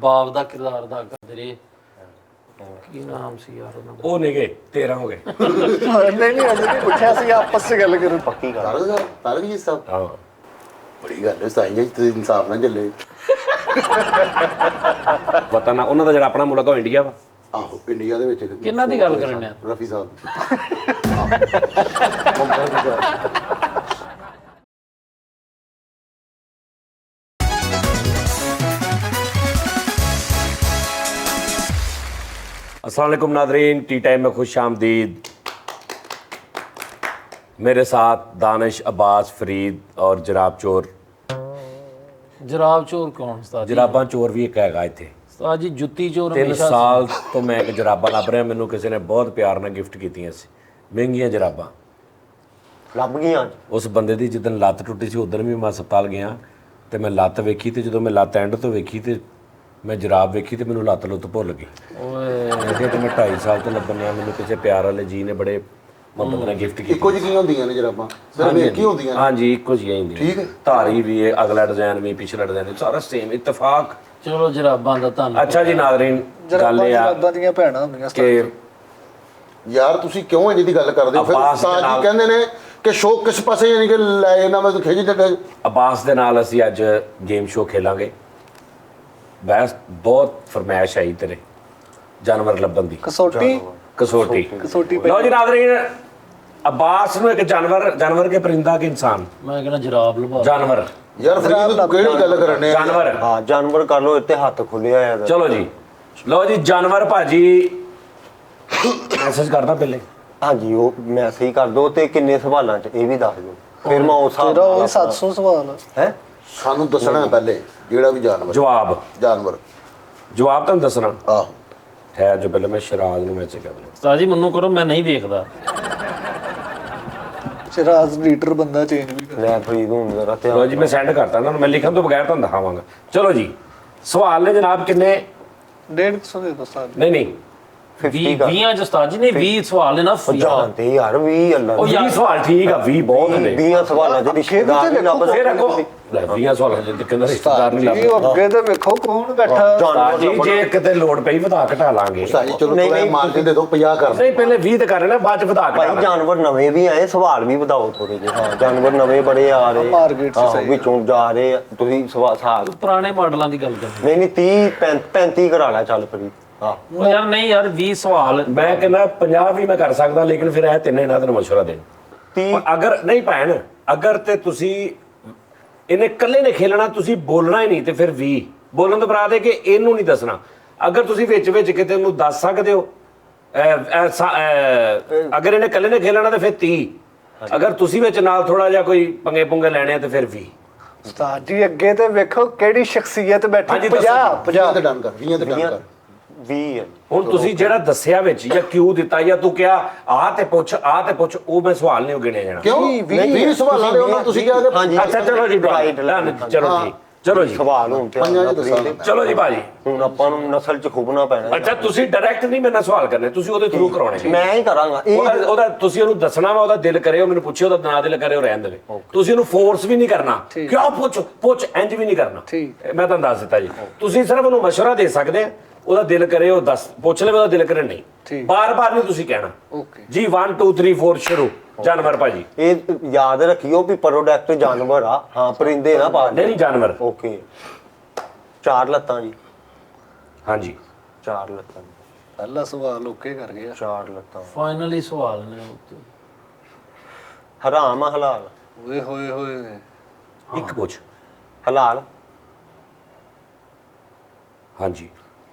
ਬਾਪ ਦਾ ਕਿਰਦਾਰ ਅਦਾ ਕਰਦੇ ਰਹੇ। ਕੀ ਨਾਮ ਸੀ ਯਾਰ ਉਹਨਾਂ ਦਾ? ਉਹ ਨਹੀਂ ਗਏ 13 ਹੋ ਗਏ। ਨਹੀਂ ਅਜੇ ਨਹੀਂ ਪੁੱਛਿਆ ਸੀ, ਆਪਸ 'ਚ ਗੱਲ ਕਰੋ। ਪੱਕੀ ਗੱਲ ਤਾਰਕ ਸਾਹਿਬ ਹਾਂ ਬੜੀ ਗੱਲ ਹੈ ਸਾਈਂ ਜੀ, ਤੁਸੀਂ ਇਨਸਾਫ ਨਾਲ ਚੱਲੇ। ਪਤਾ ਨਾ ਉਹਨਾਂ ਦਾ ਜਿਹੜਾ ਆਪਣਾ ਮੁਲਕ ਉਹ ਇੰਡੀਆ ਵਾ। ਆਹੋ ਇੰਡੀਆ ਦੇ ਵਿੱਚ ਕਿਹਨਾਂ ਦੀ ਗੱਲ ਕਰਨ ਡਿਆ? ਰਫੀ ਸਾਹਿਬ। अस्सलाम वालेकुम नादरीन, टी टाइम में खुश आमदीद। मेरे साथ दानिश, अब्बास, फरीद और जराब चोर। ਜਰਾਬ ਚੋਰ ਕੌਣ ਉਸਤਾਦ ਜੀ? ਜਰਾਬਾਂ ਚੋਰ ਵੀ ਇੱਕ ਹੈਗਾ ਇੱਥੇ। ਉਸਤਾਦ ਜੀ ਜੁੱਤੀ ਚੋਰ 3 ਹਮੇਸ਼ਾ ਸਾਲ ਤੋਂ ਮੈਂ ਇੱਕ ਜਰਾਬਾਂ ਲੱਭ ਰਿਹਾ, ਮੈਨੂੰ ਕਿਸੇ ਨੇ ਬਹੁਤ ਪਿਆਰ ਨਾਲ ਗਿਫਟ ਕੀਤੀਆਂ ਸੀ, ਮਹਿੰਗੀਆਂ ਜਰਾਬਾਂ। ਲੱਭ ਗਈਆਂ ਉਸ ਬੰਦੇ ਦੀ ਜਿੱਦਣ ਲੱਤ ਟੁੱਟੀ ਸੀ ਉਦੋਂ ਵੀ ਮੈਂ ਹਸਪਤਾਲ ਗਿਆ ਤੇ ਮੈਂ ਲੱਤ ਵੇਖੀ ਤੇ ਜਦੋਂ ਮੈਂ ਲੱਤ ਐਂਡ ਤੋਂ ਵੇਖੀ ਤੇ ਮੈਂ ਜਰਾਬ ਵੇਖੀ ਤੇ ਮੈਨੂੰ ਲੱਤ ਲੁੱਤ ਭੁੱਲ ਗਈ। ਓਏ ਮੈਂ ਤੇ ਮੈਂ 2.5 ਸਾਲ ਤੋਂ ਲੱਭਣ ਡਿਆ, ਮੈਨੂੰ ਕਿਸੇ ਪਿਆਰ ਵਾਲੇ ਜੀ ਨੇ ਬੜੇ ਮੁਹੱਬਤ ਨਾਲ ਗਿਫਟ ਕੀਤੀ। ਇੱਕੋ ਜਿਹੀਆਂ ਹੁੰਦੀਆਂ ਨੇ ਜਰਾਬਾਂ, ਸਿਰਫ ਇੱਕ ਹੀ ਹੁੰਦੀਆਂ। ਹਾਂਜੀ ਇੱਕੋ ਜਿਹੀਆਂ ਹੁੰਦੀਆਂ। ਠੀਕ ਹੈ। ਧਾਰੀ ਵੀ ਹੈ, ਅਗਲਾ ਡਿਜ਼ਾਈਨ ਵੀ, ਪਿਛਲਾ ਡਿਜ਼ਾਈਨ ਵੀ, ਸਾਰਾ ਸੇਮ ਇਤਫਾਕ। ਚਲੋ ਜਰਾਬਾਂ ਦਾ ਧੰਨਵਾਦ। ਅੱਛਾ ਜੀ ਨਾਜ਼ਰੀਨ, ਗੱਲ ਇਹ ਆ ਜਰਾਬਾਂ ਦੀਆਂ ਭੈਣਾਂ ਹੁੰਦੀਆਂ ਕਿ ਯਾਰ ਤੁਸੀਂ ਕਿਉਂ ਇੰਜ ਦੀ ਗੱਲ ਕਰਦੇ ਹੋ? ਫਿਰ ਅब्बास ਉਸਤਾਦ ਦੇ ਜੀ ਨਾਲ- ਕਹਿੰਦੇ ਨੇ ਕਿ ਸ਼ੌਕ ਕਿਸ ਪਾਸੇ, ਯਾਨੀ ਕਿ ਲੈ ਇਹਨਾਂ ਮੈਂ ਖਿੱਚ ਦਿੱਤਾ। ਅਬਾਸ ਦੇ ਨਾਲ ਅਸੀਂ ਅੱਜ ਗੇਮ ਸ਼ੋਅ ਖੇਲਾਂਗੇ। ਬਸ ਬਹੁਤ ਫਰਮਾਇਸ਼ ਆਈ ਤੇਰੇ ਜਾਨਵਰ ਲੱਭਣ ਦੀ। ਕਸੌਟੀ ਕਸੌਟੀ ਲਓ ਜੀ ਨਾਜ਼ਰੀਨ, ਅਬਾਸ ਨੂੰ ਇੱਕ ਜਾਨਵਰ ਕੇ ਪਰਿੰਦਾ ਕੇ ਇਨਸਾਨ ਮੈਂ ਕਹਿੰਦਾ ਜਰਾਬ ਲਵਾ। ਜਾਨਵਰ ਯਾਰ ਫਰੀਦ ਤੂੰ ਕਿਹੜੀ ਗੱਲ ਕਰਨੇ ਆ? ਜਾਨਵਰ ਹਾਂ ਜਾਨਵਰ ਕਰ ਲੋ, ਇੱਥੇ ਹੱਥ ਖੁੱਲਿਆ ਆ। ਚਲੋ ਜੀ, ਲਓ ਜੀ ਜਾਨਵਰ ਭਾਜੀ ਮੈਸੇਜ ਕਰਦਾ ਪਹਿਲੇ। ਹਾਂਜੀ ਉਹ ਮੈਸੇਜ ਕਰ ਦੋ ਤੇ ਕਿੰਨੇ ਸਵਾਲਾਂ ਚ ਇਹ ਵੀ ਦੱਸ ਦਿਓ, ਫਿਰ ਮੈਂ ਉਸ ਹਿਸਾਬ ਤੇਰਾ ਉਹ ਨਾਲ 700 ਸਵਾਲ ਆ। ਹੈ। ਸਾਨੂੰ ਦੱਸਣਾ ਪਹਿਲੇ ਜਿਹੜਾ ਵੀ ਜਾਨਵਰ ਜਵਾਬ ਤੁਹਾਨੂੰ ਦੱਸਣਾ। ਆਹੋ ਠਹਿਰ ਜੋ ਪਹਿਲੇ ਮੈਂ ਸ਼ਰਾਜ਼ ਨੂੰ ਮੈਸੇਜ ਕਰਦਾ। ਉਸਤਾਦ ਜੀ ਮੈਨੂੰ ਕਰੋ, ਮੈਂ ਨਹੀਂ ਵੇਖਦਾ। ਸ਼ਰਾਜ਼ ਲੀਡਰ ਬੰਦਾ ਚੇਂਜ ਵੀ ਕਰ। ਲੈ ਫਰੀਦ ਹੁਣ ਜ਼ਰਾ ਧਿਆਨ ਲਓ ਜੀ ਮੈਂ ਸੈਂਡ ਕਰਤਾ ਇਹਨਾਂ ਨੂੰ, ਮੈਂ ਲਿਖਣ ਤੋਂ ਬਗੈਰ ਤੁਹਾਨੂੰ ਦਿਖਾਵਾਂਗਾ। ਚਲੋ ਜੀ ਸਵਾਲ ਨੇ ਜਨਾਬ ਕਿੰਨੇ? 150 ਦੇ ਦੋ ਸਾਲ। ਨਹੀਂ 50 ਕਰ 20 ਚ ਉਸਤਾਦ ਜੀ ਨੇ 20 ਸਵਾਲ ਨੇ ਨਾ। ਜਾਣਦੇ ਯਾਰ 20 ਅੱਲਾ ਉਹ 20 ਸਵਾਲ ਠੀਕ ਆ, 20 ਬਹੁਤ ਹੁੰਦੇ। 20 ਸਵਾਲਾਂ ਚ ਰਿਸ਼ਤੇਦਾਰ ਨਹੀਂ ਲੱਭ ਫਿਰ ਅੱਗੋਂ ਸਕਦੇ। ਲੈ 20 ਸਵਾਲਾਂ ਦੇ ਕਿੰਨਾ ਰਿਸ਼ਤੇਦਾਰ ਨਹੀਂ ਇਹ ਲੱਭਦਾ। ਅੱਗੇ ਤੇ ਵੇਖੋ ਕੌਣ ਬੈਠਾ। ਉਸਤਾਦ ਜੀ ਜੇ ਕਿਤੇ ਲੋੜ ਪਈ ਵਧਾ ਘਟਾ ਲਾਂਗੇ। ਉਸਤਾਦ ਜੀ ਚਲੋ ਨਹੀਂ, ਥੋੜਾ ਨਹੀਂ, ਮਾਰਜਨ ਦੇ ਦਿਓ, 50 ਕਰ ਨਹੀਂ ਪਹਿਲੇ 20 ਤੇ ਕਰ ਲੈਣਾ, ਬਾਅਦ ਚ ਵਧਾ ਘਟਾ ਭਾਈ ਲਾਂਗੇ। ਜਾਨਵਰ ਨਵੇਂ ਵੀ ਆਏ, ਸਵਾਲ ਵੀ ਵਧਾਓ ਥੋੜੇ ਜਿਹੇ। ਹਾਂ ਜਾਨਵਰ ਨਵੇਂ ਬੜੇ ਆ ਰਹੇ ਮਾਰਕੀਟ ਚ ਹਾਂ, ਸਹੀ। ਵਿੱਚੋਂ ਜਾ ਰਹੇ ਆ। ਤੁਸੀਂ ਸਵਾਲ ਪੁਰਾਣੇ ਮਾਡਲਾਂ ਦੀ ਗੱਲ ਕਰਦੇ। ਨਹੀਂ 30 35 ਕਰਾ ਲੈ ਚੱਲ ਫਰੀਦ। ਹਾਂ ਉਹ ਯਾਰ ਨਹੀਂ ਯਾਰ 20 ਸਵਾਲ। ਮੈਂ ਕਹਿੰਦਾ 50 ਵੀ ਮੈਂ ਕਰ ਸਕਦਾ, ਲੇਕਿਨ ਫਿਰ ਇਹ ਤਿੰਨੇ ਇਹਨਾਂ ਨੂੰ ਮਸ਼ਵਰਾ ਦੇਣ। 30 ਅਗਰ ਨਹੀਂ ਭੈਣ, ਅਗਰ ਤੇ ਤੁਸੀਂ ਇਹਨੇ ਇਕੱਲੇ ਨੇ ਖੇਲਣਾ, ਤੁਸੀਂ ਬੋਲਣਾ ਹੀ ਨਹੀਂ, ਤੇ ਫਿਰ 20 ਬੋਲਣ ਤੋਂ ਬਰਾਦ ਹੈ ਕਿ ਇਹਨੂੰ ਨਹੀਂ ਦੱਸਣਾ। ਅਗਰ ਤੁਸੀਂ ਵਿੱਚ ਕਿਤੇ ਉਹਨੂੰ ਦੱਸ ਸਕਦੇ ਹੋ, ਅਗਰ ਇਹਨੇ ਇਕੱਲੇ ਨੇ ਖੇਲਣਾ ਤਾਂ ਫਿਰ 30, ਅਗਰ ਤੁਸੀਂ ਵਿੱਚ ਨਾਲ ਥੋੜਾ ਜਿਹਾ ਕੋਈ ਪੰਗੇ ਪੁੰਗੇ ਲੈਣੇ ਆ ਤੇ ਫਿਰ 20। ਉਸਤਾਦ ਜੀ ਅੱਗੇ ਤੇ ਵੇਖੋ ਕਿਹੜੀ ਸ਼ਖਸੀਅਤ ਬੈਠੀ। ਹਾਂਜੀ, ਦੱਸੋ 50 50 50 ਤੇ ਡਨ ਕਰ, 20 ਤੇ ਡਨ ਕਰ। 20 ਹੈ। ਹੁਣ ਤੁਸੀਂ ਜਿਹੜਾ ਦੱਸਿਆ ਵਿੱਚ ਜਾਂ ਕਿਉਂ ਦਿੱਤਾ ਜਾਂ ਤੂੰ ਕਿਹਾ ਆ ਤੇ ਪੁੱਛ, ਉਹ ਮੈਂ ਸਵਾਲ ਨਹੀਂ ਗਿਣਿਆ ਜਾਣਾ। ਕਿਉਂ 20 ਸਵਾਲਾਂ ਦੇ ਉਹਨਾਂ ਤੁਸੀਂ ਕਿਹਾ ਕਿ ਹਾਂਜੀ ਅੱਛਾ ਚਲੋ ਜੀ Right, ਚਲੋ ਜੀ, ਚਲੋ ਜੀ ਸਵਾਲ ਹੁਣ ਧਿਆਨ ਪੰਜਾਂ ਨਾਲ ਚ ਦੱਸਾਂਗੇ। ਫਰੀਦ। ਚਲੋ ਜੀ ਭਾਜੀ। ਹੁਣ ਆਪਾਂ ਨੂੰ ਨਸਲ ਚ ਖੁੱਬਣਾ ਪੈਣਾ। ਅੱਛਾ ਤੁਸੀਂ ਡਾਇਰੈਕਟ ਨਹੀਂ ਮੇਰੇ ਨਾਲ ਸਵਾਲ ਕਰਨੇ, ਤੁਸੀਂ ਉਹਦੇ ਥਰੂ ਕਰਾਉਣੇ ਨੇ। ਮੈਂ ਹੀ ਕਰਾਂਗਾ ਉਹਦਾ ਤੁਸੀਂ ਉਹਨੂੰ ਦੱਸਣਾ ਵਾ, ਉਹਦਾ ਦਿਲ ਕਰੇ ਉਹ ਮੈਨੂੰ ਪੁੱਛੇ, ਉਹਦਾ ਨਾ ਦਿਲ ਕਰੇ ਉਹ ਰਹਿਣ ਦੇਵੇ। ਤੁਸੀਂ ਉਹਨੂੰ ਫੋਰਸ ਵੀ ਨਹੀਂ ਕਰਨਾ, ਕਿਉਂ ਪੁੱਛ ਇੰਜ ਵੀ ਨਹੀਂ ਕਰਨਾ। ਮੈਂ ਤੁਹਾਨੂੰ ਦੱਸ ਦਿੱਤਾ ਜੀ, ਤੁਸੀਂ ਸਿਰਫ ਉਹਨੂੰ ਮਸ਼ਵਰਾ ਦੇ ਸਕਦੇ ਆ, ਉਹਦਾ ਦਿਲ ਕਰੇ ਉਹ ਦੱਸ ਪੁੱਛ ਲਵੇ, ਉਹਦਾ ਦਿਲ ਕਰੇ ਨਹੀਂ। ਬਾਰ-ਬਾਰ ਨਹੀਂ ਤੁਸੀਂ ਕਹਿਣਾ ਜੀ 1 2 3 4 ਸ਼ੁਰੂ। ਜਾਨਵਰ ਭਾਜੀ ਇਹ ਯਾਦ ਰੱਖਿਓ ਵੀ ਪ੍ਰੋਡਕਟ ਜਾਨਵਰ ਆ। ਹਾਂ ਪਰਿੰਦੇ ਨਾ ਪਾ ਨਹੀਂ ਜਾਨਵਰ। ਓਕੇ 4 ਲੱਤਾਂ ਜੀ। ਹਾਂਜੀ 4 ਲੱਤਾਂ। ਪਹਿਲਾ ਸਵਾਲ ਓਕੇ ਕਰ ਗਿਆ। 4 ਲੱਤਾਂ। ਫਾਈਨਲੀ ਸਵਾਲ ਨੇ। ਹਰਾਮ ਆ ਹਲਾਲ? ਓਏ ਹੋਏ ਹੋਏ ਇੱਕ ਪੁੱਛ। ਹਲਾਲ ਹਾਂਜੀ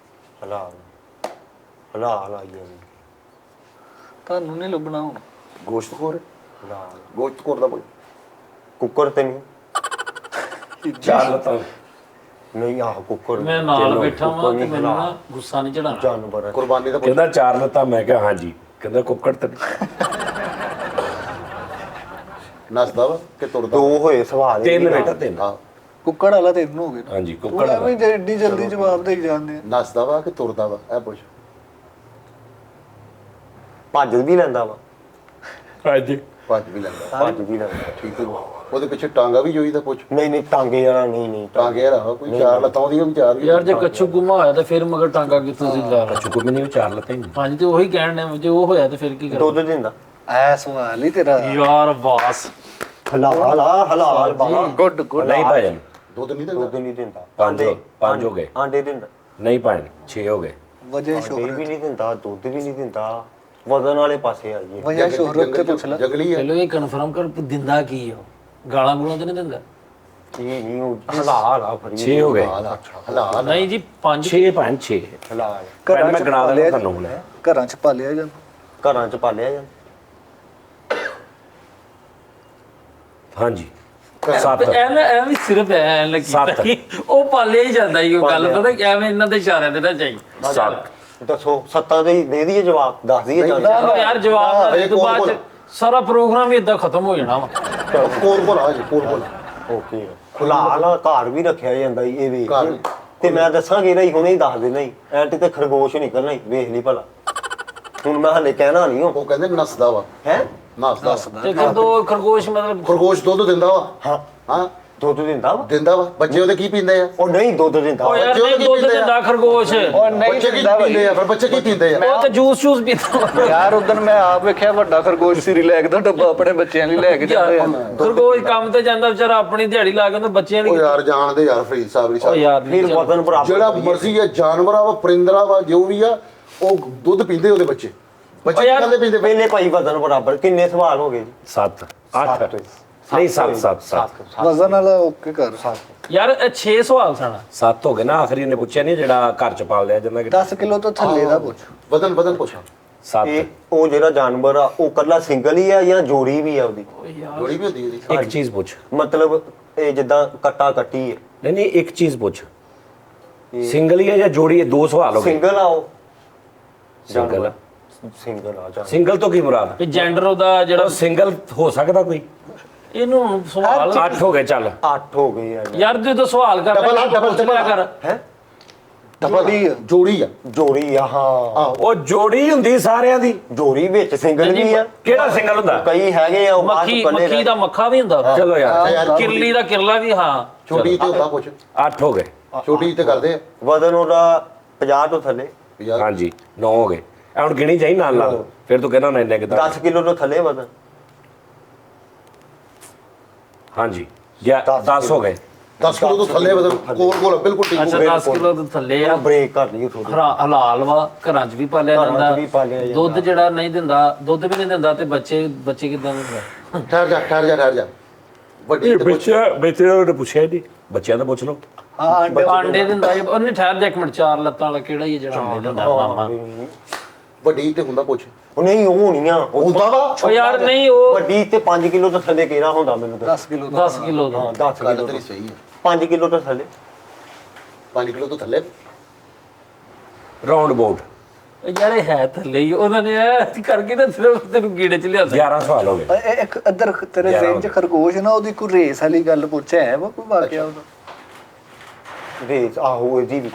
ਹਲਾਲ ਹਲਾਲ ਆਈ ਹੈ। ਤੁਹਾਨੂੰ ਨਹੀਂ ਲੱਭਣਾ ਹੁਣ। ਗੋਸ਼ਤਖੋਰ ਹਲਾਲ ਗੋਸ਼ਤਖੋਰ ਦਾ ਕੋਈ ਕੁੱਕਰ ਤੇ ਨਹੀਂ? 4 ਲੱਤਾਂ। ਨਹੀਂ ਆਹ ਕੁੱਕਰ ਮੈਂ ਨਾਲ ਬੈਠਾ ਵਾਂ ਤੇ ਮੈਨੂੰ ਨਾ ਗੁੱਸਾ ਨਹੀਂ ਚੜਾਣਾ। ਜਾਨਵਰ ਹੈ। ਕੁਰਬਾਨੀ ਦਾ ਕਹਿੰਦਾ 4 ਲੱਤਾਂ, ਮੈਂ ਕਿਹਾ ਹਾਂਜੀ, ਕਹਿੰਦਾ ਕੁੱਕੜ ਤੇ ਨਸਦਾ ਵਾ ਕਿ ਤੁਰਦਾ? 2 ਹੋਏ ਸਵਾਲ। 3 ਬੇਟਾ 3। ਹਾਂ ਕੁੱਕੜ ਵਾਲਾ ਤਿੰਨ ਹੋ ਗਏ। ਹਾਂਜੀ ਤੂੰ ਕੁੱਕੜ ਐਵੇਂ ਏਡੀ ਜਲਦੀ ਜਵਾਬ ਦੇ ਜਾਂਦੇ ਆ। ਨਸਦਾ ਵਾ ਕਿ ਤੁਰਦਾ ਵਾ, ਇਹ ਪੁੱਛ। ਭੱਜ ਵੀ ਲੈਂਦਾ ਵਾ? ਹਾਂਜੀ ਭੱਜ ਵੀ ਲੈਂਦਾ। ਭੱਜ ਵੀ ਲੈਂਦਾ। ਠੀਕ ਹੈ ਉਹਦੇ ਪਿੱਛੇ ਟਾਂਗਾ ਵੀ ਜੋਈ ਦਾ ਪੁੱਛ ਨਹੀਂ ਟਾਂਗੇ ਵਾਲਾ ਨਹੀਂ ਟਾਂਗੇ ਵਾਲਾ ਕੋਈ ਚਾਰ ਲੱਤਾਂ ਉਹਦੀ ਵੀ ਚਾਰ ਵੀ ਯਾਰ ਜੇ ਕੱਛੂ ਗੁਮਾ ਹੋਇਆ ਤਾਂ ਫਿਰ ਮਗਰ ਟਾਂਗਾ ਕਿੱਥੋਂ ਸੀ ਲਾ ਕੱਚੂ ਕੋਈ ਨਹੀਂ ਵਿਚਾਰ ਲਤੇ ਹਾਂਜੀ ਤੇ ਉਹੀ ਕਹਿਣ ਨੇ ਜੇ ਉਹ ਹੋਇਆ ਤਾਂ ਫਿਰ ਕੀ ਕਰਾਂ ਦੁੱਧ ਦਿੰਦਾ ਐ ਸਵਾਲ ਹੀ ਤੇਰਾ ਯਾਰ ਬਾਸ ਹਲਾਲ ਬਾਬਾ ਗੁੱਡ ਗੁੱਡ ਨਹੀਂ ਭਾਜਨ ਦੁੱਧ ਨਹੀਂ ਦੁੱਧ ਦਿੰਦਾ ਨਹੀਂ ਦਿੰਦਾ ਪੰਜ ਹੋ ਗਏ ਆਂਡੇ ਦਿੰਦਾ ਨਹੀਂ ਭਾਜਨ 6 ਹੋ ਗਏ ਵਜੇ ਆਂਡੇ ਸ਼ੋਹਰਤ ਵੀ ਨਹੀਂ ਦਿੰਦਾ ਦੁੱਧ ਵੀ ਨਹੀਂ ਦਿੰਦਾ ਵਜ਼ਨ ਵਾਲੇ ਪਾਸੇ ਆਈਏ ਵਜੇ ਸ਼ੋਹਰਤ ਤੇ ਪੁੱਛ ਲੈ ਜੰਗਲੀ ਹੈ ਪਹਿਲਾਂ ਇਹ ਕਨਫਰਮ ਕਰ ਵੀ ਦਿੰਦਾ ਕੀ ਆ ਉਹ? ਗਾਲਾਂ ਗੂਲਾਂ ਤੇ ਨਹੀਂ ਦਿੰਦਾ ਇਹ ਨਹੀਂ ਉਹ ਹਲਾਲ ਆ ਫਰੀ 6 ਹੋ ਗਏ ਹਲਾ ਨਹੀਂ ਜੀ 5 6 5 6 ਹਲਾਲ ਘਰਾਂ ਮੈਂ ਗਣਾ ਦਿੰਦਾ ਤੁਹਾਨੂੰ ਹੁਣ ਘਰਾਂ ਚ ਪਾਲਿਆ ਜਾਂਦਾ ਘਰਾਂ ਚ ਪਾਲਿਆ ਜਾਂਦਾ ਹਾਂਜੀ 7 ਐਵੇਂ ਸਿਰਫ ਐ ਲੱਗੀ ਕਿ ਉਹ ਪਾਲਿਆ ਹੀ ਜਾਂਦਾ ਹੀ ਉਹ ਗੱਲ ਪਤਾ ਕਿ ਐਵੇਂ ਇਹਨਾਂ ਦੇ ਇਸ਼ਾਰਿਆਂ ਤੇ ਨਾ ਚਾਹੀ 7 ਦੱਸੋ ਸੱਤਾਂ ਦੇ ਦਈਏ ਜਵਾਬ ਦੱਸ ਦਈਏ ਚੱਲ ਯਾਰ ਜਵਾਬ ਦੇ ਤੋਂ ਬਾਅਦ ਚ ਸਾਰਾ ਪ੍ਰੋਗਰਾਮ ਹੀ ਇਦਾਂ ਖਤਮ ਹੋ ਜਾਣਾ ਵਾ ਕੋਲ ਕੋਲ ਆ ਜੀ ਕੋਲ ਕੋਲ ਓਕੇ ਹਲਾਲ ਘਰ ਵੀ ਰੱਖਿਆ ਜਾਂਦਾ ਇਹ ਵੇਖ ਘਰ। ਤੇ ਮੈਂ ਦੱਸਾਂਗੇ ਨਹੀਂ ਹੁਣੇ ਹੀ ਦੱਸ ਦੇਣਾ ਹੀ ਐਂਟ ਤੇ ਖਰਗੋਸ਼ ਨਿਕਲਣਾ ਹੀ ਵੇਖ ਲਈ ਭਲਾ ਹੁਣ ਮੈਂ ਹਲੇ ਕਹਿਣਾ ਨਹੀਂ ਉਹ ਕਹਿੰਦੇ ਨਸਦਾ ਵਾ ਹੈ ਨਸਦਾ ਤੇ ਕਦੋਂ ਖਰਗੋਸ਼ ਮਤਲਬ ਖਰਗੋਸ਼ ਦੁੱਧ ਦਿੰਦਾ ਵਾ ਹਾਂ ਹਾਂ ਦੁੱਧ ਦਿੰਦਾ ਵਾ ਦਿੰਦਾ ਵਾ ਬੱਚੇ ਉਹਦੇ ਕੀ ਪੀਂਦੇ ਆ ਉਹ ਨਹੀਂ ਦੁੱਧ ਦਿੰਦਾ ਉਹ ਵਾ। ਯਾਰ ਨਹੀਂ ਦੁੱਧ ਦਿੰਦਾ ਖਰਗੋਸ਼ ਉਹ ਨਹੀਂ ਬੱਚੇ ਕੀ ਦਿੰਦਾ ਪੀਂਦੇ ਆ ਫਿਰ ਬੱਚੇ ਕੀ ਪੀਂਦੇ ਆ ਉਹ ਤਾਂ ਜੂਸ ਪੀਂਦਾ ਯਾਰ ਉਦੋਂ ਮੈਂ ਆਪ ਵੇਖਿਆ ਵੱਡਾ ਖਰਗੋਸ਼ ਸਿਰੀ ਲੈ ਕੇ ਦਾ ਡੱਬਾ ਆਪਣੇ ਬੱਚਿਆਂ ਲਈ ਲੈ ਕੇ ਜਾਂਦੇ ਆ ਖਰਗੋਸ਼ ਕੰਮ ਤੇ ਜਾਂਦਾ ਵਿਚਾਰਾ ਆਪਣੀ ਦਿਹਾੜੀ ਲਾ ਕੇ ਉਹਨਾਂ ਬੱਚਿਆਂ ਉਹ ਦੀ ਯਾਰ ਜਾਣਦੇ ਯਾਰ ਫਰੀਦ ਸਾਹਿਬ ਦੀ ਉਹ ਸਾਹਿਬ ਯਾਰ ਫਿਰ ਵਜ਼ਨ ਬਰਾਬਰ ਜਿਹੜਾ ਮਰਜ਼ੀ ਹੈ ਜਾਨਵਰਾਂ ਵਾ ਪਰਿੰਦਰਾ ਵਾ ਜੋ ਵੀ ਆ ਉਹ ਦੁੱਧ ਪੀਂਦੇ ਉਹਦੇ ਬੱਚੇ ਬੱਚੇ ਉਹ ਯਾਰ ਕਹਿੰਦੇ ਪੀਂਦੇ ਪਹਿਲੇ ਭਾਈ ਵਜ਼ਨ ਬਰਾਬਰ ਕਿੰਨੇ ਸਵਾਲ ਹੋ ਗਏ ਜੀ 7 8 ਨਹੀਂ 7 ਵਜ਼ਨ ਵਾਲਾ ਓਕੇ ਕਰ ਯਾਰ ਇਹ 6 ਸਵਾਲ ਸਨ 7 ਹੋ ਗਏ ਨਾ ਆਖਰੀ ਨੇ ਪੁੱਛਿਆ ਨਹੀਂ ਜਿਹੜਾ ਘਰ ਚ ਪਾਲ ਲਿਆ ਜਾਂਦਾ 10 ਕਿਲੋ ਤੋਂ ਥੱਲੇ ਦਾ ਪੁੱਛ ਵਜ਼ਨ ਵਜ਼ਨ ਪੁੱਛ 7 ਇਹ ਉਹ ਜਿਹੜਾ ਜਾਨਵਰ ਆ ਉਹ ਕੱਲਾ ਸਿੰਗਲ ਹੀ ਆ ਜਾਂ ਜੋੜੀ ਵੀ ਆ ਉਹਦੀ ਜੋੜੀ ਵੀ ਹੁੰਦੀ ਇਹਦੀ ਇੱਕ ਚੀਜ਼ ਪੁੱਛ ਮਤਲਬ ਇਹ ਜਿੱਦਾਂ ਕੱਟਾ ਕੱਟੀ ਹੈ ਨਹੀਂ ਨਹੀਂ ਇੱਕ ਚੀਜ਼ ਪੁੱਛ ਸਿੰਗਲ ਹੀ ਹੈ ਜਾਂ ਜੋੜੀ ਹੈ 2 ਸਵਾਲ ਹੋ ਗਏ ਸਿੰਗਲ ਆ ਉਹ ਸਿੰਗਲ ਸਿੰਗਲ ਆ ਜਾ ਸਿੰਗਲ ਤੋਂ ਕੀ ਮੁਰਾਦ ਕਿ ਜੈਂਡਰ ਉਹਦਾ ਜਿਹੜਾ ਉਹ ਸਿੰਗਲ ਹੋ ਸਕਦਾ ਕੋਈ ਇਹਨੂੰ ਸਵਾਲ 8 ਹੋ ਗਏ ਚੱਲ 8 ਹੋ ਗਏ ਆ ਯਾਰ ਜਦੋਂ ਸਵਾਲ ਕਰ Double ਆ, double, ਪੁੱਛ ਲਿਆ ਕਰ ਹੈ ਡਬਲੀ ਜੋੜੀ ਆ ਜੋੜੀ ਆ ਹਾਂ ਉਹ ਜੋੜੀ ਹੁੰਦੀ ਸਾਰਿਆਂ ਦੀ ਜੋੜੀ ਵਿੱਚ ਸਿੰਗਲ ਵੀ ਆ ਕਿਹੜਾ ਸਿੰਗਲ ਹੁੰਦਾ ਕਈ ਹੈਗੇ ਆ ਉਹ ਬਾਅਦ ਚ ਇਕੱਲੇ ਮੱਖੀ ਦਾ ਮੱਖਾ ਵੀ ਹੁੰਦਾ ਚਲੋ ਯਾਰ ਕਿਰਲੀ ਦਾ ਕਿਰਲਾ ਵੀ ਹਾਂ ਛੋਟੀ ਤੇ ਹੁੰਦਾ ਪੁੱਛ 8 ਹੋ ਗਏ ਛੋਟੀ ਤੇ ਕਰਦੇ ਆ ਵਜ਼ਨ ਉਹਦਾ 50 ਤੋਂ ਥੱਲੇ ਯਾਰ ਹਾਂਜੀ 9 ਹੋ ਗਏ ਐ ਹੁਣ ਗਿਣੀ ਜਾਈ ਨਾਲ ਨਾਲ ਫਿਰ ਤੂੰ ਕਹਿੰਦਾ ਨਾ ਇੰਨੇ ਕਿਦਾਂ 10 ਕਿਲੋ ਤੋਂ ਥੱਲੇ ਵਜ਼ਨ ਹਾਂਜੀ 10 ਹੋ ਗਏ 10 ਕਿਲੋ ਤੋਂ ਥੱਲੇ ਵਜ਼ਨ ਕੋਲ ਕੋਲ ਬਿਲਕੁਲ ਠੀਕ ਅੱਛਾ 10 ਕਿਲੋ ਤੋਂ ਥੱਲੇ ਆ ਬ੍ਰੇਕ ਕਰ ਲਈ ਥੋੜੀ ਹਲਾਲ ਵਾ ਘਰਾਂ 'ਚ ਵੀ ਪਾਲਿਆ ਘਰਾਂ 'ਚ ਜਾਂਦਾ ਵੀ ਪਾਲਿਆ ਜਾਂਦਾ। ਦੁੱਧ ਜਿਹੜਾ ਨਹੀਂ ਦਿੰਦਾ ਦੁੱਧ ਵੀ ਨਹੀਂ ਦਿੰਦਾ ਤੇ ਬੱਚੇ ਕਿਦਾਂ ਦਿੰਦਾ ਠਹਿਰ ਜਾ ਵੱਡੀ ਇਹ ਤੇ ਪੁੱਛ ਬੱਚੇ ਉਹਨੇ ਪੁੱਛਿਆ ਨਹੀਂ ਬੱਚਿਆਂ ਦਾ ਪੁੱਛ ਲਓ ਆਂਡੇ ਦਿੰਦਾ ਉਹਨੇ ਠਹਿਰ ਜਾ ਇੱਕ ਮਿੰਟ 4 ਲੱਤਾਂ ਵਾਲਾ ਕਿਹੜਾ ਹੀ ਜਿਹੜਾ ਆਂਡੇ ਦਿੰਦਾ ਮਾਮਾ ਵੱਡੀ ਤੇ ਹੁੰਦਾ ਪੁੱਛ ਉਹ ਨਹੀਂ ਉਹ ਨਹੀਂ ਆ ਉਹ ਹੁੰਦਾ ਵਾ ਉਹ ਯਾਰ ਨਹੀਂ ਉਹ ਵੱਡੀ ਤੇ 5 ਕਿਲੋ ਤੋਂ ਥੱਲੇ ਕਿਹੜਾ ਹੁੰਦਾ ਮੈਨੂੰ ਤਾਂ 10 ਕਿਲੋ 10 ਕਿਲੋ ਦਾ ਹਾਂ 10 ਗੱਲ ਕਿਲੋ ਤੇਰੀ ਸਹੀ ਹੈ 5 ਕਿਲੋ ਤੋਂ ਥੱਲੇ 5 ਕਿਲੋ ਤੋਂ ਥੱਲੇ ਰਾਉਂਡ ਅਬਾਊਟ ਯਾਰ ਇਹ ਹੈ ਥੱਲੇ ਹੀ ਉਹਨਾਂ ਨੇ ਇਹ ਕਰਕੇ ਨਾ ਸਿਰਫ ਤੈਨੂੰ ਗੀੜੇ 'ਚ ਲਿਆ 11 ਸਵਾਲ ਹੋ ਗਏ ਇੱਕ ਅਦਰ ਤੇਰੇ ਜ਼ਿਹਨ ਚ ਖਰਗੋਸ਼ ਨਾ ਉਹਦੀ ਕੋਈ ਰੇਸ ਵਾਲੀ ਗੱਲ ਪੁੱਛਿਆ ਹੈ ਵਾ ਕੋਈ ਵਾਕਿਆ ਉਹਦਾ ਰੇਸ ਆਹੋ ਇਹਦੀ ਵੀ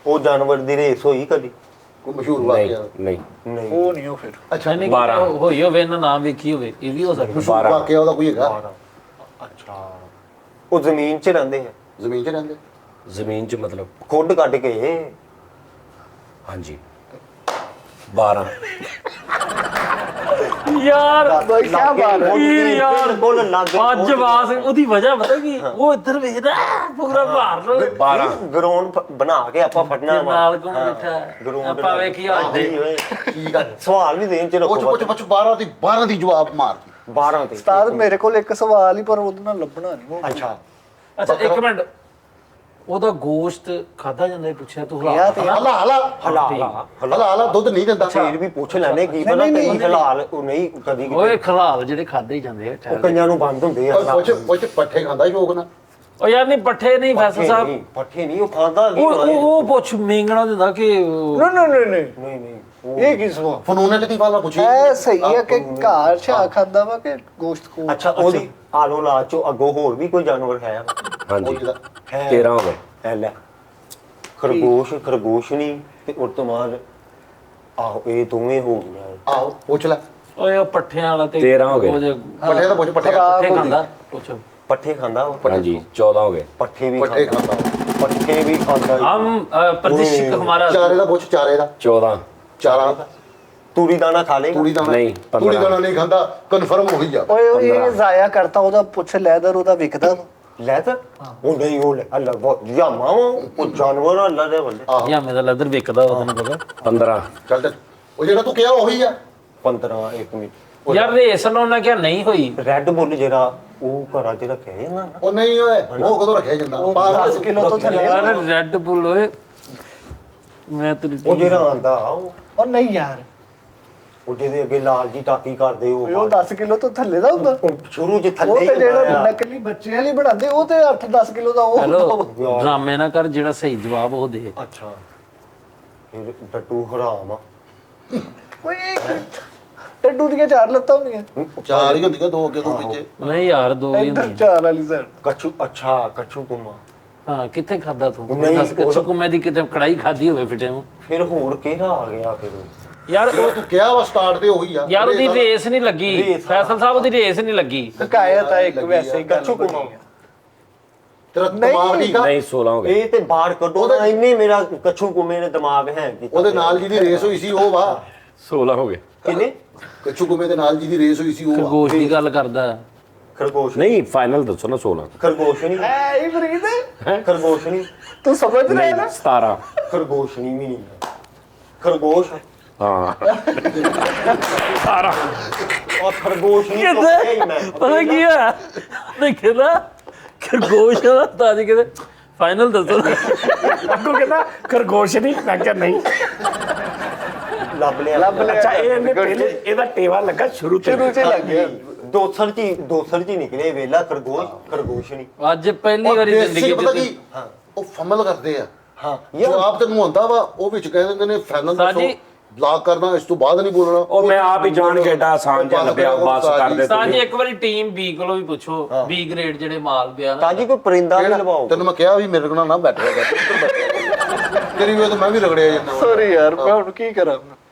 ਉਹ ਜਾਨਵਰ ਦੀ ਰੇਸ ਹੋਈ ਕਦੀ ਕੋਈ ਮਸ਼ਹੂਰ ਨਹੀਂ ਵਾਕਿਆ ਨਹੀਂ ਨਹੀਂ ਉਹ ਨਹੀਂ ਉਹ ਫਿਰ ਅੱਛਾ ਨਹੀਂ 12 ਹੋਈ ਹੋਵੇ ਨਾ ਨਾਮ ਵੇਖੀ ਹੋਵੇ ਇਹ ਵੀ ਹੋ ਸਕਦਾ 12 ਵਾਕਿਆ ਉਹਦਾ ਕੋਈ ਹੈਗਾ ਅੱਛਾ ਉਹ ਜ਼ਮੀਨ 'ਚ ਰਹਿੰਦੇ ਆ ਜ਼ਮੀਨ 'ਚ ਰਹਿੰਦੇ ਜ਼ਮੀਨ 'ਚ ਮਤਲਬ ਖੁੱਡ ਕੱਢ ਕੇ ਹਾਂਜੀ 12 ਯਾਰ ਬਾਈ ਕੀ ਬਾਤ ਹੈ ਇਹ ਯਾਰ ਬਿਲਕੁਲ ਲੱਗ ਅੱਜ ਬਾਸ ਉਹਦੀ ਵਜ੍ਹਾ ਪਤਾ ਕੀ ਉਹ ਇੱਧਰ ਵੇਖਦਾ ਪੂਰਾ ਭਾਰ ਨਾਲ 12 ਗਰਾਊਂਡ ਬਣਾ ਕੇ ਆਪਾਂ ਫੜਨਾ ਵਾ। ਨਾਲ ਕੋਣ ਬੈਠਾ ground ਆਪਾਂ ਵੇਖੀ ਅੱਜ ਠੀਕ ਆ ਸਵਾਲ ਵੀ ਦੇਣ ਚ ਪੁੱਛ ਰੱਖੋ ਪੁੱਛ 12 ਦੀ ਜਵਾਬ ਮਾਰਦੀ 12 ਤੇ ਉਸਤਾਦ ਮੇਰੇ ਕੋਲ ਇੱਕ ਸਵਾਲ ਹੀ ਪਰ ਉਹਦੇ ਨਾਲ ਲੱਭਣਾ ਨਹੀਂ ਅੱਛਾ ਅੱਛਾ ਇੱਕ ਮਿੰਟ ਉਹਦਾ ਗੋਸ਼ਤ ਖਾਦਾ ਜਾਂਦਾ ਇਹ ਪੁੱਛਿਆ ਤੂੰ ਕਿਹਾ ਤੇ ਹਲਾ ਹਲਾ ਹਲਾਲ ਦੁੱਧ ਨਹੀਂ ਦਿੰਦਾ ਫੇਰ ਵੀ ਪੁੱਛ ਲੈਣੇ ਕੀ ਪਤਾ ਕਈ ਹਲਾਲ ਉਹ ਨਹੀਂ ਕਦੀ ਓਏ ਖਲਾਲ ਜਿਹੜੇ ਖਾਦੇ ਹੀ ਜਾਂਦੇ ਆ ਉਹ ਕਈਆਂ ਨੂੰ ਬੰਦ ਹੁੰਦੇ ਆ ਪੁੱਛ ਪੱਠੇ ਖਾਂਦਾ ਸ਼ੋਕ ਨਾ ਉਹ ਯਾਰ ਨਹੀਂ ਪੱਠੇ ਨਹੀਂ ਫੈਸਲ ਸਾਹਿਬ ਪੱਠੇ ਨਹੀਂ ਉਹ ਖਾਂਦਾ ਕੀ ਉਹ ਪੁੱਛ ਮੇਂਗਣਾ ਦਿੰਦਾ ਕਿ ਨਹੀਂ ਨਹੀਂ ਨਹੀਂ ਇਹ ਕੀ ਸਵਾਲ ਫਨੂਨ ਤੇ ਵਾਲਾ ਪੁੱਛੀ ਐ ਸਹੀ ਹੈ ਕਿ ਘਰ ਛਾ ਖਾਂਦਾ ਵਾ ਕਿ ਗੋਸ਼ਤ ਖੋ ਅੱਛਾ ਉਹਦੀ ਆਲੋ ਲਾ ਚੋ ਅੱਗੋਂ ਹੋਰ ਵੀ ਕੋਈ ਜਾਨਵਰ ਹੈ ਹਾਂਜੀ ਹੈ 13 ਹੋ ਗਏ ਹੈ ਲੈ ਖਰਗੋਸ਼ ਨਹੀਂ ਤੇ ਉਸ ਤੋਂ ਬਾਅਦ ਆਹੋ ਇਹ ਦੋਵੇਂ ਹੋ ਗਈਆਂ ਆਓ ਪੁੱਛ ਲੈ ਓਏ ਉਹ ਪੱਠਿਆਂ ਵਾਲਾ ਤੇ 13 ਹੋ ਗਏ। ਉਹਦੇ ਪੱਠੇ ਦਾ ਪੁੱਛ ਪੱਠੇ ਪੱਠੇ ਖਾਂਦਾ ਪੁੱਛ ਪੱਠੇ ਖਾਂਦਾ ਉਹ ਹਾਂਜੀ 14 ਹੋ ਗਏ। ਪੱਠੇ ਵੀ ਪੱਠੇ ਖਾਂਦਾ ਖਾਂਦਾ ਪੱਠੇ ਵੀ ਖਾਂਦਾ हम प्रतिष्ठित हमारा ਚਾਰੇ ਦਾ ਪੁੱਛ ਚਾਰੇ ਦਾ 14 ਚਾਰਾ ਤੂੜੀ ਦਾਣਾ ਖਾ ਲੇਗਾ ਤੂੜੀ ਦਾਣਾ ਨਹੀਂ, 15 ਤੂੜੀ ਦਾਣਾ ਨਹੀਂ ਖਾਂਦਾ ਕਨਫਰਮ ਹੋਈ ਜਾ ਓਏ ਉਹ ਇਹ ਜ਼ਾਇਆ ਕਰਤਾ ਉਹਦਾ ਪੁੱਛ ਲੈਦਰ ਉਹਦਾ ਵਿਕਦਾ ਵਾ। ਲੈ ਤਾਂ ਉਹ ਨਹੀਂ ਉਹ ਲੈ ਅੱਲਾ ਬਹੁਤ ਜਾਂ ਮਾਵਾ ਉਹ ਜਾਨਵਰ ਆ, ਅੱਲਾ ਦੇ ਬੰਦੇ या मेरा लेदर बेचदा वो तन्नू पता 15 ਚੱਲ ਤੇ ਉਹ ਜਿਹੜਾ ਤੂੰ ਕਿਹਾ ਉਹੀ ਆ 15 1 ਮਿੰਟ यार रेस ना क्या नहीं हुई ਰੈੱਡ ਬੁੱਲ ਜਿਹੜਾ ਉਹ ਘਰਾਂ 'ਚ ਰੱਖਿਆ ਜਾਂਦਾ ਨਾ ਉਹ ਨਹੀਂ ਓਏ ਉਹ ਕਦੋਂ ਰੱਖਿਆ ਜਾਂਦਾ 10 ਕਿਲੋ ਤੋਂ ਥੱਲੇ यार रेड बुल ओए मैं तेरी ਉਹ ਜਿਹੜਾ ਆਂਦਾ ਉਹ ਉਹ ਨਹੀਂ ਯਾਰ ਜਿਹਦੇ ਅੱਗੇ ਲਾਲ ਜੀ ਟਾਕੀ ਕਰਦੇ ਉਹ 10 ਕਿਲੋ ਤੋਂ ਥੱਲੇ ਦਾ ਹੁੰਦਾ। ਉਹ ਸ਼ੁਰੂ 'ਚ ਉਹ ਥੱਲੇ ਤੇ ਹੀ ਜਿਹੜਾ ਹੁੰਦਾ ਆ। ਨਕਲੀ ਬੱਚਿਆਂ ਲਈ ਬਣਾਉਂਦੇ ਉਹ ਤੇ 8-10 ਕਿਲੋ ਦਾ ਉਹ हेलो ਹੁੰਦਾ ਵਾ। ड्रामे ना कर जेड़ा सही जवाब हो दे ਅੱਛਾ ਫਿਰ ਡੱਟੂ ਹਰਾਮ ਆ ਓਏ ਟੱਡੂ ਦੀਆਂ 4 ਲੱਤਾਂ ਹੁੰਦੀਆਂ ਚਾਰ ਹੀ ਹੁੰਦੀਆਂ ਦੋ ਅੱਗੇ ਦੋ ਪਿੱਛੇ नहीं यार दो ही ਇੱਧਰ नहीं 4 ਵਾਲੀ ਸਾਈਡ ਕੱਛੂ ਅੱਛਾ ਕੱਛੂ ਕੁਮਾ हां किथे खादा तू नहीं, दस कच्चू कुम्मे दी किते कड़ाई खादी होवे फिटे हूं ਫਿਰ ਹੋਰ ਕਿਹੜਾ ਆ ਗਿਆ ਫਿਰ यार ਜਿਹੜਾ ਤੂੰ ਕਿਹਾ ਵਾ ਸਟਾਰਟ ਤੇ ਉਹੀ ਆ यार ओदी रेस नहीं लगी फैसल साहब ओदी रेस नहीं लगी ਹਕਾਇਤ ਆ ਇੱਕ ਵੈਸੇ ਹੀ ਗੱਲ ਕੱਛੂ ਕੁਮਾ ਤੇਰਾ ਦਿਮਾਗ ਠੀਕ ਆ ਨਹੀਂ 16 ਹੋ ਗਏ। ਇਹ ਤੇ ਬਾਹਰ ਕੱਢੋ ਨਾ ਇੰਨੇ ਮੇਰਾ ਕੱਛੂ ਕੁਮੇ ਨੇ ਦਿਮਾਗ ਹੈ ਕੀਤਾ ਉਹਦੇ ਨਾਲ ਜਿਹਦੀ ਰੇਸ ਹੋਈ ਸੀ ਉਹ ਵਾ 16 ਹੋ ਗਏ। ਕਿੰਨੇ ਕੱਛੂ ਗੁੰਮੇ ਦੇ ਨਾਲ ਜਿਹਦੀ ਰੇਸ ਹੋਈ ਸੀ ਉਹ ਵਾ ਖਰਗੋਸ਼ ਦੀ ਗੱਲ ਕਰਦਾ ਖਰਗੋਸ਼ ਨਹੀਂ ਫਾਈਨਲ ਦੱਸੋ ਨਾ 16 ਖਰਗੋਸ਼ ਨਹੀਂ ਐ ਹੀ ਫਰੀਦ ਖਰਗੋਸ਼ ਨਹੀਂ ਤੂੰ ਸਮਝ ਰਿਹਾ ਨਹੀਂ ਨਾ 17 ਖਰਗੋਸ਼ ਨਹੀਂ ਵੀ ਨਹੀਂ ਖਰਗੋਸ਼ ਹਾਂ 17 ਔਰ ਖਰਗੋਸ਼ ਨਹੀਂ ਕਿਤੇ ਪੱਕਿਆ ਹੀ ਮੈਂ ਪਤਾ ਕੀ ਆ ਦੇਖੇ ਨਾ ਖਰਗੋਸ਼ ਦਾ ਤਾਜ ਕਿਤੇ ਫਾਈਨਲ ਦੱਸੋ ਅੱਗੋਂ ਕਹਿੰਦਾ ਖਰਗੋਸ਼ ਨਹੀਂ ਮੈਂ ਕਿਹਾ ਨਹੀਂ। ਲੱਭ ਲਿਆ ਅੱਛਾ ਇਹਨੇ ਪਹਿਲੇ ਇਹਦਾ ਟੇਵਾ ਲੱਗਾ ਸ਼ੁਰੂ ਤੇ ਸ਼ੁਰੂ ਚ ਲੱਗ ਗਿਆ ਦੋਸਰ ਜੀ ਨਿਕਲੇ ਵੇਲਾ ਖਰਗੋਸ਼ ਨਹੀਂ ਅੱਜ ਪਹਿਲੀ ਵਾਰੀ ਜ਼ਿੰਦਗੀ ਜ਼ਿੰਦਗੀ ਪਤਾ ਚ ਕੀ ਉਹ ਫਮਲ ਕਰਦੇ ਆ ਹਾਂ ਜੋ ਆਪ ਤੈਨੂੰ ਹੁੰਦਾ ਵਾ ਉਹ ਵਿੱਚ ਕਹਿ ਦਿੰਦੇ ਨੇ ਫਾਈਨਲ ਦੱਸੋ ਸਾਜੀ- ਬਲੌਕ ਕਰਨਾ ਇਸ ਤੋਂ ਬਾਅਦ ਨਹੀਂ ਬੋਲਣਾ ਉਹ ਮੈਂ ਆਪ ਹੀ ਜਾਣ ਕੇ ਏਡਾ ਆਸਾਨ ਜਿਹਾ ਲੱਭਿਆ ਬਸ ਕਰ ਦੇ ਤਾਂ ਜੀ ਇੱਕ ਵਾਰੀ ਟੀਮ ਬੀ ਕੋਲੋਂ ਵੀ ਪੁੱਛੋ ਬੀ ਗ੍ਰੇਡ ਜਿਹੜੇ ਮਾਲ ਪਿਆ ਨਾ ਤਾਂ ਜੀ ਕੋਈ ਪਰਿੰਦਾ ਵੀ ਲਵਾਓ ਤੈਨੂੰ ਮੈਂ ਕਿਹਾ ਵੀ ਮੇਰੇ ਕੋਲ ਨਾ ਬੈਠਿਆ ਕਰ ਉੱਧਰ ਬੈਠ ਤੇਰੀ ਵੇ ਤਾਂ ਮੈਂ ਵੀ ਰਗੜਿਆ ਜਾਂਦਾ ਸੌਰੀ ਯਾਰ ਮੈਂ ਹੁਣ ਕੀ ਕਰਾਂ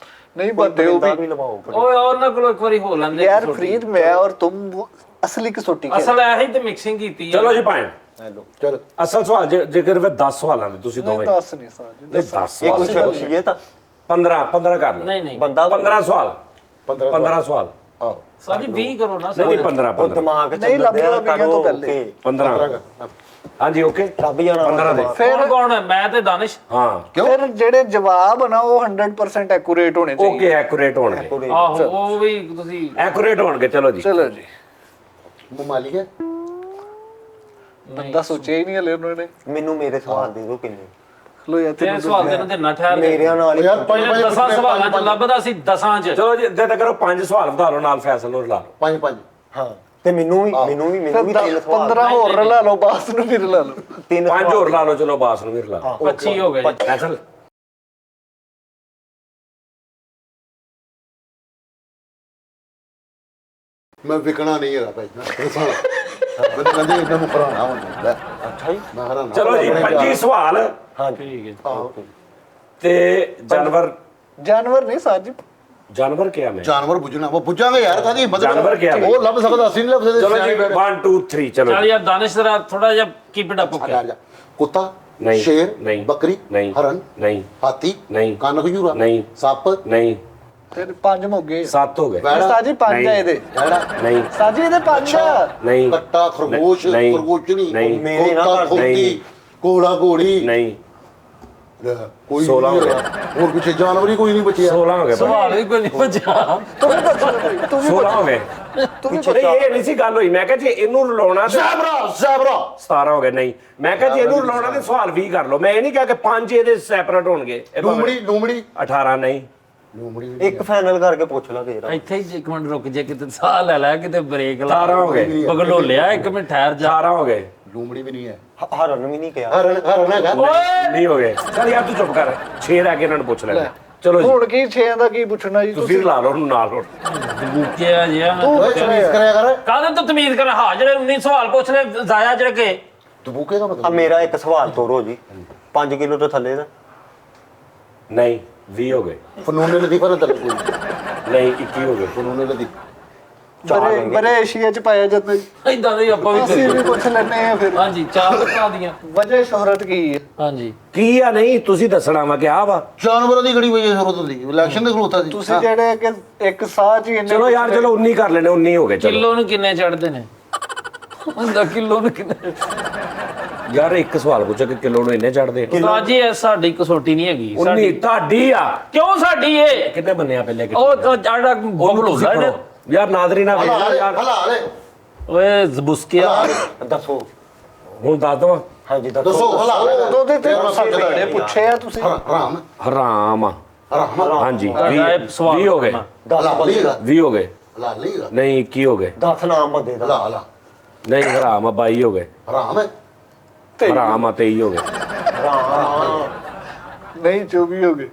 ਨਹੀਂ ਬੰਦੇ ਉਹ ਪਰਿੰਦਾ ਵੀ ਵੀ ਲਵਾਓ ਓਏ ਉਹਨਾਂ ਕੋਲੋਂ ਇੱਕ ਵਾਰੀ ਹੋ ਲੈਂਦੇ यार फरीद मैं और तुम वो असली कसौटी के ਅਸਲ ਇਹੀ ਤੇ ਮਿਕਸਿੰਗ ਕੀਤੀ ਆ ਚਲੋ ਜੀ ਭਾਈ ਹੈਲੋ ਚਲ ਅਸਲ ਸਵਾਲ ਜੇਕਰ ਫਿਰ 10 ਸਵਾਲਾਂ ਦੇ ਤੁਸੀਂ ਦੋਵੇਂ नहीं 10 नहीं साज ਨਹੀਂ 10 ਇਹ ਕੁਛ ਸਵਾਲ ਪੁੱਛੀਏ ਤਾਂ 15 ਕਰ ਲਓ ਨਹੀਂ ਨਹੀਂ ਬੰਦਾ 15 ਸਵਾਲ 15 ਸਵਾਲ ਆਹ ਸਾਡੀ 20 ਕਰੋ ਨਾ ਨਹੀਂ 15 ਉਹ ਦਿਮਾਗ ਨਹੀਂ ਲੱਭ ਲਿਆ ਮੀਆਂ ਤੋਂ ਪਹਿਲੇ। 15 ਹਾਂਜੀ ਓਕੇ ਲੱਭ ਜਾਣਾ 15 ਦੇ ਫਿਰ ਕੌਣ ਹੈ ਮੈਂ ਤੇ ਦਾਨਿਸ਼ ਹਾਂ फिर जेड़े जवाब है ना वो 100% एक्यूरेट होने चाहिए ਓਕੇ ਐਕੂਰੇਟ ਹੋਣਗੇ ਆਹੋ ਉਹ ਵੀ ਤੁਸੀਂ ਐਕੂਰੇਟ ਹੋਣਗੇ ਚਲੋ ਜੀ चलो जी ਮਮਾਲੀ ਹੈ बंदा सोचे ही नहीं हले उन्होंने ਮੈਨੂੰ ਮੇਰੇ ਸਵਾਲ ਦੇ ਦਿਓ ਕਿੰਨੇ लो यार ਤੇ ਸਵਾਲ ਤੈਨੂੰ ਦੇਣਾ ਠਹਿਰ ਕੇ ਮੇਰਿਆਂ ਨਾਲ ਹੀ ਯਾਰ ਪੰਜ ਜਿਹੜੇ 10 ਸਵਾਲਾਂ ਚ ਲੱਭਦਾ ਸੀ 10ਾਂ ਚ ਚਲੋ ਜੀ ਜੇ ਤਾਂ ਕਰੋ 5 ਸਵਾਲ ਵਧਾ ਲਓ ਨਾਲ ਫੈਸਲ ਨੂੰ ਰਲਾ ਲਓ ਪੰਜ ਪੰਜ ਹਾਂ ਤੇ ਮੈਨੂੰ ਵੀ ਤਿੰਨ ਸਵਾਲ 15 और ला लो बास नु फिर ला लो ਤਿੰਨ 5 ਹੋਰ ਲਾ ਲਓ ਚਲੋ ਬਾਸ ਨੂੰ ਵੀ ਰਲਾ ਲਓ 25 ਹੋ ਗਏ ਫੈਸਲ ਮੈਂ ਵਿਕਣਾ ਨਹੀਂ ਹੈਗਾ ਭਾਈ ਬੰਦੇ ਕਹਿੰਦੇ ਇਹਨਾਂ ਨੂੰ ਭਰਾਣਾ ਹੁੰਦਾ ਅੱਛਾ ਜੀ ਮੈਂ ਹਰਾਣਾ ਚਲੋ ਜੀ 25 ਸਵਾਲ ਹਾਂ ਠੀਕ ਹੈ ਤੇ ਜਾਨਵਰ जानवर नहीं साज ਜਾਨਵਰ ਕਿਹਾ ਮੈਂ ਜਾਨਵਰ ਬੁੱਝਣਾ ਉਹ ਬੁੱਝਾਂਗੇ ਯਾਰ ਕਾਦੀ ਜਾਨਵਰ ਕਿਹਾ ਉਹ ਲੱਭ ਸਕਦਾ ਅਸੀਂ ਨਹੀਂ ਲੱਭ ਸਕਦੇ ਚਲੋ ਜੀ 1 2 3 ਚਲੋ ਚੱਲ ਯਾਰ ਦਾਨਿਸ਼ ਜਰਾ ਥੋੜਾ ਜਿਹਾ ਕੀਪ ਇਟ ਅਪ ਆ ਜਾ ਕੁੱਤਾ ਨਹੀਂ, ਸ਼ੇਰ ਨਹੀਂ, ਬੱਕਰੀ ਨਹੀਂ, ਹਰਨ ਨਹੀਂ ਹਾਥੀ ਨਹੀਂ, ਕੰਨ ਖਜੂਰਾ ਨਹੀਂ, ਸੱਪ ਨਹੀਂ फिर 5 हो गए 7 ਹੋ ਗਏ ਵੈੜਾ साजी 5 नहीं। है दे ਵੈੜਾ ਨਹੀਂ साजी दे 5 ਨਹੀਂ ਕੱਟਾ ਖਰਗੋਸ਼ ਨਹੀਂ, ਖਰਗੋਸ਼ਣੀ ਨਹੀਂ, ਮੇਰੇ ਨਾਲ ਕੋਤਾ, ਕਰ- ਖੋਤੀ, ਨਹੀਂ। ਘੋੜਾ ਘੋੜੀ ਨਹੀਂ ਲੈ, ਕੋਈ 16 ਹੋ ਨਹੀਂ ਗਏ। ਹੈਗਾ। ਹੋਰ ਪਿੱਛੇ ਜਾਨਵਰ ਹੀ ਕੋਈ ਨਹੀਂ ਬਚਿਆ 16 ਹੋ ਗਏ ਭਾਈ। ਸਵਾਲ ਵੀ ਕੋਈ ਨਹੀਂ ਬਚਾ तू भी बच तू भी 16 ਹੋ ਗਏ तू भी ਨਹੀਂ ਇਹ ਨਹੀਂ ਸੀ ਗੱਲ ਹੋਈ ਮੈਂ ਕਿਹਾ ਜੇ ਇਹਨੂੰ ਰਲਾਉਣਾ ਤੇ ਜ਼ੈਬਰਾ ਜ਼ੈਬਰਾ 17 ਹੋ ਗਏ ਨਹੀਂ ਮੈਂ ਕਿਹਾ ਜੇ ਇਹਨੂੰ ਰਲਾਉਣਾ ਤੇ ਸਵਾਲ 20 ਕਰ ਲਓ ਮੈਂ ਇਹ ਨਹੀਂ ਕਿਹਾ ਕਿ 5 ਇਹਦੇ ਸੈਪਰੇਟ ਹੋਣਗੇ ਇਹ ਭਾਵੇਂ ਲੂੰਬੜੀ ਲੂੰਬੜੀ 18 ਨਹੀਂ ਲੂੰਬੜੀ ਇੱਕ ਫਾਈਨਲ ਕਰਕੇ ਪੁੱਛ ਲਾਂਗੇ ਜਰਾ ਇੱਥੇ ਹੀ ਇੱਕ ਮਿੰਟ ਰੁਕ ਜਾ ਕਿਤੇ ਸਾਹ ਲੈ ਲੈ ਕਿਤੇ ਬ੍ਰੇਕ ਲਾ 18 ਹੋ ਗਏ ਬਗਲੋ ਲਿਆ ਇੱਕ ਮਿੰਟ ਠਹਿਰ ਜਾ 18 ਹੋ ਗਏ ਲੂੰਬੜੀ ਵੀ ਨਹੀਂ ਹੈ ਹਰਨ ਵੀ ਨਹੀਂ ਕਿਹਾ ਹਰਨ ਹਰਨ ਹੈਗਾ ਨਹੀਂ ਹੋ ਗਏ ਚੱਲ ਯਾਰ ਤੂੰ ਚੁੱਪ ਕਰ 6 ਰਹਿ ਕੇ ਇਹਨਾਂ ਨੂੰ ਪੁੱਛ ਲੈਣਾ ਚਲੋ ਜੀ ਹੁਣ ਕੀ 6 ਦਾ ਕੀ ਪੁੱਛਣਾ ਜੀ ਤੁਸੀਂ ਰਲਾ ਲਓ ਉਹਨੂੰ ਨਾਲ ਹੁਣ ਬੂਕਿਆ ਜਿਆ ਤੂੰ ਓਏ ਤਮੀਜ਼ ਕਰਿਆ ਕਰ ਕਾਹਦੇ ਤੋਂ ਤਮੀਜ਼ ਕਰ ਹਾਂ ਜਿਹੜੇ 19 ਸਵਾਲ ਪੁੱਛ ਲੈ ਜ਼ਾਇਆ ਜਿਹੜੇ ਕਿ ਤੂੰ ਬੂਕੇ ਦਾ ਆ ਮਤਲਬ ਮੇਰਾ ਇੱਕ ਸਵਾਲ ਤੋਰੋ ਜੀ 5 ਕਿਲੋ ਤੋਂ ਥੱਲੇ ਦਾ ਨਹੀਂ 20 ਹੋ ਗਏ ਫਨੂਨੇ ਲਤੀਫਾ ਨਾ ਤੇਰੇ ਕੋਈ ਨਹੀਂ 21 ਹੋ ਗਏ ਫਨੂਨੇ ਲਤੀਫਾ ਬਰੇ ਏਸ਼ੀਆ ਚ ਪਾਇਆ ਜਾਂਦਾ ਜੀ। ਇਦਾਂ ਦੇ ਆਪਾਂ ਵੀ ਅਸੀਂ ਕਰੀਏ। ਵੀ ਪੁੱਛ ਲੈਂਦੇ ਆ ਫਿਰ ਹਾਂਜੀ 4 ਭਰਾ ਦੀਆਂ। ਵਜ੍ਹਾ ਸ਼ੋਹਰਤ ਕੀ ਹੈ? ਹਾਂਜੀ ਕੀ ਆ ਨਹੀਂ ਤੁਸੀਂ ਦੱਸਣਾ ਵਾ ਕਿ ਆ ਵਾ। ਜਾਨਵਰਾਂ ਦੀ ਗੜੀ ਵਜੇ ਜ਼ਰੂਰਤ ਹੁੰਦੀ ਇਲੈਕਸ਼ਨ ਦੇ ਖਲੋਤਾ ਸੀ ਤੁਸੀਂ ਜਿਹੜੇ ਕਿ ਇੱਕ ਸਾਹ ਚ ਹੀ ਇੰਨੇ ਚਲੋ ਯਾਰ ਚਲੋ 19 ਕਰ ਲੈਣੇ 19 ਹੋ ਗਏ ਚਲੋ ਕਿਲੋ ਨੂੰ ਕਿੰਨੇ ਚੜਦੇ ਨੇ? ਹੁੰਦਾ ਕਿਲੋ ਨੂੰ ਕਿੰਨੇ? ਯਾਰ ਇੱਕ ਸਵਾਲ ਪੁੱਛੋ ਕਿ ਕਿਲੋ ਨੂੰ ਇੰਨੇ ਚੜਦੇ ਉਸਤਾਦ ਜੀ ਇਹ ਸਾਡੀ ਕਸੌਟੀ ਨਹੀਂ ਹੈਗੀ 19 ਤੁਹਾਡੀ ਆ ਕਿਉਂ ਸਾਡੀ ਇਹ? ਕਿੰਨੇ ਬੰਨਿਆ ਪਹਿਲੇ ਉਹ ਜਿਹੜਾ ਬਬਲ ਹੁੰਦਾ ਇਹਨੇ। ਯਾਰ ਨਾਦਰੀ ਨਾ ਵੇਖ ਹਲਾ ਯਾਰ ਲੈ ਓਏ ਜ਼ਬੁਸਕਿਆ ਦੱਸੋ ਹੁਣ ਦੱਸ ਦਵਾਂ ਹਾਂਜੀ ਦੱਸੋ ਦੱਸੋ ਹਲਾ ਲੈ ਉਦੋਂ ਦੇ ਤੇ ਸਾਡੇ ਪੁੱਛੇ ਆ ਤੁਸੀਂ। ਹਰਾਮ ਹਰਾਮ ਹਰਾਮ ਹਾਂਜੀ ਇਹ ਸਵਾਲ 20 ਹੋ ਗਏ ਹਲਾ ਲਈਗਾ 20 ਹੋ ਗਏ ਹਲਾ ਲਈਗਾ ਨਹੀਂ 21 ਹੋ ਗਏ 10 ਨਾਮ ਬੰਦੇ ਦਾ ਹਲਾ ਨਹੀਂ ਹਰਾਮ ਆ 22 ਹੋ ਗਏ ਹਰਾਮ ਹੈ ਹਰਾਮ ਆ 23 ਹੋ ਗਏ ਨਹੀਂ 24 ਹੋ ਗਏ।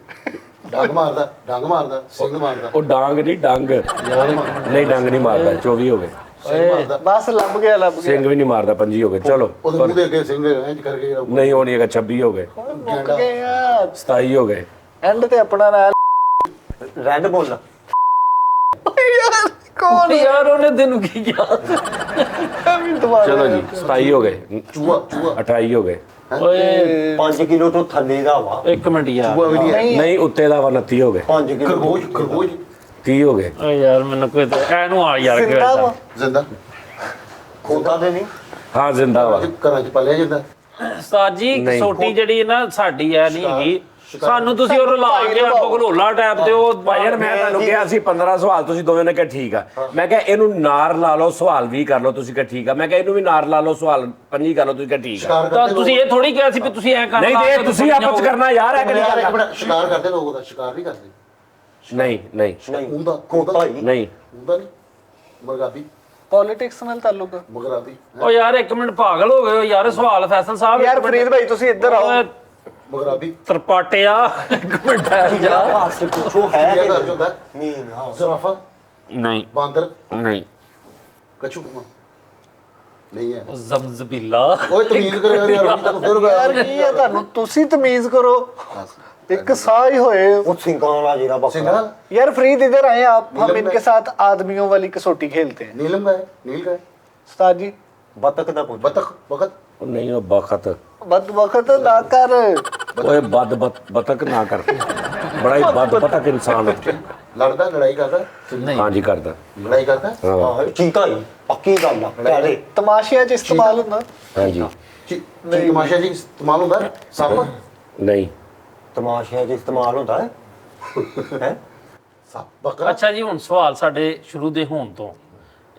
ਡੰਗ ਮਾਰਦਾ ਸਿੰਘ ਮਾਰਦਾ ਉਹ ਡਾਂਗ ਨਹੀਂ ਡੰਗ ਨਹੀਂ ਡੰਗ ਨਹੀਂ ਮਾਰਦਾ 24 ਹੋ ਗਏ ਸਿੰਘ ਮਾਰਦਾ ਬਸ ਲੱਭ ਗਿਆ ਸਿੰਘ ਵੀ ਨਹੀਂ ਮਾਰਦਾ 25 ਹੋ ਗਏ ਚਲੋ ਉਹਦੇ ਮੂੰਹ ਦੇ ਅੱਗੇ ਸਿੰਘ ਇੰਜ ਕਰਕੇ ਜਿਹੜਾ ਨਹੀਂ ਹੋਣੀ ਹੈਗਾ 26 ਹੋ ਗਏ ਮੁੱਕ ਗਏ ਆ 27 ਹੋ ਗਏ ਐਂਡ ਤੇ ਆਪਣਾ ਨਾਲ ਰੈਡ ਬੋਲ ਯਾਰ ਕੌਣ ਯਾਰ ਉਹਨੇ ਤੈਨੂੰ ਕੀ ਕਿਹਾ? ਵੀ ਦੁਬਾਰਾ ਚਲੋ ਜੀ 27 ਹੋ ਗਏ ਚੂਹਾ 28 ਹੋ ਗਏ ਓਏ 5 ਕਿਲੋ ਤੋਂ ਥੱਲੇ ਦਾ ਵਾ ਇੱਕ ਮਿੰਟ ਯਾਰ। ਚੂਹਾ ਵੀ ਨਹੀਂ ਹੈ ਨਹੀਂ ਉੱਤੇ ਦਾ ਵਾ 29 ਹੋ ਗਏ 5 ਕਿਲੋ ਖਰਗੋਸ਼ 30 ਹੋ ਗਏ ਓਏ ਯਾਰ ਮੈਨੂੰ ਕੋਈ ਐਨੂੰ ਆ ਯਾਰ ਕੀ ਸਿੰਦਾ ਵਾ। ਹੋਇਆ? ਜ਼ਿੰਦਾ ਖੋਤਾ ਦੇ ਨਹੀਂ ਹਾਂ ਜ਼ਿੰਦਾ ਵਾ ਘਰਾਂ ਚ ਪਾਲਿਆ ਜਾਂਦਾ ਉਸਤਾਦ ਜੀ ਨਹੀਂ। ਕਸੌਟੀ ਜਿਹੜੀ ਨਾ ਸਾਡੀ ਐ ਨਹੀਂ ਹੈਗੀ। ਸਾਨੂੰ ਤੁਸੀਂ ਉਹ ਲਾ ਕੇ ਬਗਲੋਲਾ ਟੈਪ ਤੇ ਉਹ ਯਾਰ ਮੈਂ ਤੁਹਾਨੂੰ ਕਿਹਾ ਸੀ 15 ਸਵਾਲ ਤੁਸੀਂ ਦੋਵੇਂ ਨੇ ਕਿਹਾ ਠੀਕ ਆ ਮੈਂ ਕਿਹਾ ਇਹਨੂੰ ਨਾਰ ਲਾ ਲਓ ਸਵਾਲ 20 ਕਰ ਲਓ ਤੁਸੀਂ ਕਿਹਾ ਠੀਕ ਆ ਮੈਂ ਕਿਹਾ ਇਹਨੂੰ ਵੀ ਨਾਰ ਲਾ ਲਓ ਸਵਾਲ 25 ਕਰ ਲਓ ਤੁਸੀਂ ਕਿਹਾ ਠੀਕ ਆ ਸ਼ਿਕਾਰ ਤਾਂ ਕਰਦੇ ਤੁਸੀਂ ਇਹ ਥੋੜੀ ਕਿਹਾ ਸੀ ਵੀ ਤੁਸੀਂ ਐ ਕਰਨਾ ਨਹੀਂ ਤੇ ਇਹ ਤੁਸੀਂ ਆਪਸ ਚ ਕਰਨਾ ਯਾਰ ਇਹ ਕਿਹੜੀ ਯਾਰ ਗੱਲ ਇੱਕ ਆ? ਮਿੰਟ ਸ਼ਿਕਾਰ ਕਰਦੇ ਲੋਕ ਉਹਦਾ ਸ਼ਿਕਾਰ ਨਹੀਂ ਕਰਦੇ ਨਹੀਂ ਨਹੀਂ ਨਹੀਂ ਹੁੰਦਾ ਖੋਤਾ ਹੀ ਨਹੀਂ ਹੁੰਦਾ ਨਹੀਂ ਮਰਗਾਬੀ ਪੋਲਿਟਿਕਸ ਨਾਲ ਤਾਲੁਕ ਆ। ਮਗਰਾਬੀ ਓ ਯਾਰ ਇੱਕ ਮਿੰਟ ਪਾਗਲ ਹੋ ਗਏ ਹੋ ਯਾਰ ਸਵਾਲ ਫੈਸਲ ਸਾਹਿਬ ਯਾਰ ਫਰੀਦ ਭਾਈ ਤੁਸੀਂ ਇੱਧਰ ਆਓ। ਓਏ ਮਗਰਾਬੀ ਤਰਪਾਟਿਆ ਇੱਕ ਮਿੰਟ ਠਹਿਰ ਜਾ। ਹਾਸੇ ਪੁੱਛੋ ਹੈ ਇਹ ਕਿ ਗੱਲ ਹੁੰਦਾ ਨਹੀਂ ਹਾਂ ਜ਼ਰਾਫਾ ਨਹੀਂ ਬਾਂਦਰ ਨਹੀਂ ਕਛੂ ਨਹੀਂ ਹੈ ਜ਼ਮਜ਼ਬੀਲਾ ਓਏ ਤਮੀਜ਼ ਕਰੋ ਯਾਰ ਹੁਣ ਤੱਕ ਫਿਰ ਯਾਰ ਕੀ ਹੈ ਤੁਹਾਨੂੰ ਤੁਸੀਂ ਤਮੀਜ਼ ਕਰੋ। एक साह ही होए। वो सिंघा वाला जीरा बकरा सिंघा यार फरीद इधर आए आप, हम नीलम इनके का साथ आदमियों वाली कसौटी खेलते हैं। नीलम का है, नील का है, उस्ताद जी बतख दा पूछ बतख बखत ਉਹ ਨਹੀਂ ਉਹ ਬਖਤ बद वक्त ना कर। ਓਏ ਬਤਕ ਨਾ ਕਰ ਬੜਾ ਹੀ ਬਤਕ ਇਨਸਾਨ ਹੈ लड़ता लड़ाई करता नहीं ਹਾਂਜੀ ਕਰਦਾ लड़ाई करता ਹਾਂ हां चीता ही पक्की गल आ कह दे तमाशिया च इस्तेमाल होता। ਹਾਂਜੀ तमाशा जी इस्तेमाल होता है सांप ਨਹੀਂ तमाशा च इस्तेमाल होता है हैं सांप बकरा ਅੱਛਾ ਜੀ ਹੁਣ ਸਵਾਲ ਸਾਡੇ ਸ਼ੁਰੂ ਦੇ ਹੋਣ ਤੋਂ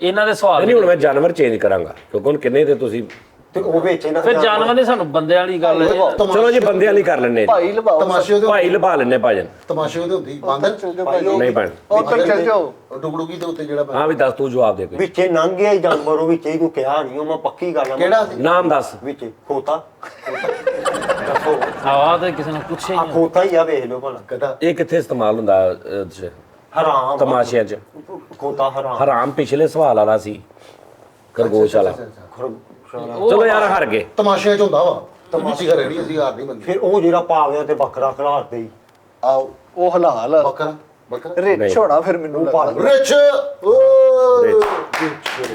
ਇਹਨਾਂ ਦੇ ਸਵਾਲ ਨਹੀਂ ਹੁਣ ਮੈਂ ਜਾਨਵਰ ਚੇਂਜ ਕਰਾਂਗਾ ਕਿਉਂਕਿ ਹੁਣ ਕਿੰਨੇ ਤੇ ਤੁਸੀਂ ਤੇ ਉਹ ਵਿੱਚ ਇਹਨਾਂ ਫਿਰ ਜਾਨਵਰ ਨੇ ਸਾਨੂੰ ਬੰਦਿਆਂ ਵਾਲੀ ਗੱਲ ਚਲੋ ਜੀ ਬੰਦੇ ਵਾਲੀ ਕਰ ਲੈਣੇ भाई लबाओ तमाशे होते ਭਾਈ ਲਭਾ ਲੈਣੇ ਭਾਜਨ तमाशे होते होती बांदर चल जाओ भाई। ਨਹੀਂ ਭੈਣ उधर चल जाओ। डुगडुगी ਦੇ ਉੱਤੇ ਜਿਹੜਾ ਹਾਂ ਵੀ ਦੱਸ ਤੂੰ ਜਵਾਬ ਦੇ ਕੋਈ ਵਿੱਚੇ ਲੰਘ ਗਿਆ ਹੀ ਜਾਨਵਰ ਉਹ ਵਿੱਚੇ ਹੀ ਕੋਈ ਕਿਹਾ ਨਹੀਂ ਉਹ ਮੈਂ ਪੱਕੀ ਗੱਲ ਆ ਕਿਹੜਾ ਸੀ ਨਾਮ ਦੱਸ ਵਿੱਚ ਖੋਤਾ ਦੱਸੋ ਆਵਾਜ਼ ਤੇ ਕਿਸੇ ਨੇ ਪੁੱਛਿਆ ਆ ਹੀ ਖੋਤਾ ਹੀ ਆ ਵੇਖ ਲਓ ਭਲਾ ਕਦਾ ਇਹ ਕਿੱਥੇ ਇਸਤੇਮਾਲ ਹੁੰਦਾ ਹਰਾਮ ਤਮਾਸ਼ਿਆਂ 'ਚ ਖੋਤਾ ਹਰਾਮ ਹਰਾਮ ਪਿਛਲੇ ਸਵਾਲ ਵਾਲਾ ਸੀ ਖਰਗੋਸ਼ ਵਾਲਾ ਚਲੋ ਯਾਰ ਹਾਰ ਗਏ ਤਮਾਸ਼ੇ ਚ ਹੁੰਦਾ ਵਾ ਤਮਾਸ਼ੀ ਘਰੇ ਨਹੀਂ ਅਸੀਂ ਹਾਰ ਨਹੀਂ ਬੰਦੇ ਫਿਰ ਉਹ ਜਿਹੜਾ ਪਾ ਗਿਆ ਤੇ ਬੱਕਰਾ ਖਿਲਾਰਦੇ ਹੀ ਆਓ ओ हलाल ਬੱਕਰਾ ਬੱਕਰਾ रिच होना फिर मेनू लगदा। ਰਿਚ ਓ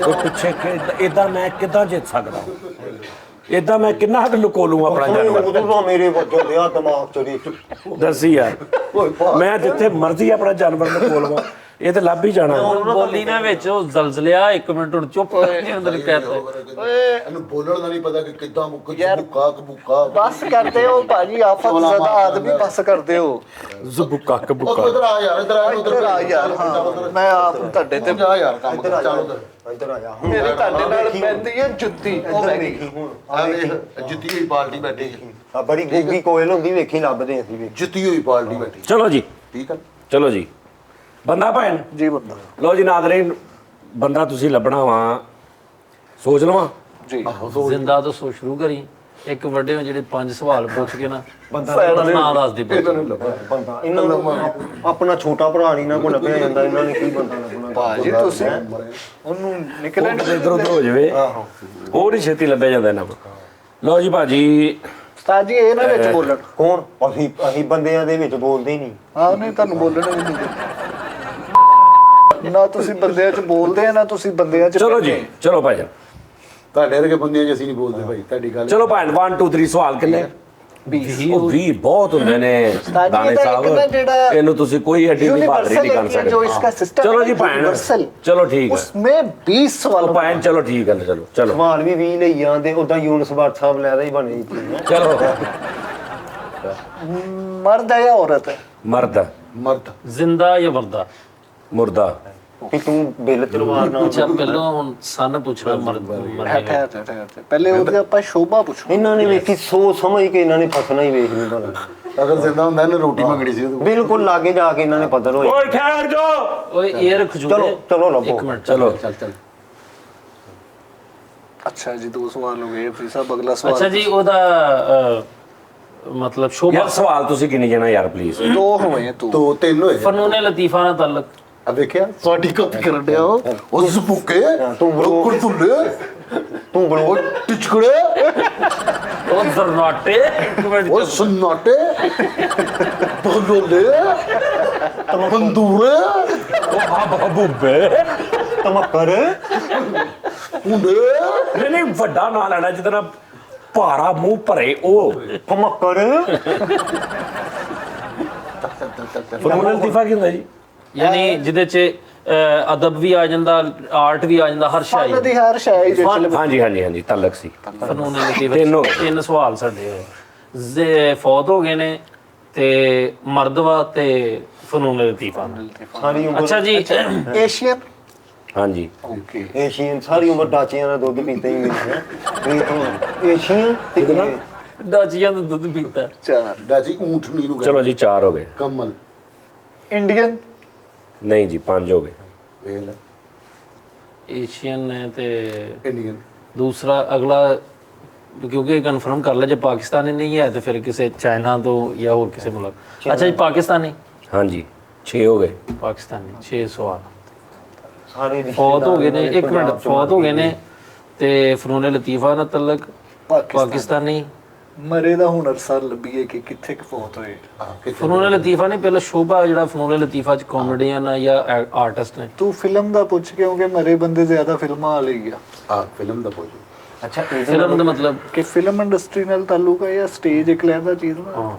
ਕੋਈ ਪਿੱਛੇ ਇਦਾਂ ਮੈਂ ਕਿੱਦਾਂ ਜਿੱਤ ਸਕਦਾ ਇਦਾਂ ਮੈਂ ਕਿੰਨਾ ਹੱਕ ਲੁਕੋ ਲੂੰ ਆਪਣਾ ਜਾਨਵਰ ਉਦੋਂ ਤਾਂ ਮੇਰੇ ਵੱਜੋਂ ਦੇ ਆ ਦਿਮਾਗ ਚ ਰਿਚ ਦੱਸੀ ਯਾਰ ਮੈਂ ਜਿੱਥੇ ਮਰਜ਼ੀ ਆਪਣਾ ਜਾਨਵਰ ਲੁਕੋ ਲਵਾਂ ਇਹ ਤੇ ਲੱਭ ਹੀ ਜਾਣਾ ਹੁਣ ਬੋਲੀ ਨਾ ਵਿੱਚ ਉਹ ਜ਼ਲਜ਼ਲਿਆ 1 ਮਿੰਟ ਹੁਣ ਚੁੱਪ ਕਰਕੇ ਅੰਦਰ ਕਹਤੇ ਇਹਨੂੰ ਬੋਲਣ ਦਾ ਨਹੀਂ ਪਤਾ ਕਿ ਕਿੱਦਾਂ ਮੁੱਕ ਬੁੱਕਾ ਕਬੂਕਾ बस करते हो भाजी आफत ज्यादा आदमी बस करते हो। ਜ਼ਬੁਕਾ ਉਹ ਕਬੁਕਾ ਇਧਰ ਆ ਯਾਰ ਇਧਰ ਆ इधर आ यार हाँ मैं आप ਤੁਹਾਡੇ ਤੇ ਜਾ ਯਾਰ ਕੰਮ ਇੱਧਰ ਆ ਚੱਲ ਜਾ ਉਧਰ ਇੱਧਰ ਆ ਜਾ ਮੇਰੀ ਤੁਹਾਡੇ ਨਾਲ ਪੈਂਦੀ ਹੈ ਜੁੱਤੀ। ਇੱਧਰ ਵੇਖੀ ਹੁਣ ਆ ਵੇਖ ਜਿੱਤੀ ਹੋਈ ਪਾਰਟੀ ਬੈਠੀ ਆ ਬੜੀ ਗੁੱਗੀ ਕੋਇਲ ਹੁੰਦੀ ਵੇਖੀ ਲੱਭਦੇ ਅਸੀਂ ਵੀ ਜਿੱਤੀ ਹੋਈ ਪਾਰਟੀ ਬੈਠੀ ਚਲੋ ਜੀ ਠੀਕ ਆ ਚਲੋ ਜੀ ਬੰਦਾ ਭੈਣ जी बंदा ਲੋ ਜੀ ਨਾਜ਼ਰੀਨ ਬੰਦਾ ਤੁਸੀਂ ਲੱਭਣਾ ਵਾ ਸੋਚ ਲਵਾਂ जी ਜ਼ਿੰਦਾ ਤੋਂ ਸੋ ਸ਼ੁਰੂ ਕਰੀ ਇੱਕ ਵੱਡੇ ਹੋ ਜਿਹੜੇ 5 ਸਵਾਲ ਪੁੱਛ ਕੇ ਨਾ ਬੰਦਾ ਨਾਂ ਦੱਸ ਦੇ ਬੰਦਾ ਇਹਨਾਂ ਨੂੰ ਆਪਣਾ ਛੋਟਾ ਭਰਾ ਨਹੀਂ ਨਾ ਕੋ ਲੱਭਿਆ ਜਾਂਦਾ ਇਹਨਾਂ ਨੇ ਕੀ ਬੰਦਾ ਲੱਭਣਾ ਭਾਜੀ ਤੁਸੀਂ ਉਹਨੂੰ ਨਿਕਲਣ ਇਧਰ ਉਧਰ ਹੋ ਜਾਵੇ ਆਹੋ ਉਹ ਨਹੀਂ ਛੇਤੀ ਲੱਭਿਆ ਜਾਂਦਾ ਇਹਨਾਂ ਕੋਲ ਲੋ ਜੀ ਭਾਜੀ ਉਸਤਾਦ ਜੀ ਇਹ ਨਾ ਵਿੱਚ ਬੋਲਣ। ਕੌਣ ਅਸੀਂ ਬੰਦਿਆਂ ਦੇ ਵਿੱਚ ਬੋਲਦੇ ਹੀ ਨਹੀਂ ਹਾਂ ਨਹੀਂ ਤੁਹਾਨੂੰ ਬੋਲਣ ਵੀ ਨਹੀਂ ਦਿੰਦੇ। ਨਾ ਤੁਸੀਂ ਬੰਦਿਆਂ 'ਚ ਬੋਲਦੇ ਆ ਨਾ ਤੁਸੀਂ ਬੰਦਿਆਂ 'ਚ ਚਲੋ ਜੀ, ਚਲੋ ਭਾਈ ਜਾਨ, ਤੁਹਾਡੇ ਵਰਗੇ ਬੰਦਿਆਂ 'ਚ ਅਸੀਂ ਨਹੀਂ ਬੋਲਦੇ ਭਾਈ, ਤੁਹਾਡੀ ਗੱਲ ਚਲੋ ਭਾਈ 1 2 3 ਸਵਾਲ ਕਿੰਨੇ? 20 ਬਹੁਤ ਹੁੰਦੇ ਨੇ ਦਾਨੇ ਸਾਹਿਬ, ਇਹਨੂੰ ਤੁਸੀਂ ਕੋਈ ਐਡੀ ਨਹੀਂ ਬਹਾਦਰੀ ਨਹੀਂ ਕਰ ਸਕਦੇ। जो इसका सिस्टम ਚਲੋ ਜੀ ਭੈਣ, ਚਲੋ ਠੀਕ ਹੈ, उसमें 20 सवाल ਭੈਣ ਚਲੋ ਠੀਕ ਹੈ, ਚਲੋ ਚਲੋ ਸਵਾਲ ਵੀ 20 ਲਈ ਜਾਂਦੇ, ਉਦਾਂ ਯੂਨਸ ਬਾਟ ਸਾਹਿਬ ਲੈ ਹੀ ਬਣੇ ਜੀ। ਚਲੋ। मर्द है या औरत है? ਮਰਦ, ਮਰਦ ਜ਼ਿੰਦਾ ਜਾਂ ਮਰਦਾ? ਮੁਰਦਾ। ਵੀ ਤੂੰ ਬਿੱਲ ਤਲਵਾਰ ਨਾਲ ਅੱਛਾ ਪਹਿਲਾਂ ਹੁਣ ਸਨ ਪੁੱਛਣਾ ਮਰਦ ठहर पहले ਉਹਦੇ ਆਪਾਂ ਸ਼ੋਭਾ ਪੁੱਛੋ। ਇਹਨਾਂ ਨੇ ਵੇਖੀ ਸੋਚ ਸਮਝ ਕੇ ਇਹਨਾਂ ਨੇ ਫਸਣਾ ਹੀ ਵੇਖ ਨਹੀਂ ਭਲਾ। ਅਗਰ ਜ਼ਿੰਦਾ ਹੁੰਦਾ ਇਹਨੇ ਰੋਟੀ ਮੰਗਣੀ ਸੀ ਉਹਦੇ ਬਿਲਕੁਲ ਲਾਗੇ ਜਾ ਕੇ ਇਹਨਾਂ ਨੇ ਪਤਾ ਹੋਇਆ। ਓਏ ਠਹਿਰ ਜਾ, ਓਏ 에ਅਰ ਖਜੂਰੇ। ਚਲੋ ਚਲੋ ਲੱਭੋ। ਇੱਕ ਮਿੰਟ ਚਲੋ। ਚੱਲ अच्छा जी 2 सवाल हो गए, फिर साहब अगला सवाल। ਅੱਛਾ ਜੀ ਉਹਦਾ ਮਤਲਬ ਸ਼ੋਭਾ ਯਾਰ ਸਵਾਲ ਤੁਸੀਂ ਕਿੰਨੇ ਜਣਾ ਯਾਰ ਪਲੀਜ਼? 2 हुए हैं तू। 2 3 ਹੋਏ ਫਨੂਨ ਲਤੀਫਾ ਨਾਲ ਤਾਲੁਕ। ਆ ਵੇਖਿਆ ਤੁਹਾਡੀ ਕਾਪੀ ਕਰਨ ਡਿਆ ਉਹ ਜ਼ਬੂਕੇ ਤੂੰ ਬਲੋ- ਕੁਰਤੁਲੇ ਤੂੰ ਬਲੋ ਉਹ ਟਿਚਕੜੇ ਉਹ ਜ਼ਰਨਾਟੇ। ਇੱਕ ਮਿੰਟ ਉਹ ਸੁਨਾਟੇ ਬੋਲੋਲੇ ਤੰਦੂਰੇ ਬੂਬੇ ਤਮਕਰ ਹੁੰਦੇ ਨਹੀਂ ਵੱਡਾ ਨਾਂ ਲੈਣਾ ਜਿਹਦਾ ਨਾ ਭਾਰਾ ਮੂੰਹ ਭਰੇ ਉਹ ਤਮਕਰ ਫਨੂਨ ਲਤੀਫਾ ਕੀ ਹੁੰਦਾ ਜੀ? ਯਾਨੀ ਜਿਹਦੇ ਚ ਅਦਬ ਵੀ ਆ ਜਾਂਦਾ, ਆਰਟ ਵੀ ਆ ਜਾਂਦਾ, ਹਰ ਸ਼ੈ फन दी हर शय जिस ਹਾਂਜੀ ਹਾਂਜੀ ਹਾਂਜੀ ਤਾਲਕ ਸੀ। ਫਨੂਨ ਲਤੀਫਾ। ਤਿੰਨ ਹੋ ਗਏ। 3 ਸਵਾਲ ਸਾਡੇ ਹੋਏ। ਫੌਤ ਹੋ ਗਏ ਨੇ ਤੇ ਮਰਦਵਾ ਤੇ ਫਨੂਨ ਲਤੀਫਾ ਨਾਲ। ਸਾਰੀ ਉਮਰ ਅੱਛਾ ਜੀ एशियन। ਹਾਂਜੀ ओके ਏਸ਼ੀਅਨ ਸਾਰੀ ਉਮਰ ਡਾਚੀਆਂ ਦਾ ਦੁੱਧ ਪੀਤੇ ਹੀ ਨਹੀਂ। ਏਸ਼ੀਅਨ ਤੇ ਡਾਚੀਆਂ ਦਾ ਦੁੱਧ ਪੀਤਾ। 4 ਡਾਜੀ ਊਂਠਣੀ ਨੂੰ ਚਲੋ ਜੀ 4 ਹੋ ਗਏ। ਕਮਲ इंडियन। ਨਹੀਂ ਜੀ 5 ਹੋ ਗਏ। ਵੇਖ ਲੈ ਏਸ਼ੀਅਨ ਹੈ ਤੇ ਇੰਡੀਅਨ ਦੂਸਰਾ ਅਗਲਾ ਕਿਉਂਕਿ ਕਨਫਰਮ ਕਰ ਲਿਆ ਜੇ ਪਾਕਿਸਤਾਨੀ ਨਹੀਂ ਹੈ ਤੇ ਫਿਰ ਕਿਸੇ ਚਾਈਨਾ ਤੋਂ ਜਾਂ ਹੋਰ ਕਿਸੇ ਮੁਲਕ। ਅੱਛਾ ਜੀ ਪਾਕਿਸਤਾਨੀ। ਹਾਂਜੀ 6 ਹੋ ਗਏ। ਪਾਕਿਸਤਾਨੀ 6 ਸਵਾਲ। ਸਾਰੇ ਫੌਤ ਹੋ ਗਏ ਨੇ। ਇੱਕ ਮਿੰਟ, ਫੌਤ ਹੋ ਗਏ ਨੇ ਤੇ ਫਨੂਨ ਲਤੀਫਾ ਨਾਲ ਤਲਕ ਪਾਕਿਸਤਾਨੀ। ਮਰੇ ਦਾ ਹੁਨਰ ਸਰ ਲੱਭੀਏ ਕਿ ਕਿੱਥੇ ਕ ਫੌਤ ਹੋਏ। ਫਨੂਨ ਲਤੀਫਾ ਨੇ ਪਹਿਲਾਂ ਸ਼ੋਭਾ ਜਿਹੜਾ ਫਨੂਨ ਲਤੀਫਾ ਚ ਕਾਮੇਡੀਅਨ ਹੈ ਜਾਂ ਆਰਟਿਸਟ ਨੇ। ਤੂੰ ਫਿਲਮ ਦਾ ਪੁੱਛ ਕਿਉਂਕਿ ਮਰੇ ਬੰਦੇ ਜ਼ਿਆਦਾ ਫਿਲਮਾਂ ਆ ਲਈ ਗਿਆ ਆ ਫਿਲਮ ਦਾ ਬੋਲ ਅੱਛਾ ਫਿਲਮ ਦਾ ਮਤਲਬ ਕਿ ਫਿਲਮ ਇੰਡਸਟਰੀ ਨਾਲ ਤਾਲੁਕ ਹੈ ਜਾਂ ਸਟੇਜ ਇੱਕ ਲੈਦਾ ਚੀਜ਼ ਨਾ। ਹਾਂ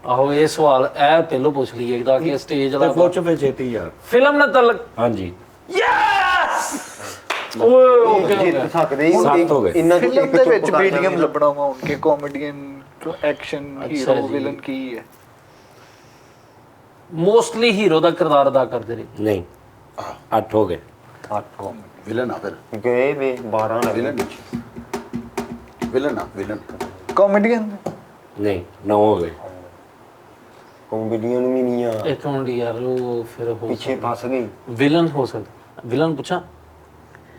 ਆਹੋ ਇਹ ਸਵਾਲ ਇਹ ਪਹਿਲਾਂ ਪੁੱਛ ਲਈਏ ਤਾਂ ਕਿ ਸਟੇਜ ਵਾਲਾ ਪੁੱਛ ਫੇ ਛੇਤੀ ਯਾਰ। ਫਿਲਮ ਨਾਲ ਤਲਕ। ਹਾਂਜੀ ਯੈਸ ਓਏ ਓਕੇ ਜਿੱਤ ਸਕਦੇ ਹੀ 7 ਹੋ ਗਏ। ਇਹਨਾਂ ਚੋਂ ਫਿਲਮ ਇੱਕ ਦੇ ਚੁੱਪ ਵਿੱਚ ਕਰ ਮੀਡੀਅਮ ਜਾਣਗੇ। ਲੱਭਣਾ ਵਾ ਉਨਕੇ ਕਾਮੇਡੀਅਨ ਐਕਸ਼ਨ ਹੀਰੋ ਜੀ। ਵਿਲਨ ਕੀ ਹੈ। ਮੋਸਟਲੀ ਹੀਰੋ ਦਾ ਕਿਰਦਾਰ ਅਦਾ ਕਰਦੇ ਨੇ। ਨਹੀਂ 8 ਹੋ ਗਏ। ਵਿਲਨ ਆ ਫਿਰ ਗਏ ਵੇ 12 ਲੱਗੇ ਵਿਲਨ ਵਿਲਨ ਆ ਵਿਲਨ ਕਾਮੇਡੀਅਨ ਨਹੀਂ 9 ਹੋ ਗਏ। ਕਾਮੇਡੀਅਨ ਵੀ ਨਹੀਂ ਆ ਇੱਕ ਮਿੰਟ ਯਾਰ ਉਹ ਫਿਰ ਹੋ ਪਿੱਛੇ ਫਸ ਗਈ। ਵਿਲਨ ਹੋ ਸਕਦਾ। ਵਿਲਨ ਪੁੱਛਾਂ?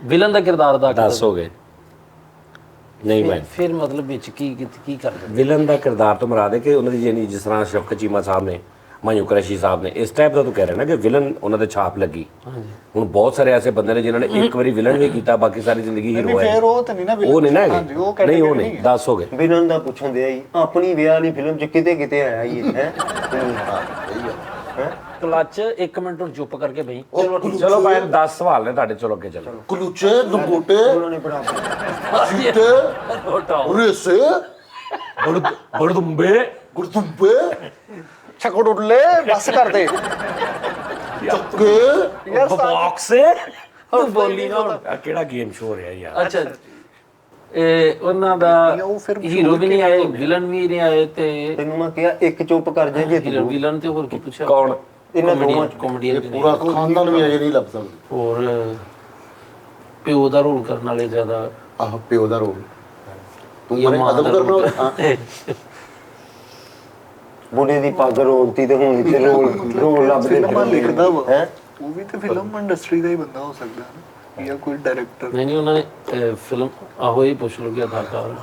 ਵਿਲਨ ਦਾ ਕਿਰਦਾਰ ਅਦਾ 10 ਹੋ ਗਏ। ਨਹੀਂ ਭਾਈ ਫਿਰ ਮਤਲਬ ਵਿੱਚ ਕੀ ਕਰਦੇ? ਵਿਲਨ ਦਾ ਕਿਰਦਾਰ ਤੋਂ ਮੁਰਾਦ ਹੈ ਕਿ ਉਹਨਾਂ ਦੀ ਜਿਹੜੀ ਜਿਸ ਤਰ੍ਹਾਂ ਸ਼ਫਕਤ ਚੀਮਾ ਸਾਹਿਬ ਨੇ, ਮਾਯੂ ਕੁਰੈਸ਼ੀ ਸਾਹਿਬ ਨੇ, ਇਸ ਟਾਈਪ ਦਾ ਤੂੰ ਕਹਿ ਰਿਹਾ ਨਾ ਕਿ ਵਿਲਨ ਉਹਨਾਂ ਦੇ ਛਾਪ ਲੱਗੀ। ਹੁਣ ਬਹੁਤ ਸਾਰੇ ਐਸੇ ਬੰਦੇ ਨੇ ਜਿਨ੍ਹਾਂ ਨੇ ਇੱਕ ਵਾਰੀ ਵਿਲਨ ਵੀ ਕੀਤਾ, ਬਾਕੀ ਸਾਰੀ ਜ਼ਿੰਦਗੀ ਹੀਰੋ ਹੈ। ਫਿਰ ਉਹ ਤਾਂ ਨਹੀਂ ਨਾ ਉਹ ਨਹੀਂ ਨਾ ਹਾਂਜੀ, ਹੈਗੇ। ਉਹ ਨਹੀਂ ਉਹ category ਨਹੀਂ 10 ਹੋ ਗਏ। ਵਿਲਨ ਦਾ ਪੁੱਛਣ ਦੇ ਆਈ ਆਪਣੀ ਵਿਆਹ ਵਾਲੀ ਫਿਲਮ ਚ ਕਿਤੇ ਕਿਤੇ ਆਇਆ ਹੀ ਹੈ ਕਲੱਚ 1 ਮਿੰਟ ਹੁਣ ਚੁੱਪ ਕਰਕੇ ਬਈ। ਚਲੋ ਭਾਈ 10 ਸਵਾਲ ਨੇ ਤੁਹਾਡੇ, ਚਲੋ ਅੱਗੇ ਚਲੋ। ਕੁਲੂਚੇ ਲੰਗੋਟੇ ਉਹਨਾਂ ਨੇ ਬਰਾਬਰ ਸੀਟੇ ਹਟਾਓ। ਰੇਸੇ ਬੜਦੁੰਬੇ ਗੁਰਦੁੰਬੇ ਛਕੜੁੱਲੇ ਬਸ ਕਰ ਦੇ ਚੱਕੇ ਯਾਰ ਬਾਕਸ ਤੂੰ ਬੋਲੀ ਨਾ ਹੁਣ। ਆ ਕਿਹੜਾ ਗੇਮ ਸ਼ੋ ਹੋ ਰਿਹਾ ਯਾਰ? ਅੱਛਾ ਇਹ ਉਹਨਾਂ ਦਾ ਉਹ ਫਿਰ ਹੀਰੋ ਵੀ ਨਹੀਂ ਆਏ, ਵਿਲਨ ਵੀ ਨਹੀਂ ਆਏ ਤੇ ਤੈਨੂੰ ਮੈਂ ਕਿਹਾ ਇੱਕ ਚੁੱਪ ਕਰ ਜਾ ਜੇ ਤੂੰ ਵਿਲਨ ਤੇ ਹੋਰ ਕੀ ਪੁੱਛਿਆ? ਕੌਣ? ਇਹਨਾਂ ਦੋਵਾਂ ਚ ਕਾਮੇਡੀਅਨ ਪੂਰਾ ਖਾਨਦਾਨ ਵੀ ਅਜੇ ਨਹੀਂ ਲੱਭ ਸਕਦਾ। ਹੋਰ ਪਿਓ ਦਾ ਰੋਲ ਕਰਨ ਵਾਲੇ ਜ਼ਿਆਦਾ ਆਹ ਪਿਓ ਦਾ ਰੋਲ ਤੂੰ ਜਾਂ ਮਰੇ ਮਾਂ ਅਦਬ ਦਾ ਕਰਨਾ ਰੋਲ। ਹਾਂ ਬੁੱਢੇ ਦੀ ਪੱਗ ਰੋਲਤੀ ਤੇ ਹੁਣ ਤੇ ਰੋਲ ਲੱਭਦੇ ਫਿਲਮਾਂ ਲਿਖਦਾ ਵਾ ਹੈ ਉਹ ਵੀ ਤੇ ਫਿਲਮ ਇੰਡਸਟਰੀ ਦਾ ਹੀ ਬੰਦਾ ਹੋ ਸਕਦਾ ਹੈ ਨਾ ਜਾਂ ਕੋਈ ਡਾਇਰੈਕਟਰ। ਨਹੀਂ ਉਹਨਾਂ ਨੇ ਫਿਲਮ ਆਹੋ ਹੀ ਪੁੱਛ ਲਓ ਕਿ ਅਦਾਕਾਰ।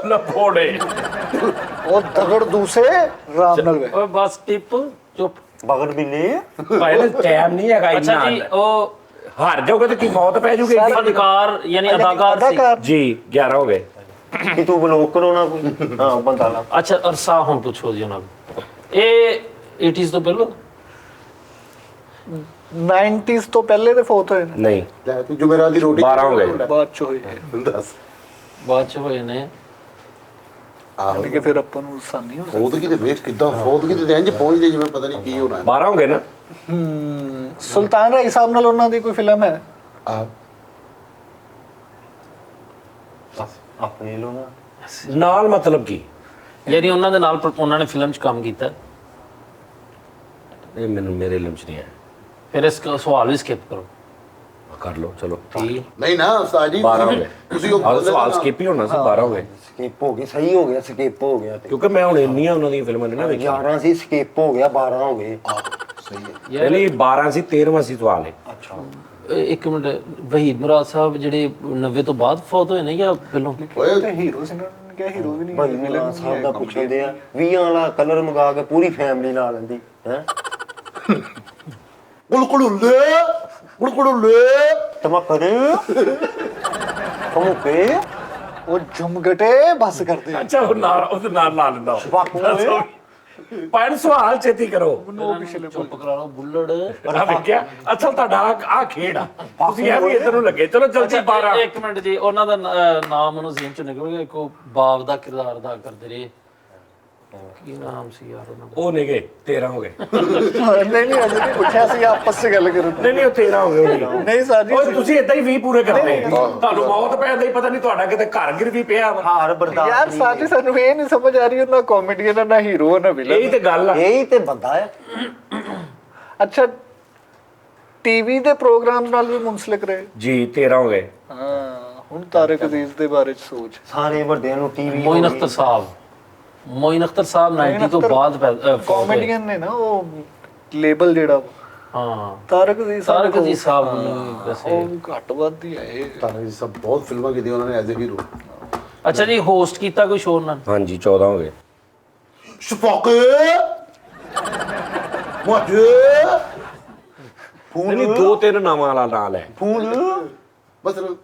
ਲਫੋੜੇ ਉਹ ਦਗੜ ਦੂਸੇ ਰਾਮ ਨਾਲ ਵੇ ਓਏ ਬਸ ਟਿਪ ਚੁੱਪ। ਬਗੜ ਬਿੱਲੇ ਭਾਈ ਟਾਈਮ ਨਹੀਂ ਹੈਗਾ ਅੱਛਾ ਇੰਨਾ। ਜੀ ਉਹ ਹਾਰ ਜਾਓਗੇ ਤਾਂ ਕੀ ਮੌਤ ਪੈ ਜੂਗੀ? ਫਨਕਾਰ ਯਾਨੀ ਅਦਾਕਾਰ ਸੀ। ਜੀ 11 ਹੋ ਗਏ। ਕਿ ਤੂੰ ਬਲੌਕ ਕਰਾਉਣਾ ਕੋਈ ਹਾਂ ਬੰਦਾ ਲਾ ਅੱਛਾ ਅਰਸਾ ਹੁਣ ਪੁੱਛੋ ਜੀ ਉਹਨਾਂ ਨੂੰ ਇਹ 80s ਤੋਂ ਪਹਿਲਾਂ 90s ਤੋਂ ਪਹਿਲੇ ਦੇ ਫੋਟ ਹੋਏ ਨੇ ਨਹੀਂ ਲੈ ਤੂੰ ਜੁਮੇਰਾਤ ਦੀ ਰੋਟੀ 12 ਹੋ ਗਏ। ਬਾਅਦ ਚ ਹੋਏ ਦੱਸ ਬਾਅਦ ਚ ਹੋਏ ਨੇ ਆਹੋ ਯਾਨੀ ਕਿ ਫਿਰ ਆਪਾਂ ਨੂੰ ਆਸਾਨੀ ਹੋ ਫੌਦਗੀ ਦੇ ਵੇਖ ਕਿੱਦਾਂ ਫੌਦਗੀ ਦੇ ਰੇਂਜ ਪਹੁੰਚਦੇ ਜਿਵੇਂ ਪਤਾ ਨਹੀਂ ਕੀ ਹੋਣਾ 12 ਹੋ ਗਏ ਨਾ ਸੁਲਤਾਨ ਰਾਏ ਸਾਹਿਬ ਨਾਲ ਉਹਨਾਂ ਦੀ ਕੋਈ ਫਿਲਮ ਹੈ ਆ ਆਪਣੇ ਲੋ ਨਾ ਨਾਲ ਮਤਲਬ ਕੀ ਯਾਨੀ ਉਹਨਾਂ ਦੇ ਨਾਲ ਉਹਨਾਂ ਨੇ ਫਿਲਮ 'ਚ ਕੰਮ ਕੀਤਾ ਇਹ ਮੈਨੂੰ ਮੇਰੇ ਇਲਮ ਚ ਨਹੀਂ ਹੈ ਫਿਰ ਇਸ ਸਵਾਲ ਵੀ ਸਕਿਪ ਕਰੋ ਕਰ ਲਓ ਚਲੋ ਠੀਕ ਨਹੀਂ ਨਾ ਉਸਤਾਦ ਜੀ 12 ਹੋ ਗਏ ਤੁਸੀਂ ਉਹ ਆਹ ਸਵਾਲ ਸਕਿਪ ਹੀ ਹੋਣਾ ਸੀ 12 ਹੋ ਗਏ ਸਕਿਪ ਹੋ ਗਏ ਸਹੀ ਹੋ ਗਿਆ ਸਕਿਪ ਹੋ ਗਿਆ ਤੇ ਕਿਉਂਕਿ ਮੈਂ ਹੁਣ ਇੰਨੀਆਂ ਉਹਨਾਂ ਦੀਆਂ ਫਿਲਮਾਂ ਨੇ ਨਾ ਵੇਖੀਆਂ 11 ਸੀ ਸਕਿਪ ਹੋ ਗਿਆ 12 ਹੋ ਗਏ ਸਹੀ ਹੈ ਪਹਿਲੀ 12 ਸੀ 13ਵਾਂ ਸੀ ਸਵਾਲ ਹੈ ਅੱਛਾ ਇੱਕ ਮਿੰਟ ਵਹੀਦ ਮੁਰਾਦ ਸਾਹਿਬ ਜਿਹੜੇ 90 ਤੋਂ ਬਾਅਦ ਫੌਤ ਹੋਏ ਨੇ ਜਾਂ ਪਹਿਲਾਂ ਓਏ ਤੇ ਹੀਰੋ ਸੀ ਨਾ ਉਹਨਾਂ ਨੇ ਕਿਹਾ ਹੀਰੋ ਵੀ ਨਹੀਂ ਭਾਈ ਮਿਲਾਂ ਸਾਹਿਬ ਦਾ ਪੁੱਛਦੇ ਆ 20 ਵਾਲਾ ਕਲਰ ਮੰਗਾ ਕੇ ਪੂਰੀ ਫੈਮਿਲੀ ਲਾ ਲੈਂਦੀ ਹੈ ਕੁਲਕੁਲੁੱਲੇ ਟਮਕਰ ਕਮੁਕੇ ਉਹ ਝੁਮਗਟੇ ਬਸ ਕਰਦੇ ਅੱਛਾ ਉਹ ਨਾਲ ਲਾ ਲੈਂਦਾ ਬਾਪੂ ਪਰ ਸਵਾਲ ਛੇਤੀ ਕਰੋ ਚੁੱਪ ਕਰਾ ਲਓ ਬੁੱਲੜ ਆ ਵੇਖਿਆ ਅੱਛਾ ਤੁਹਾਡਾ ਆ ਖੇਡ ਆ ਤੁਸੀਂ ਇਹ ਵੀ ਇਧਰ ਨੂੰ ਲੱਗੇ ਚਲੋ ਜਲਦੀ 12 ਇੱਕ ਮਿੰਟ ਜੀ ਉਹਨਾਂ ਦਾ ਨਾਮ ਉਹਨੂੰ ਜ਼ਿਹਨ ਚ ਨਿਕਲ ਗਿਆ ਕੋ ਬਾਪ ਦਾ ਕਿਰਦਾਰ ਅਦਾ ਕਰਦੇ ਰਹੇ ਕੀ ਨਾਮ ਸੀ ਯਾਰ ਉਹਨਾਂ ਦਾ ਉਹ ਨੇਗੇ 13 ਹੋ ਗਏ ਨਹੀਂ ਨਹੀਂ ਅਜੇ ਵੀ ਪੁੱਛਿਆ ਸੀ ਆਪਸ ਵਿੱਚ ਗੱਲ ਕਰੋ ਨਹੀਂ ਉਹ 13 ਹੋ ਗਏ ਨਹੀਂ ਸਾਜੀ ਓਏ ਤੁਸੀਂ ਇਦਾਂ ਹੀ 20 ਪੂਰੇ ਕਰਦੇ ਤੁਹਾਨੂੰ ਮੌਤ ਪੈਂਦਾ ਹੀ ਪਤਾ ਨਹੀਂ ਤੁਹਾਡਾ ਕਿਤੇ ਘਰ ਗਿਰ ਵੀ ਪਿਆ ਵਾ ਹਾਰ ਬਰਦਾਸ਼ਤ ਯਾਰ ਸਾਜੀ ਸਾਨੂੰ ਇਹ ਨਹੀਂ ਸਮਝ ਆ ਰਹੀ ਉਹਨਾਂ ਕਾਮੇਡੀਅਨ ਨਾ ਹੀਰੋ ਨਾ ਵਿਲਨ ਇਹੀ ਤੇ ਗੱਲ ਆ ਇਹੀ ਤੇ ਬੰਦਾ ਹੈ ਅੱਛਾ ਟੀਵੀ ਦੇ ਪ੍ਰੋਗਰਾਮ ਨਾਲ ਵੀ ਮੁੰਸਲਿਕ ਰਹੇ ਜੀ 13 ਹੋ ਗਏ ਹਾਂ ਹੁਣ ਤਾਰਿਕ ਅਜ਼ੀਜ਼ ਦੇ ਬਾਰੇ ਚ ਸੋਚ ਸਾਰੇ ਵੱਡਿਆਂ ਨੂੰ ਟੀਵੀ ਮੋਇਨ ਅਖਤਰ ਸਾਹਿਬ ਮੋਇਨ ਅਖਤਰ ਸਾਹਿਬ 90 ਤੋਂ ਬਾਅਦ ਫੌਤ ਹੋਏ। ਕਾਮੇਡੀਅਨ ਨੇ ਨਾ ਉਹ ਲੇਬਲ ਜਿਹੜਾ ਵਾ। ਹਾਂ ਤਾਰਿਕ ਅਜ਼ੀਜ਼ ਤਾਰਕ ਜੀ ਸਾਹਿਬ ਨੂੰ ਵੈਸੇ ਉਹ ਘੱਟ ਵੱਧ ਹੀ ਆਏ ਤਾਰੇ ਜੀ ਸਭ ਬਹੁਤ ਫਿਲਮਾਂ ਕੀਤੀਆਂ ਉਹਨਾਂ ਨੇ ਐਜ਼ ਅ ਹੀਰੋ ਅੱਛਾ ਜੀ ਹੋਸਟ ਕੀਤਾ ਕੋਈ ਸ਼ੋਅ ਨਾਲ ਹਾਂਜੀ 14 ਹੋ ਗਏ ਸ਼ਫਾਕੇ ਮੋਟੇ ਨਹੀਂ ਦੋ ਤਿੰਨ ਨਾਵਾਂ ਵਾਲਾ ਨਾਲ ਹੈ ਫੂਲ ਮਤਲਬ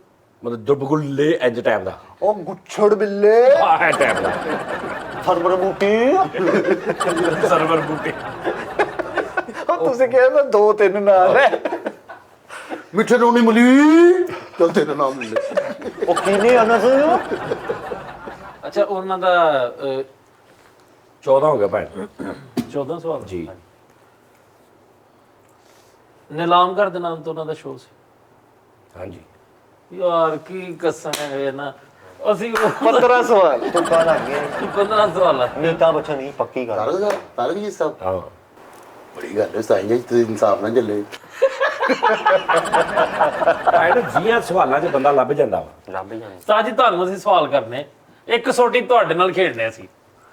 ਮਤਲਬ ਦੁਰਬਗੁੱਲੇ ਐਜ ਟਾਈਪ ਦਾ ਉਹ ਗੁੱਛੜ ਬਿੱਲੇ ਆਹ ਹੈ ਟਾਈਪ ਦਾ ਸਰਬਰ ਬੂਟੀ ਸਰਵਰ ਬੂਟੇ ਉਹ ਤੁਸੀਂ ਕਿਹਾ ਨਾ ਦੋ ਤਿੰਨ ਨਾਲ ਹੈ ਮਿੱਠੇ ਰੋਣੀ ਮਲੀ ਚਲ ਤੇਰਾ ਨਾਮ ਲੈ ਉਹ ਕਿਨੇ ਅਨਸ ਅੱਛਾ ਉਹਨਾਂ ਦਾ 14 ਹੋ ਗਿਆ ਭੈਣ 14 ਸਵਾਲ ਜੀ ਨਿਲਾਮ ਕਰ ਦੇ ਨਾਮ ਤੋਂ ਉਹਨਾਂ ਦਾ ਸ਼ੋਅ ਸੀ ਹਾਂਜੀ ਯਾਰ ਕੀ ਕਸਮ ਹੈ ਨਾ ਅਸੀਂ 15 ਸਵਾਲ ਤੁੱਕਾ ਲੱਗ ਗਿਆ 15 ਸਵਾਲ ਆ। ਨੀਤਾ ਬੱਚਾ ਨਹੀਂ ਪੱਕੀ ਗੱਲ ਤਾਰਕ ਜੀ ਸਭ ਹਾਂ ਬੜੀ ਗੱਲ ਹੈ ਸਾਈਂ ਜੀ ਤੇ ਇਨਸਾਫ ਨਾਲ ਚੱਲੇ ਆਏ ਜੀਆਂ ਸਵਾਲਾਂ 'ਚ ਬੰਦਾ ਲੱਭ ਜਾਂਦਾ ਵਾ ਲੱਭ ਜਾਣੇ ਉਸਤਾਦ ਜੀ ਤੁਹਾਨੂੰ ਅਸੀਂ ਸਵਾਲ ਕਰਨੇ ਇੱਕ ਸੋਟੀ ਤੁਹਾਡੇ ਨਾਲ ਖੇਡਨੇ ਅਸੀਂ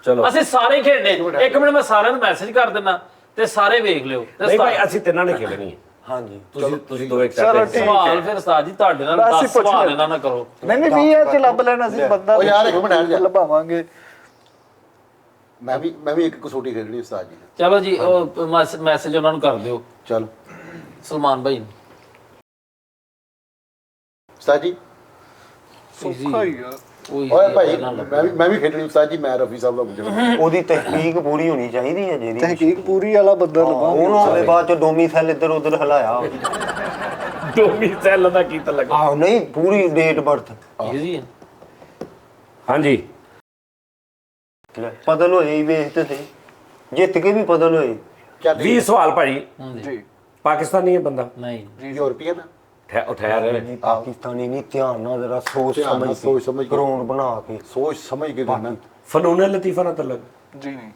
ਚਲੋ ਅਸੀਂ ਸਾਰੇ ਖੇਡਨੇ ਇੱਕ ਮਿੰਟ ਮੈਂ ਸਾਰਿਆਂ ਨੂੰ ਮੈਸੇਜ ਕਰ ਦਿੰਦਾ ਤੇ ਸਾਰੇ ਵੇਖ ਲਿਓ ਤੇ ਨਹੀਂ ਭਾਈ ਅਸੀਂ ਤਿੰਨਾਂ ਨੇ ਖੇਡਣੀ ਹੈ ਹਾਂਜੀ ਤੁਸੀਂ ਦੋ ਇੱਕ ਚਲੋ ਠੀਕ ਸਵਾਲ ਫਿਰ ਉਸਤਾਦ ਜੀ ਤੁਹਾਡੇ ਨਾਲ ਅਸੀਂ 10 ਪੁੱਛ ਸਵਾਲ ਲੈਂਦੇ। ਇਹਨਾਂ ਨਾਲ ਕਰੋ ਨਹੀਂ ਨਹੀਂ 20 ਚ ਲੱਭ ਲੈਣਾ ਸੀ ਬੰਦਾ ਉਹ ਯਾਰ ਇੱਕ ਮਿੰਟ ਹਟ ਜਾ। ਲੱਭਾਵਾਂਗੇ ਮੈਂ ਵੀ ਇੱਕ ਕਸੋਟੀ ਖੇਡਣੀ ਉਸਤਾਦ ਜੀ ਨਾਲ। ਚਲੋ ਜੀ ਉਹ ਮੈਸੇਜ ਉਹਨਾਂ ਨੂੰ ਕਰ ਦਿਓ ਚਲ ਸਲਮਾਨ ਭਾਈ ਨੂੰ ਉਸਤਾਦ ਜੀ ਸੁੱਖਾ ਹੀ ਆ ਉਹੀ ਓਏ ਭਾਈ ਇਹਨਾਂ ਨਾਲ। ਮੈਂ ਵੀ ਖੇਡਣੀ ਉਸਤਾਦ ਜੀ ਮੈਂ ਰਫੀ ਸਾਹਿਬ ਦਾ ਪੁੱਛਣਾ ਉਹਦੀ ਤਹਿਕੀਕ ਪੂਰੀ ਹੋਣੀ ਚਾਹੀਦੀ ਹੈ ਜਿਹਦੀ ਤਹਿਕੀਕ ਪੂਰੀ ਵਾਲਾ ਬੰਦਾ ਲਵਾਂਗੇ ਉਹਨੂੰ ਉਹਦੇ ਬਾਅਦ ਚ ਡੋਮੀ ਸੈੱਲ ਇੱਧਰ ਉੱਧਰ ਹਿਲਾਇਆ ਡੋਮੀ ਸੈੱਲ ਦਾ ਕੀਤਾ ਲੱਗਾ ਆਹ ਨਹੀਂ ਪੂਰੀ ਡੇਟ ਬਰਥ ਜੀ ਹਾਂਜੀ ਪਦਲ ਹੋਏ ਹੀ ਵੇਖਦੇ ਤੇ ਜਿੱਤ ਕੇ ਵੀ ਪਦਲ ਹੋਏ ਕਿਆ 20 ਸਵਾਲ ਭਾਜੀ ਜੀ ਪਾਕਿਸਤਾਨੀ ਹੈ ਬੰਦਾ ਨਹੀਂ ਯੂਰਪੀਅਨ ਠਹਿਰ ਨਹੀਂ ਪਾਕਿਸਤਾਨੀ ਨਹੀਂ ਧਿਆਨ ਨਾਲ ਜਰਾ ਸੋਚ ਧਿਆਨ ਨਾਲ ਸੋਚ ਸਮਝ ਸਮਝ ਕੇ। ਗਰਾਊਂਡ ਬਣਾ ਕੇ ਸੋਚ ਸਮਝ ਕੇ ਕਰਨਾ ਫਨੂਨ ਲਤੀਫਾ ਨਾਲ ਤਲਕ ਜੀ ਨਹੀਂ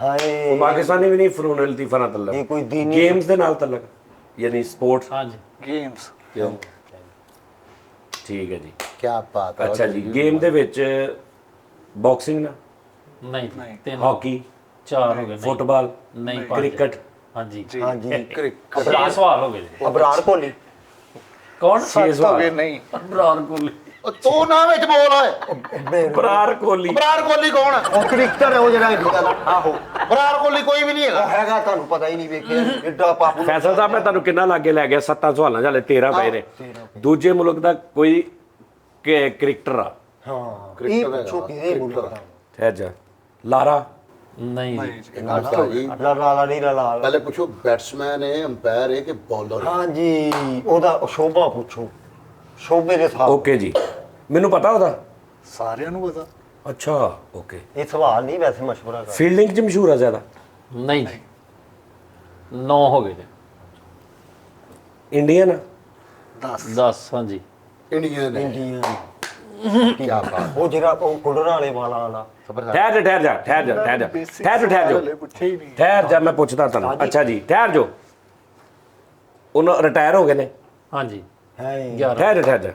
ਹਾਏ ਪਾਕਿਸਤਾਨੀ ਵੀ ਨਹੀਂ ਫਨੂਨ ਲਤੀਫਾ ਨਾਲ ਇਹ ਤਲਕ ਕੋਈ ਦੀਨੀ ਗੇਮਸ ਦੇ ਨਾਲ ਤਲਕ ਯਾਨੀ ਸਪੋਰਟਸ ਹਾਂਜੀ ਗੇਮਸ ਠੀਕ ਹੈ ਜੀ ਕੀ ਬਾਤ ਹੈ ਅੱਛਾ ਜੀ ਗੇਮ ਦੇ ਵਿੱਚ ਬਾਕਸਿੰਗ ਨਾ ਨਹੀਂ ਤਿੰਨ ਹਾਕੀ 4 ਹੋ ਗਏ ਨਹੀਂ ਫੁੱਟਬਾਲ ਨਹੀਂ ਪੰਜ। ਕ੍ਰਿਕਟ ਹਾਂਜੀ ਹਾਂਜੀ 6 ਸਵਾਲ ਹੋ ਗਏ ਜੀ। ਅਬਰਾਰ ਕੋਹਲੀ ਕੌਣ 6 ਹੋ ਗਏ ਸਵਾਲ ਨਹੀਂ ਬਰਾਰ ਕੋਹਲੀ ਤੂੰ ਨਾ ਵਿੱਚ ਬੋਲ ਓਏ ਬਰਾਰ ਕੋਹਲੀ ਬਰਾਰ ਕੋਹਲੀ ਕੌਣ ਹੈ ਉਹ ਕ੍ਰਿਕਟਰ ਹੈ ਉਹ ਜਿਹੜਾ ਇੰਡੀਆ ਦਾ ਆਹੋ ਬਰਾਰ ਕੋਹਲੀ ਕੋਈ ਵੀ ਨਹੀਂ ਹੈਗਾ ਉਹ ਹੈਗਾ ਤੁਹਾਨੂੰ ਪਤਾ ਹੀ ਨਹੀਂ ਵੇਖਿਆ ਐਡਾ ਪਾਪੂ ਫੈਸਲ ਸਾਹਿਬ ਮੈਂ ਤੁਹਾਨੂੰ ਕਿੰਨਾ ਲਾਗੇ ਲੈ ਗਿਆ 7 ਸਵਾਲਾਂ ਚਾਲੇ 13 ਪਏ ਨੇ ਦੂਜੇ ਮੁਲਕ ਦਾ ਕੋਈ ਕ੍ਰਿਕਟਰ ਆ। ਹਾਂ ਇਹ ਪੁੱਛੋ ਕਿਹਦੇ ਬੋਲਦਾ ਠਹਿਰ ਜਾ। ਲਾਰਾ ਨਹੀਂ ਜੀ। ਜੀ ਲਾਲਾ ਨਹੀਂ ਲਾਲਾ ਪਹਿਲੇ ਪੁੱਛੋ ਬੈਟਸਮੈਨ ਹੈ, ਅੰਪਾਇਰ ਹੈ ਕਿ ਬੌਲਰ? ਹਾਂਜੀ ਉਹਦਾ ਸ਼ੋਭਾ ਪੁੱਛੋ, ਸ਼ੋਭੇ ਦੇ ਸਾਹ। ਓਕੇ ਜੀ, ਮੈਨੂੰ ਪਤਾ ਉਹਦਾ। ਸਾਰਿਆਂ ਨੂੰ ਪਤਾ। ਅੱਛਾ ਓਕੇ। ਇਹ ਸਵਾਲ ਨਹੀਂ ਵੈਸੇ ਮਸ਼ਵਰਾ ਕਰ। ਫੀਲਡਿੰਗ 'ਚ ਮਸ਼ਹੂਰ ਆ ਜ਼ਿਆਦਾ। ਨਹੀਂ 9 ਹੋ ਗਏ ਜੀ। ਇੰਡੀਅਨ 10 ਹਾਂਜੀ। ਇੰਡੀਅਨ ਹੈ। ਇੰਡੀਆ ਕੀ ਬਾਤ। ਉਹ ਜਿਹੜਾ ਉਹ ਕੁੰਡਰਾਂ ਵਾਲੇ ਵਾਲਾ ਠਹਿਰ ਜਾ ਠਹਿਰ ਜਾ ਹਲੇ ਪੁੱਛਿਆ ਹੀ ਨਹੀਂ। ਠਹਿਰ ਜਾ, ਮੈਂ ਪੁੱਛਦਾ ਤੁਹਾਨੂੰ। ਅੱਛਾ ਜੀ ਠਹਿਰ ਜੋ। ਉਹਨਾਂ ਰਿਟਾਇਰ ਹੋ ਗਏ ਨੇ। ਹਾਂਜੀ ਹੈ 11 ਠਹਿਰ ਜਾ।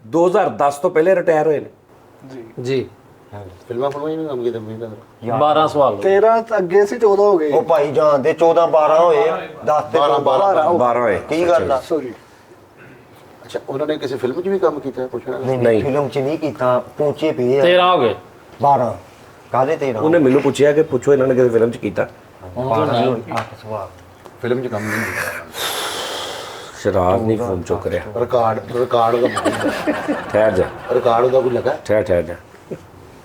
ਦੋ 2010 ਤੋਂ ਪਹਿਲੇ ਰਿਟਾਇਰ ਹੋਏ ਨੇ। ਜੀ ਜੀ। ਫਿਲਮਾਂ ਹੀ ਨਹੀਂ ਕੰਮ ਕੀਤੇ ਮੈਨੂੰ ਲੱਗਦਾ। 12 ਸਵਾਲ ਹੋ ਗਏ। 13 ਅੱਗੇ ਸੀ 14 ਹੋ ਗਏ। ਉਹ ਭਾਈ ਜਾਨ ਦੇ 14 12 ਹੋਏ 10 ਤੇ 12 ਹੋਏ। ਕੀ ਗੱਲ ਆ? ਸੌਰੀ। ਅੱਛਾ ਉਹਨਾਂ ਨੇ ਕਿਸੇ ਫਿਲਮ 'ਚ ਵੀ ਕੰਮ ਕੀਤਾ ਹੈ? ਪੁੱਛਣਾ। ਨਹੀਂ ਫਿਲਮ ਚ ਨਹੀਂ ਕੀਤਾ, ਪਹੁੰਚੇ ਪਏ ਆ 13 ਹੋ ਗਏ। 12 ਕਾਹਦੇ 13 ਉਹਨੇ ਮੈਨੂੰ ਪੁੱਛਿਆ ਕਿ ਪੁੱਛੋ ਇਹਨਾਂ ਨੇ ਕਿਸੇ ਫਿਲਮ 'ਚ ਕੀਤਾ। 8 ਸਵਾਲ ਫਿਲਮ 'ਚ ਕੰਮ ਨਹੀਂ ਕੀਤਾ। ਸ਼ਰਾਬ ਨਹੀਂ ਫੋਨ ਚੁੱਕ ਰਿਹਾ। ਰਿਕਾਰਡ ਉਹਦਾ ਠਹਿਰ ਜਾ ਰਿਕਾਰਡ ਉਹਦਾ ਕੋਈ ਲੱਗਾ? ਠਹਿਰ ਜਾ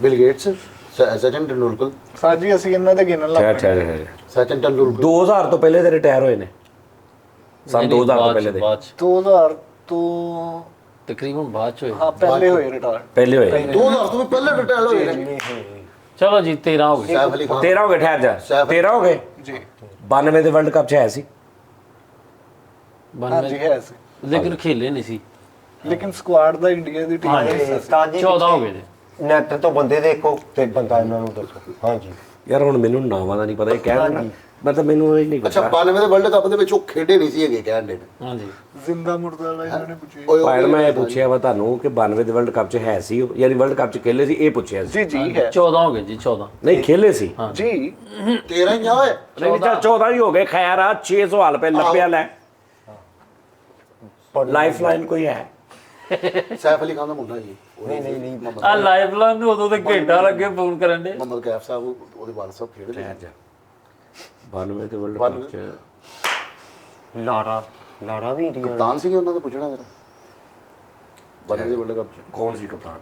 ਬਿਲ ਗੇਟਸ, ਸਚਿਨ ਤੇਂਦੁਲਕਰ। ਸਾਜੀ ਅਸੀਂ ਇਹਨਾਂ ਦੇ ਗਿਣਨ ਲੱਗ ਠਹਿਰ। ਸਚਿਨ ਤੇਂਦੁਲਕਰ 2000 ਤੋਂ ਪਹਿਲੇ ਦੇ ਰਿਟਾਇਰ ਹੋਏ ਨੇ। ਸਨ 2000 ਤੋਂ ਪਹਿਲੇ ਦੇ। ਬਾਅਦ 'ਚ। 2000 ਤੋਂ ਤਕਰੀਬਨ ਬਾਅਦ ਚ ਹੋਏ। ਹਾਂ ਪਹਿਲੇ ਹੋਏ ਰਿਟਾਇਰ। ਪਹਿਲੇ ਹੋਏ 2000 ਤੋਂ ਵੀ ਪਹਿਲੇ ਰਿਟਾਇਰ ਹੋਏ ਨੇ। ਚਲੋ ਜੀ 13 ਹੋ ਗਏ। ਸੈਫ ਅਲੀ ਖਾਨ 13 ਹੋ ਗਏ। ਠਹਿਰ ਜਾ। 13 ਹੋ ਗਏ। ਜੀ 92 ਦੇ ਵਰਲਡ ਕੱਪ 'ਚ ਹੈ ਸੀ। ਹਾਂਜੀ ਹੈ ਸੀ, ਲੇਕਿਨ ਖੇਲੇ ਨਹੀਂ ਸੀ। ਲੇਕਿਨ ਸਕੁਆਡ ਦਾ ਇੰਡੀਆ ਦੀ ਟੀਮ ਦਾ ਹਿੱਸਾ ਸੀ। ਤਾਜੀ 14 ਹੋ ਗਏ ਜੀ। ਨੈਟ ਤੋਂ ਬੰਦੇ ਦੇਖੋ ਤੇ ਬੰਦਾ ਇਹਨਾਂ ਨੂੰ ਦੱਸੋ। ਹਾਂਜੀ ਯਾਰ ਹੁਣ ਮੈਨੂੰ ਨਾਵਾਂ ਦਾ ਨਹੀਂ ਪਤਾ, ਇਹ ਕਹਿ ਦੇਣਾ ਮਤਲਬ ਮੈਨੂੰ ਇਹ ਨਹੀਂ ਅੱਛਾ ਪਤਾ। 92 ਦੇ ਵਰਲਡ ਕੱਪ ਦੇ ਵਿੱਚ ਉਹ ਖੇਡੇ ਨਹੀਂ ਸੀ ਹੈਗੇ ਕਹਿੰਦੇ ਨੇ। ਹਾਂਜੀ ਜ਼ਿੰਦਾ ਮੁਰਦਾ ਵਾਲਾ ਇਹਨਾਂ ਨੇ ਪੁੱਛਿਆ। ਭਾਈ ਮੈਂ ਇਹ ਪੁੱਛਿਆ ਵਾ ਤੁਹਾਨੂੰ ਕਿ 92 ਦੇ ਵਰਲਡ ਕੱਪ 'ਚ ਹੈ ਸੀ ਉਹ, ਯਾਨੀ ਵਰਲਡ ਕੱਪ 'ਚ ਖੇਲੇ ਸੀ, ਇਹ ਪੁੱਛਿਆ ਸੀ। ਜੀ ਜੀ ਹੈ 14 ਹੋ ਗਏ ਜੀ। 14 ਨਹੀਂ ਖੇਲੇ ਸੀ। ਜੀ 13 ਹੀ ਆ ਓਏ। ਨਹੀਂ ਤਾਂ 14 ਹੀ ਹੋ ਗਏ। ਖੈਰ ਆ 6 ਸਵਾਲ ਪੇ ਲੱਭਿਆ ਲੈ। ਲਾਈਫ ਲਾਈਨ ਕੋਈ ਹੈ? ਸੈਫ ਅਲੀ ਖਾਨ ਦਾ ਮੁੰਡਾ ਜੀ। ਨਹੀਂ ਆ ਲਾਈਵ ਲਾਈਨ ਨੂੰ ਉਦੋਂ ਤੇ ਘੰਟਾ ਲੱਗੇ ਫੋਨ ਕਰਨ ਦੇ। ਮੁਹੰਮਦ ਕੈਫ ਸਾਹਿਬ ਉਹਦੇ ਵਾਲਦ ਸਾਹਿਬ ਖੇਡਦੇ ਨੇ। 92 ਦੇ ਵਰਲਡ ਕੱਪ 'ਚ ਲਾਰਾ ਵੀ ਇੰਡੀਆ ਕਪਤਾਨ ਸੀਗੇ ਉਹਨਾਂ ਦਾ ਪੁੱਛਣਾ ਜਰਾ। 92 ਦੇ ਵਰਲਡ ਕੱਪ 'ਚ ਕੌਣ ਸੀ ਕਪਤਾਨ?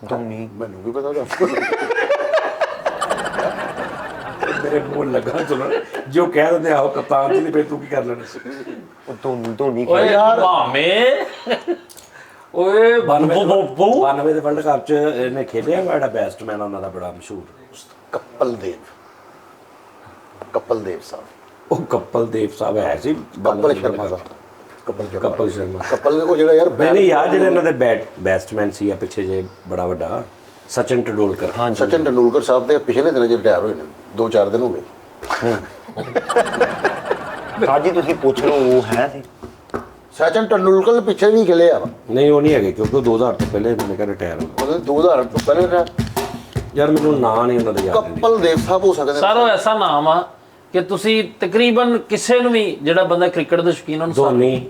ਧੋਨੀ। ਮੈਨੂੰ ਵੀ ਪਤਾ ਦੱਸ। ਮੇਰੇ ਕੋਲ ਲੱਗਾ ਸੁਣ ਜੋ ਕਹਿ ਦਿੰਦੇ ਆਓ ਕਪਤਾਨ ਜੀ, ਫਿਰ ਤੂੰ ਕੀ ਕਰ ਲੈਣਾ? ਉਹ ਧੋਨੀ ਓਏ ਯਾਰ ਭਾਵੇਂ ਓਏ 92 ਦੇ ਵਰਲਡ ਕੱਪ 'ਚ ਇਹਨੇ ਖੇਡਿਆ ਜਿਹੜਾ ਬੈਸਟਮੈਨ ਉਹਨਾਂ ਦਾ ਬੜਾ ਮਸ਼ਹੂਰ ਕਪਲਦੇਵ ਸਾਹਿਬ। ਉਹ ਕਪਲਦੇਵ ਸਾਹਿਬ ਹੈ ਸੀ। ਕਪਲ ਸ਼ਰਮਾ ਸਾਹਿਬ। ਕਪਲ ਸ਼ਰਮਾ। ਕਪਲ ਉਹ ਜਿਹੜਾ ਯਾਰ ਨਹੀਂ ਯਾਰ ਜਿਹੜੇ ਇਹਨਾਂ ਦੇ ਬੈਸਟਮੈਨ ਸੀ ਆ ਪਿੱਛੇ ਜੇ ਬੜਾ ਵੱਡਾ ਸਚਿਨ ਤੇਂਦੁਲਕਰ। ਸਚਿਨ ਤੇਂਦੁਲਕਰ ਸਾਹਿਬ ਦੇ ਪਿਛਲੇ ਦਿਨਾਂ 'ਚ ਰਿਟਾਇਰ ਹੋਏ ਨੇ। 2-4 ਦਿਨ ਹੋ ਗਏ। ਸਾਜੀ ਤੁਸੀਂ ਪੁੱਛ ਲਓ ਉਹ ਹੈ ਸੀ। ਸਚਿਨ ਤੇਂਦੁਲਕਰ ਪਿੱਛੇ ਨਹੀਂ ਖੇਲੇ ਆ। ਨਹੀਂ ਉਹ ਨਹੀਂ ਹੈਗੇ ਕਿਉਂਕਿ ਉਹ 2000 ਤੋਂ ਪਹਿਲੇ ਮੈਨੇ ਕਿਹਾ ਰਿਟਾਇਰ ਹੋ ਉਹਨੇ 2000 ਤੋਂ ਪਹਿਲੇ ਗਏ। ਯਾਰ ਮੈਨੂੰ ਨਾਂ ਨਹੀਂ ਉਹਨਾਂ ਦਾ ਯਾਦ। ਕਪਲਦੇਵ ਸਾਹਿਬ ਹੋ ਸਕਦੇ ਨੇ। ਸਾਰਾ ਐਸਾ ਨਾਮ ਆ ਕਿ ਤੁਸੀਂ ਤਕਰੀਬਨ ਕਿਸੇ ਨੂੰ ਵੀ ਜਿਹੜਾ ਬੰਦਾ ਕ੍ਰਿਕਟ ਦਾ ਸ਼ੌਕੀਨ ਉਹਨੂੰ ਧੋਨੀ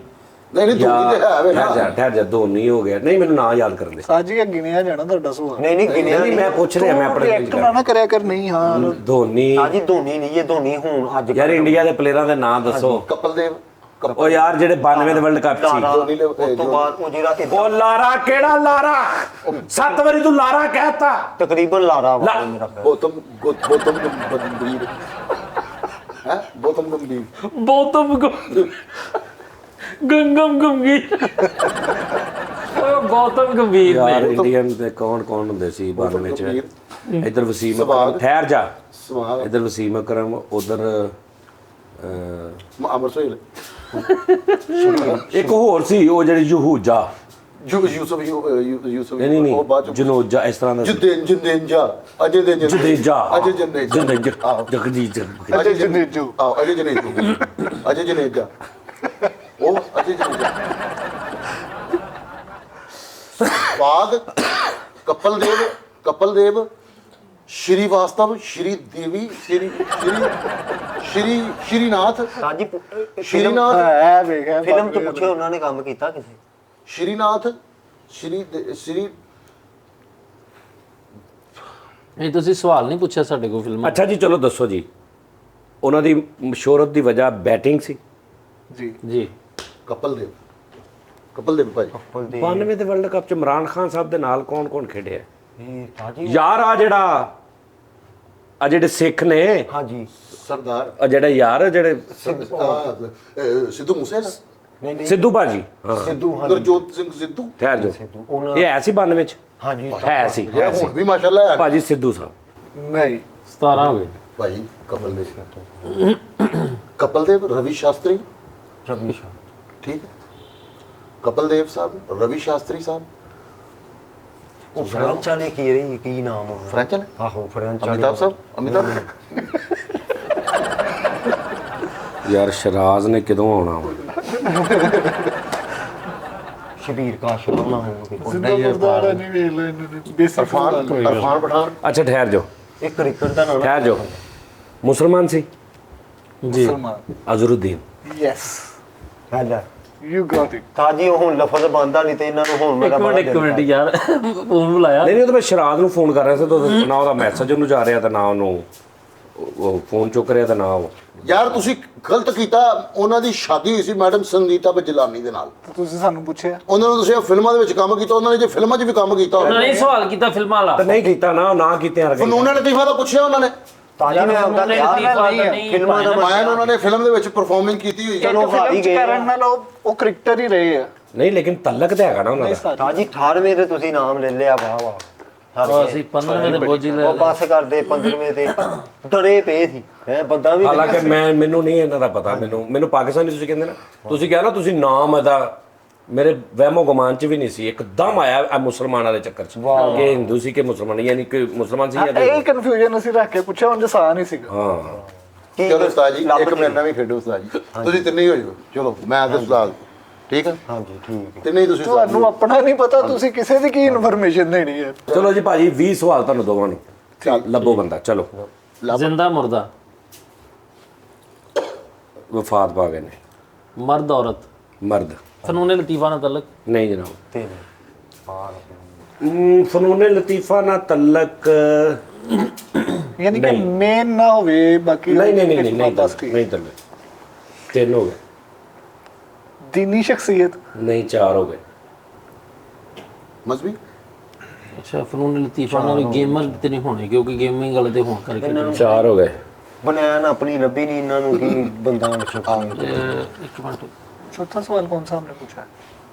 ਨਹੀਂ ਧੋਨੀ ਤੇ ਹੈ ਵੇ ਨਾ। ਠਹਿਰ ਜਾ ਧੋਨੀ ਹੋ ਗਿਆ। ਨਹੀਂ ਮੈਨੂੰ ਨਾਂ ਯਾਦ ਕਰਨ ਦੇ। ਸਾਜੀ ਗਿਣਿਆ ਜਾਣਾ ਤੁਹਾਡਾ ਸਵਾਲ। ਨਹੀਂ ਗਿਣਿਆ ਨਹੀਂ ਮੈਂ ਪੁੱਛ ਰਿਹਾ, ਮੈਂ ਆਪਣੇ ਐਕਟ ਨਾ ਕਰਿਆ ਕਰ। ਨਹੀਂ ਹਾਂ ਧੋਨੀ। ਸਾਜੀ ਧੋਨੀ ਨਹੀਂ ਇਹ ਧੋਨੀ ਹੁਣ ਅੱਜ ਯਾਰ ਇੰਡੀਆ ਦੇ ਪਲੇਅਰਾਂ ਦੇ ਨਾਂ ਦੱਸੋ। ਕਪਲਦੇਵ ਉਹ ਯਾਰ ਜਿਹੜੇ 92 ਦੇ ਵਰਲਡ ਕੱਪ ਸੀ। ਉਸ ਤੋਂ ਬਾਅਦ ਉਹ ਜਿਹੜਾ ਉਹ ਲਾਰਾ ਕਿਹੜਾ ਲਾਰਾ? 7 ਵਾਰੀ ਤੂੰ ਲਾਰਾ ਕਹਿਤਾ। ਤਕਰੀਬਨ ਲਾਰਾ ਵਾ ਮੇਰਾ ਖਿਆਲ। ਗੌਤਮ ਗੰਭੀਰ ਹੈ। ਗੌਤਮ ਗੰਭੀਰ। ਗੰਗਮ ਗੰਭੀਰ। ਓਏ ਗੌਤਮ ਗੰਭੀਰ ਯਾਰ ਨੇ। ਇੰਡੀਅਨ ਦੇ ਕੌਣ ਹੁੰਦੇ ਸੀ 92 ਚ? ਇੱਧਰ ਵਸੀਮ ਅਕਰਮ। ਸਵਾਗ। ਠਹਿਰ ਜਾ। ਸਵਾਗ। ਇੱਧਰ ਵਸੀਮ ਅਕਰਮ, ਉਧਰ ਅਮਰ ਸੋਹਿਲ। ਇੱਕ ਹੋਰ ਸੀ ਉਹ ਜਿਹੜੀ ਯਹੂਜਾ। ਯੂਸਫ ਨਹੀਂ ਉਹ ਬਾਅਦ ਚ ਜਨੋਜਾ ਇਸ ਤਰ੍ਹਾਂ ਦਾ ਸੀ। ਜਦੇਜਾ ਅਜੇ ਦੇ ਜਦੇਜਾ ਅਜੇ ਜਨੇਜਾ ਜਗਜੀਤ ਅਜੇ ਜਨੇਜੂ। ਅਜੇ ਜਨੇਜਾ ਉਹ ਅਜੇ ਜਨੇਜਾ। ਬਾਗ ਕਪਲਦੇਵ ਸ਼੍ਰੀਵਾਸਤਵ ਸ਼੍ਰੀਦੇਵੀ ਸ਼੍ਰੀਨਾਥ ਸਾਜੀ ਸ਼੍ਰੀਨਾਥ ਹੈ ਵੇਖਿਆ ਫਿਲਮ ਚ ਪੁੱਛਿਆ ਉਹਨਾਂ ਨੇ ਕੰਮ ਕੀਤਾ ਕਿਸੇ। ਸ਼੍ਰੀਨਾਥ ਇਹ ਤੁਸੀਂ ਸਵਾਲ ਨਹੀਂ ਪੁੱਛਿਆ ਸਾਡੇ ਕੋਲ ਫਿਲਮ। ਅੱਛਾ ਜੀ ਚਲੋ ਦੱਸੋ ਜੀ ਉਹਨਾਂ ਦੀ ਸ਼ੋਹਰਤ ਦੀ ਵਜ੍ਹਾ ਬੈਟਿੰਗ ਸੀ। ਜੀ ਜੀ ਕਪਲ ਦੇਵ ਭਾਜੀ 92 ਦੇ ਵਰਲਡ ਕੱਪ ਚ ਇਮਰਾਨ ਖਾਨ ਸਾਹਿਬ ਦੇ ਨਾਲ ਕੌਣ ਖੇਡਿਆ ਇਹ ਤਾਜੀ ਯਾਰ ਆ ਜਿਹੜੇ ਸਿੱਖ ਨੇ ਹਾਂਜੀ ਸਰਦਾਰ ਆ ਜਿਹੜੇ ਯਾਰ ਜਿਹੜੇ ਸਿੱਧੂ ਮੂਸੇਵਾਲਾ ਨਹੀਂ ਸਿੱਧੂ ਭਾਜੀ ਹਾਂ ਸਿੱਧੂ ਗੁਰਜੋਤ ਸਿੰਘ ਸਿੱਧੂ ਠਹਿਰ ਜੋ ਉਹਨਾਂ ਇਹ ਹੈ ਸੀ 92 ਚ ਹਾਂਜੀ ਹੈ ਸੀ ਹੁਣ ਵੀ ਮਾਸ਼ਾਅੱਲਾ ਹੈ ਭਾਜੀ ਸਿੱਧੂ ਸਾਹਿਬ ਨਹੀਂ 17 ਹੋ ਗਏ ਭਾਜੀ ਕਪਲ ਦੇਵ ਰਵੀ ਸ਼ਾਸਤਰੀ ਰਮੇਸ਼ਾ ਠੀਕ ਹੈ ਕਪਲ ਦੇਵ ਸਾਹਿਬ ਰਵੀ ਸ਼ਾਸਤਰੀ ਸਾਹਿਬ ਉਹ ਫਰੈਂਚ ਵਾਲੇ ਕੀ ਨਾਮ ਉਹ ਫ੍ਰੈਂਚ ਨੇ ਆਹੋ ਫਰੈਂਚ ਵਾਲੇ ਅਮਿਤਾਭ ਸਾਹਿਬ ਅਮਿਤਾਭ ਯਾਰ ਸ਼ਰਾਜ਼ ਨੇ ਕਦੋਂ ਆਉਣਾ ਵਾ ਸ਼ਬੀਰ ਕਾਸ਼ਮ ਨਾ ਹੋਣਗੇ ਜ਼ਿੰਦਾ ਮੁਰਦਾਰਾ ਨਹੀਂ ਵੇਖ ਲੋ ਇਹਨਾਂ ਨੇ ਬੇਸਿਕ ਅਰਫਾਨ ਪਠਾਨ ਅੱਛਾ ਠਹਿਰ ਜੋ ਇਹ ਕ੍ਰਿਕਟ ਦਾ ਨਾਮ ਠਹਿਰ ਜੋ ਮੁਸਲਮਾਨ ਸੀ ਜੀ ਸਲਮਾਨ ਅਜ਼ਰੁਦੀਨ ਯੈਸ ਹੈਲਾ ਯੂ ਗॉट ਇਟ ਤਾਜੀ ਉਹ ਹੁਣ ਲਫ਼ਜ਼ ਬੰਦਾ ਨਹੀਂ ਤੇ ਇਹਨਾਂ ਨੂੰ ਹੁਣ ਮੇਰਾ ਇੱਕ ਮਿੰਟ ਯਾਰ ਫੋਨ ਬੁਲਾਇਆ ਨਹੀਂ ਉਹ ਤਾਂ ਮੈਂ ਸ਼ਰਾਜ਼ ਨੂੰ ਫੋਨ ਕਰ ਰਿਹਾ ਸੀ ਤਾਂ ਨਾ ਉਹਦਾ ਮੈਸੇਜ ਉਹਨੂੰ ਜਾ ਰਿਹਾ ਤਾਂ ਨਾ ਉਹਨੂੰ ਉਹ ਫੋਨ ਚੁੱਕ ਰਿਹਾ ਤਾਂ ਨਾ ਉਹ ਯਾਰ ਤੁਸੀਂ ਗਲਤ ਕੀਤਾ ਉਹਨਾਂ ਦੀ ਸ਼ਾਦੀ ਹੋਈ ਸੀ ਮੈਡਮ ਸੰਗੀਤਾ ਬਜਲਾਨੀ ਦੇ ਨਾਲ ਤੁਸੀਂ ਸਾਨੂੰ ਪੁੱਛਿਆ ਉਹਨਾਂ ਨੂੰ ਤੁਸੀਂ ਫਿਲਮਾਂ ਦੇ ਵਿੱਚ ਕੰਮ ਕੀਤਾ ਉਹਨਾਂ ਨੇ ਜੇ ਫਿਲਮਾਂ 'ਚ ਵੀ ਕੰਮ ਕੀਤਾ ਉਹਨਾਂ ਹੋਵੇ ਨੇ ਸਵਾਲ ਕੀਤਾ ਫਿਲਮਾਂ ਵਾਲਾ ਤਾਂ ਨਹੀਂ ਕੀਤਾ ਨਾ ਉਹ ਨਾ ਕੀਤੇ ਹਰ ਫਨੂਨ ਲਤੀਫਾ ਦਾ ਪੁੱਛਿਆ ਉਹਨਾਂ ਨੇ ਤਾਜੀ ਮੈਂ ਆਪਦਾ ਉਹਨੇ ਯਾਰ ਲਤੀਫਾ ਤਾਂ ਨਹੀਂ ਨਹੀਂ ਫਿਲਮਾਂ ਦਾ ਮਾਇਆ ਉਹਨਾਂ ਨੇ ਫਿਲਮ ਦੇ ਵਿੱਚ ਪਰਫਾਰਮਿੰਗ ਕੀਤੀ ਹੋਈ ਹੈ ਚਲੋ ਫਿਲਮ ਹਾਰੀ ਚ ਗਏ ਕਰਨ ਨਾਲ ਉਹ ਕ੍ਰਿਕਟਰ ਹੀ ਰਹੇ ਆ ਨਹੀਂ ਲੇਕਿਨ ਤਲਕ ਤੇ ਹੈਗਾ ਨਾ ਉਹਨਾਂ ਦਾ ਤਾਜੀ 18ਵੇਂ ਤੇ ਤੁਸੀਂ ਨਾਮ ਲੈ ਲਿਆ ਵਾਹ ਵਾਹ ਉਹ ਅਸੀਂ 15ਵੇਂ ਦੇ ਬੋਝੀ ਲੈ ਉਹ ਪਾਸ ਕਰਦੇ 15ਵੇਂ ਤੇ ਡਰੇ ਪਏ ਸੀ ਹੈ ਬੰਦਾ ਵੀ ਹਾਲਾਂਕਿ ਮੈਨੂੰ ਨਹੀਂ ਇਹਨਾਂ ਦਾ ਪਤਾ ਮੈਨੂੰ ਪਾਕਿਸਤਾਨੀ ਤੁਸੀਂ ਕਹਿੰਦੇ ਨਾ ਤੁਸੀਂ ਕਿਹਾ ਨਾ ਤੁਸੀਂ ਨਾਮ ਇਹਦਾ ਮੇਰੇ ਵਹਿਮੋ ਗੁਮਾਨ ਚ ਵੀ ਨਹੀਂ ਸੀ ਇੱਕਦਮ ਆਇਆ ਆ ਮੁਸਲਮਾਨ ਵਾਲੇ ਚੱਕਰ ਚ ਕਿ ਹਿੰਦੂ ਸੀ ਕਿ ਮੁਸਲਮਾਨ ਯਾਨੀ ਕਿ ਮੁਸਲਮਾਨ ਸੀ ਜਾਂ ਇਹ ਕਨਫਿਊਜ਼ਨ ਅਸੀਂ ਰੱਖ ਕੇ ਪੁੱਛਿਆ ਉਂਝ ਸਾਹ ਨਹੀਂ ਸੀਗਾ ਹਾਂ ਚਲੋ ਉਸਤਾਦ ਜੀ ਇੱਕ ਮਿੰਟ ਨਾਲ ਵੀ ਖੇਡੋ ਉਸਤਾਦ ਜੀ ਤੁਸੀਂ ਤਿੰਨੇ ਹੀ ਹੋ ਜਾਓ ਚਲੋ ਮੈਂ ਤੇ ਉਸਤਾਦ ਠੀਕ ਹੈ ਹਾਂਜੀ ਠੀਕ ਹੈ ਤਿੰਨੇ ਹੀ ਤੁਸੀਂ ਉਸਤਾਦ ਤੁਹਾਨੂੰ ਆਪਣਾ ਨਹੀਂ ਪਤਾ ਤੁਸੀਂ ਕਿਸੇ ਦੀ ਕੀ ਇਨਫੋਰਮੇਸ਼ਨ ਦੇਣੀ ਹੈ ਚਲੋ ਜੀ ਭਾਜੀ 20 ਸਵਾਲ ਤੁਹਾਨੂੰ ਦੋਵਾਂ ਨੂੰ ਲੱਭੋ ਬੰਦਾ ਚਲੋ ਜ਼ਿੰਦਾ ਮੁਰਦਾ ਵਫਾਤ ਪਾ ਗਏ ਨੇ ਮਰਦ ਔਰਤ ਮਰਦ ਫਨੂਨ ਲਤੀਫਾ ਨਾਲ ਤਲਕ ਨਹੀਂ ਜਨਾਬ ਤੇ ਪਾਰ ਫਨੂਨ ਲਤੀਫਾ ਨਾਲ ਤਲਕ ਯਾਨੀ ਕਿ ਮੇਨ ਨਾ ਹੋਵੇ ਬਾਕੀ ਨਹੀਂ ਤਲਕ ਤਿੰਨ ਹੋ ਗਏ ਦੀਨੀ ਸ਼ਖਸੀਅਤ ਨਹੀਂ 4 ਹੋ ਗਏ ਮਜ਼ਬੀ ਅੱਛਾ ਫਨੂਨ ਲਤੀਫਾ ਨਾਲ ਗੇਮਰ ਤੇ ਨਹੀਂ ਹੋਣੇ ਕਿਉਂਕਿ ਗੇਮਿੰਗ ਵਾਲੇ ਤੇ ਹੋਣ ਕਰਕੇ 4 ਹੋ ਗਏ ਬਨੈਣ ਆਪਣੀ ਲੱਭੀ ਨਹੀਂ ਇਹਨਾਂ ਨੂੰ ਕੀ ਬੰਦਾ ਸ਼ੁਕਾ ਇੱਕ ਮਿੰਟ चौथा सवाल कौन सा हमने पूछा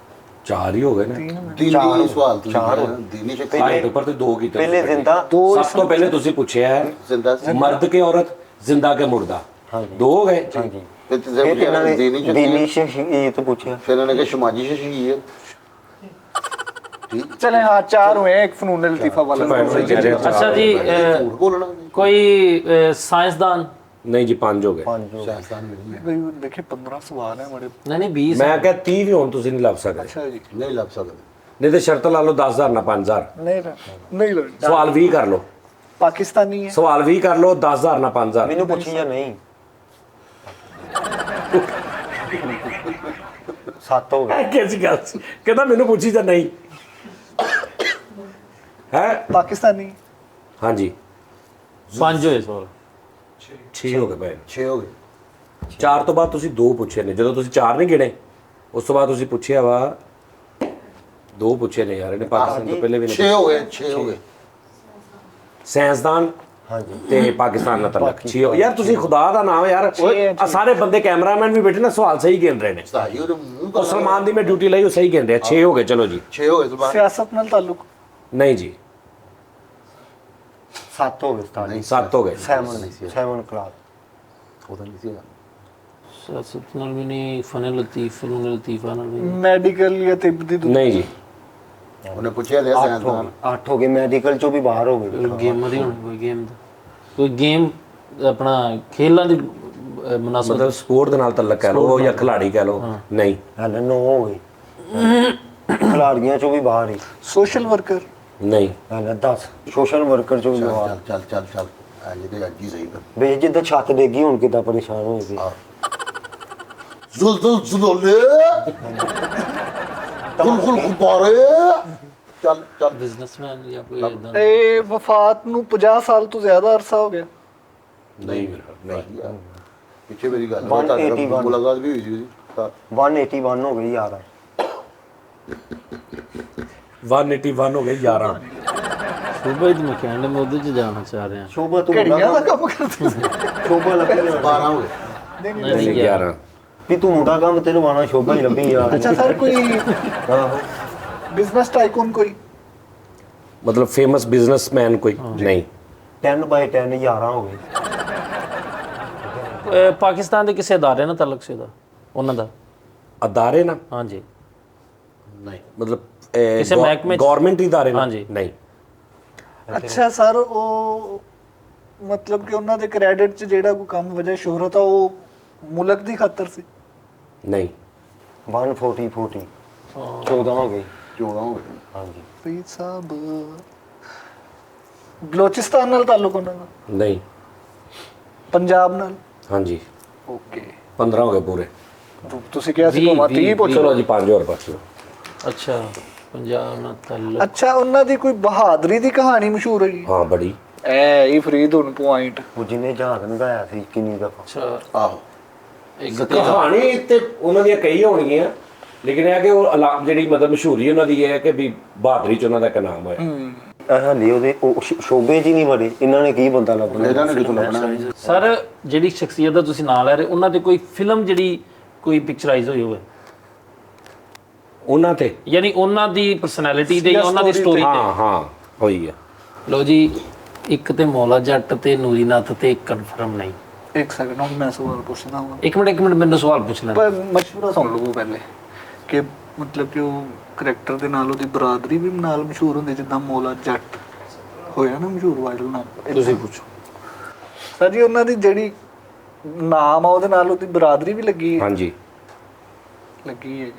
4 ਹੀ ਹੋ ਗਏ ਨੇ ਦੀਨੀ ਸਵਾਲ ਦੀਨੀ ਸ਼ਕਤੀ ਹਾਈਟ ਉੱਪਰ ਤੇ 2 ਕੀਤੇ ਪਹਿਲੇ ਜ਼ਿੰਦਾ ਸਭ ਤੋਂ ਪਹਿਲੇ ਤੁਸੀਂ ਪੁੱਛਿਆ ਹੈ ਜ਼ਿੰਦਾ ਮਰਦ ਕੇ ਔਰਤ ਜ਼ਿੰਦਾ ਕੇ ਮੁਰਦਾ 2 ਹੋ ਗਏ ਹਾਂਜੀ ਫਿਰ ਤੀਸਰਾ ਫਿਰ ਇਹਨਾਂ ਨੇ ਦੀਨੀ ਸ਼ਕਤੀ ਦੀਨੀ ਇਹ ਤਾਂ ਪੁੱਛਿਆ ਫਿਰ ਇਹਨਾਂ ਨੇ ਕਿ ਸਮਾਜੀ ਸ਼ਖਸੀਅਤ चले हाँ 4 हुए एक फनून लतीफा वाला अच्छा जी ਝੂਠ ਬੋਲਣਾ कोई साइंसदान ਨਹੀਂ ਜੀ 5 ਹੋ ਗਏ भाई देखिए 15 सवाल है हमारे नहीं नहीं 20 ਮੈਂ ਕਿਹਾ 30 ਵੀ ਹੁਣ ਤੁਸੀਂ ਨਹੀਂ ਲੱਭ ਸਕਦੇ अच्छा जी ਨਹੀਂ ਲੱਭ ਸਕਦੇ ਨਹੀਂ ਤੇ ਸ਼ਰਤ ਲਾ ਲਓ 10000 ਨਾ 5000 नहीं लग ਸਵਾਲ 20 ਕਰ ਲਓ पाकिस्तानी है ਸਵਾਲ 20 ਕਰ ਲਓ 10000 ਨਾ 5000 ਮੈਨੂੰ ਪੁੱਛੀ ਜਾਂ ਨਹੀਂ 7 ਹੋ ਗਏ ਕਿਹਦੀ ਗੱਲ ਸੀ? ਕਹਿੰਦਾ ਮੈਨੂੰ ਪੁੱਛੀ ਜਾਂ ਨਹੀਂ ਹੈ पाकिस्तानी ਹਾਂਜੀ 5 ਹੋਏ ਸਵਾਲ 6 ਹੋ ਗਏ ਭਾਈ 6 ਹੋ ਗਏ 4 ਤੋਂ ਬਾਅਦ ਤੁਸੀਂ 2 ਪੁੱਛੇ ਨੇ ਜਦੋਂ ਤੁਸੀਂ 4 ਨਹੀਂ ਗਿਣੇ ਉਸ ਤੋਂ ਬਾਅਦ ਤੁਸੀਂ ਪੁੱਛਿਆ ਵਾ 2 ਪੁੱਛੇ ਨੇ ਯਾਰ ਇਹਨੇ ਪਾਕਿਸਤਾਨ ਤੋਂ ਪਹਿਲੇ ਵੀ ਨਹੀਂ 6 ਹੋ ਗਏ 6 ਹੋ ਗਏ ਸਾਇੰਸਦਾਨ ਹਾਂਜੀ ਤੇ ਪਾਕਿਸਤਾਨ ਨਾਲ ਤਲਕ 6 ਯਾਰ ਤੁਸੀਂ ਖੁਦਾ ਦਾ ਨਾਮ ਯਾਰ ਆ ਸਾਰੇ ਬੰਦੇ ਕੈਮਰਾਮੈਨ ਵੀ ਬੈਠੇ ਨਾ ਸਵਾਲ ਸਹੀ ਗਿਣ ਰਹੇ ਨੇ ਸਾਜੀ ਉਹਦੇ ਮੂੰਹ ਉਹ ਸਲਮਾਨ ਦੀ ਮੈਂ ਡਿਊਟੀ ਲਈ ਉਹ ਸਹੀ ਗਿਣ ਰਿਹਾ 6 ਹੋ ਗਏ ਚਲੋ ਜੀ 6 ਹੋ ਗਏ ਸੁਭਾਨ सियासत नाल ताल्लुक ਨਹੀਂ ਜੀ 7 ਹੋ ਗਏ ਸਟਾਰਟ 7 ਹੋ ਗਏ 7 ਕਲਾਸ ਉਹਦਾ ਨਹੀਂ ਸੀ सियासत नाल भी नहीं फन लतीफ फनून लतीफा नाल भी मेडिकल या तिब दी ਨਹੀਂ ਜੀ ਉਹਨੇ ਪੁੱਛਿਆ ਲਿਆ 8 ਹੋ ਸਾਇੰਸਦਾਨ ਗਏ 8 ਹੋ ਗਏ ਮੈਡੀਕਲ ਚੋਂ ਵੀ ਬਾਹਰ ਹੋ ਗਏ गेमर ही होने कोई गेम अपना खेलों की मुनासबत ਮਤਲਬ ਸਪੋਰਟ ਦੇ ਨਾਲ ਤਲਕ ਕਹਿ ਲਓ ਜਾਂ ਖਿਲਾੜੀ ਕਹਿ ਲਓ ਨਹੀਂ ਹਲੇ 9 ਹੋ ਗਏ ਖਿਲਾੜੀਆਂ ਚੋਂ ਵੀ ਬਾਹਰ ਹੀ सोशल वर्कर ਨਹੀਂ ਹਲੇ 10 ਸੋਸ਼ਲ ਵਰਕਰ ਚੋਂ ਵੀ ਬਾਹਰ ਚੱਲ ਅੱਜ ਦੇ ਅੱਜ ਹੀ ਸਹੀ ਕਰ ਵੇ ਜਿੱਦਾਂ ਛੱਤ ਡੇਗੀ ਹੁਣ ਕਿੱਦਾਂ ਪਰੇਸ਼ਾਨ ਹੋਏ ਸੀ ਜ਼ੁਲ ਜ਼ੁਲੋਲੇ ਗੁਲ ਗੁਬਾਰੇ ਚੱਲ बिजनेसमैन या कोई इदां ए वफात ਨੂੰ 50 ਸਾਲ ਤੋਂ ਜ਼ਿਆਦਾ ਅਰਸਾ ਹੋ ਗਿਆ ਨਹੀਂ ਮੇਰਾ ਨਹੀਂ ਪਿੱਛੇ ਮੇਰੀ ਗੱਲ 181 ਮੁਲਾਕਾਤ ਵੀ ਹੋਈ ਸੀ ਉਹਦੀ 181 ਹੋ ਗਈ ਯਾਰ। 181 ਹੋ ਗਏ 11। ਸੁਬਹ ਹੀ ਮੈਂ ਕਹਿੰਦਾ ਮੈਂ ਉਹਦੇ 'ਚ ਜਾਣਾ ਚਾਹ ਰਿਹਾ। ਸ਼ੋਭਾ ਤੂੰ ਘੜੀਆਂ ਦਾ ਕੰਮ ਕਰਦੇ ਸੀ। ਸ਼ੋਭਾ ਲੱਭੀ 12 ਹੋ ਗਏ। ਨਹੀਂ 11 ਵੀ ਤੂੰ ਮੁੰਡਾ ਕੰਮ ਤੈਨੂੰ ਆਣਾ ਸ਼ੋਭਾ ਹੀ ਲੱਭੀ ਯਾਰ। ਅੱਛਾ ਸਰ, ਕੋਈ ਆਹੋ ਬਿਜ਼ਨਸ ਟਾਈਕੂਨ ਕੋਈ? ਮਤਲਬ ਫੇਮਸ ਬਿਜ਼ਨਸਮੈਨ ਕੋਈ ਨਹੀਂ। 10/10 11 ਹੋ ਗਏ। ਪਾਕਿਸਤਾਨ ਦੇ ਕਿਸੇ ਅਦਾਰੇ ਨਾਲ ਤਾਲੁਕ ਸੀ ਉਹਦਾ, ਉਹਨਾਂ ਦਾ? ਅਦਾਰੇ ਨਾ, ਹਾਂਜੀ। ਨਹੀਂ ਮਤਲਬ ਕਿਸੇ ਮਹਿਕਮੇ 'ਚ? ਗਵਰਨਮੈਂਟ ਇਦਾਰੇ ਨਾਲ ਹਾਂਜੀ। ਨਹੀਂ। ਅੱਛਾ ਸਰ, ਉਹ ਮਤਲਬ ਕਿ ਉਹਨਾਂ ਦੇ ਕ੍ਰੈਡਿਟ 'ਚ ਜਿਹੜਾ ਕੋਈ ਕੰਮ ਵਜ੍ਹਾ ਸ਼ੋਹਰਤ ਆ ਉਹ ਮੁਲਕ ਦੀ ਖਾਤਰ ਸੀ? ਨਹੀਂ 140 14 ਹੋ ਗਈ। 14 ਹੋ ਗਏ। ਹਾਂਜੀ ਫਰੀਦ ਸਾਹਿਬ ਬਲੋਚਿਸਤਾਨ ਨਾਲ ਤਾਲੁਕ ਉਹਨਾਂ ਦਾ? ਨਹੀਂ। ਪੰਜਾਬ ਨਾਲ? ਹਾਂਜੀ ਓਕੇ। 15 ਹੋ ਗਏ ਪੂਰੇ। ਤੁਸੀਂ ਕਿਹਾ ਸੀ ਭਾਵੇਂ 30 ਪੁੱਛ ਚਲੋ ਲਓ। ਜੀ 5 ਹੋਰ ਪੁੱਛ ਲਓ। ਅੱਛਾ, ਪੰਜਾਬ ਨਾਲ ਤਾਲੁਕ। ਅੱਛਾ, ਉਹਨਾਂ ਦੀ ਕੋਈ ਬਹਾਦਰੀ ਦੀ ਕਹਾਣੀ ਮਸ਼ਹੂਰ ਹੋਈ? ਹਾਂ ਬੜੀ। ਇਹ ਫਰੀਦ ਹੁਣ ਪੁਆਇੰਟ। ਉਹ ਜਿਹਨੇ ਜਹਾਜ਼ ਨਗਾਇਆ ਸੀ ਕਿੰਨੀ ਦਫਾ। ਅੱਛਾ, ਆਹੋ। ਇੱਕ ਤੇ ਕਹਾਣੀ ਤੇ ਉਹਨਾਂ ਦੀਆਂ ਕਈ ਹੋਣਗੀਆਂ, ਲੇਕਿਨ ਇਹ ਕਿ ਉਹ ਜਿਹੜੀ ਮਤਲਬ ਮਸ਼ਹੂਰੀ ਉਹਨਾਂ ਦੀ ਇਹ ਹੈ ਕਿ ਵੀ ਬਹਾਦਰੀ ਚ ਉਹਨਾਂ ਦਾ ਇੱਕ ਨਾਮ ਹੋਇਆ। ਹਾਲੇ ਉਹਦੇ ਉਹ ਸ਼ੋਭੇ 'ਚ ਹੀ ਨਹੀਂ ਵੜੇ। ਇਹਨਾਂ ਨੇ ਕੀ ਬੰਦਾ ਲੱਭਣਾ? ਇਹਨਾਂ ਨੇ ਕਿਥੋਂ ਲੱਭਣਾ? ਸਰ, ਜਿਹੜੀ ਸ਼ਖਸੀਅਤ ਦਾ ਤੁਸੀਂ ਨਾਂ ਲੈ ਰਹੇ, ਉਹਨਾਂ ਤੇ ਕੋਈ ਫਿਲਮ ਜਿਹੜੀ ਕੋਈ ਪਿਕਚਰਾਈਜ਼ ਹੋਈ ਹੋਵੇ, ਉਹਨਾਂ ਤੇ ਯਾਨੀ ਉਹਨਾਂ ਦੀ ਪਰਸਨੈਲਿਟੀ ਤੇ ਜਾਂ ਉਹਨਾਂ ਦੀ ਸਟੋਰੀ ਤੇ? ਹਾਂ ਹਾਂ ਹੋਈ ਆ। ਲਓ ਜੀ, ਇੱਕ ਤੇ ਮੌਲਾ ਜੱਟ ਤੇ ਨੂਰੀ ਨਾਥ ਤੇ ਕਨਫਰਮ ਨਹੀਂ। ਇੱਕ ਸੈਕਿੰਡ, ਹੁਣ ਮੈਂ ਸਵਾਲ ਪੁੱਛਦਾ ਹਾਂ। ਇੱਕ ਮਿੰਟ ਮੈਨੂੰ ਸਵਾਲ ਪੁੱਛਣਾ। ਪਰ ਮਸ਼ਹੂਰਾ ਸੁਣ ਲਓ ਪਹਿਲੇ, ਕਿ ਮਤਲਬ ਕਿ ਉਹ ਕਰੈਕਟਰ ਦੇ ਨਾਲ ਉਹਦੀ ਬਰਾਦਰੀ ਵੀ ਨਾਲ ਮਸ਼ਹੂਰ ਹੁੰਦੀ, ਜਿੱਦਾਂ ਮੌਲਾ ਜੱਟ ਹੋਇਆ ਨਾ ਮਸ਼ਹੂਰ ਵਾਇਰਲ ਨਾਮ। ਤੁਸੀਂ ਪੁੱਛੋ ਸਰ ਜੀ, ਉਹਨਾਂ ਦੀ ਜਿਹੜੀ ਨਾਮ ਆ ਉਹਦੇ ਨਾਲ ਉਹਦੀ ਬਰਾਦਰੀ ਵੀ ਲੱਗੀ ਹੈ? ਹਾਂਜੀ ਲੱਗੀ ਹੈ।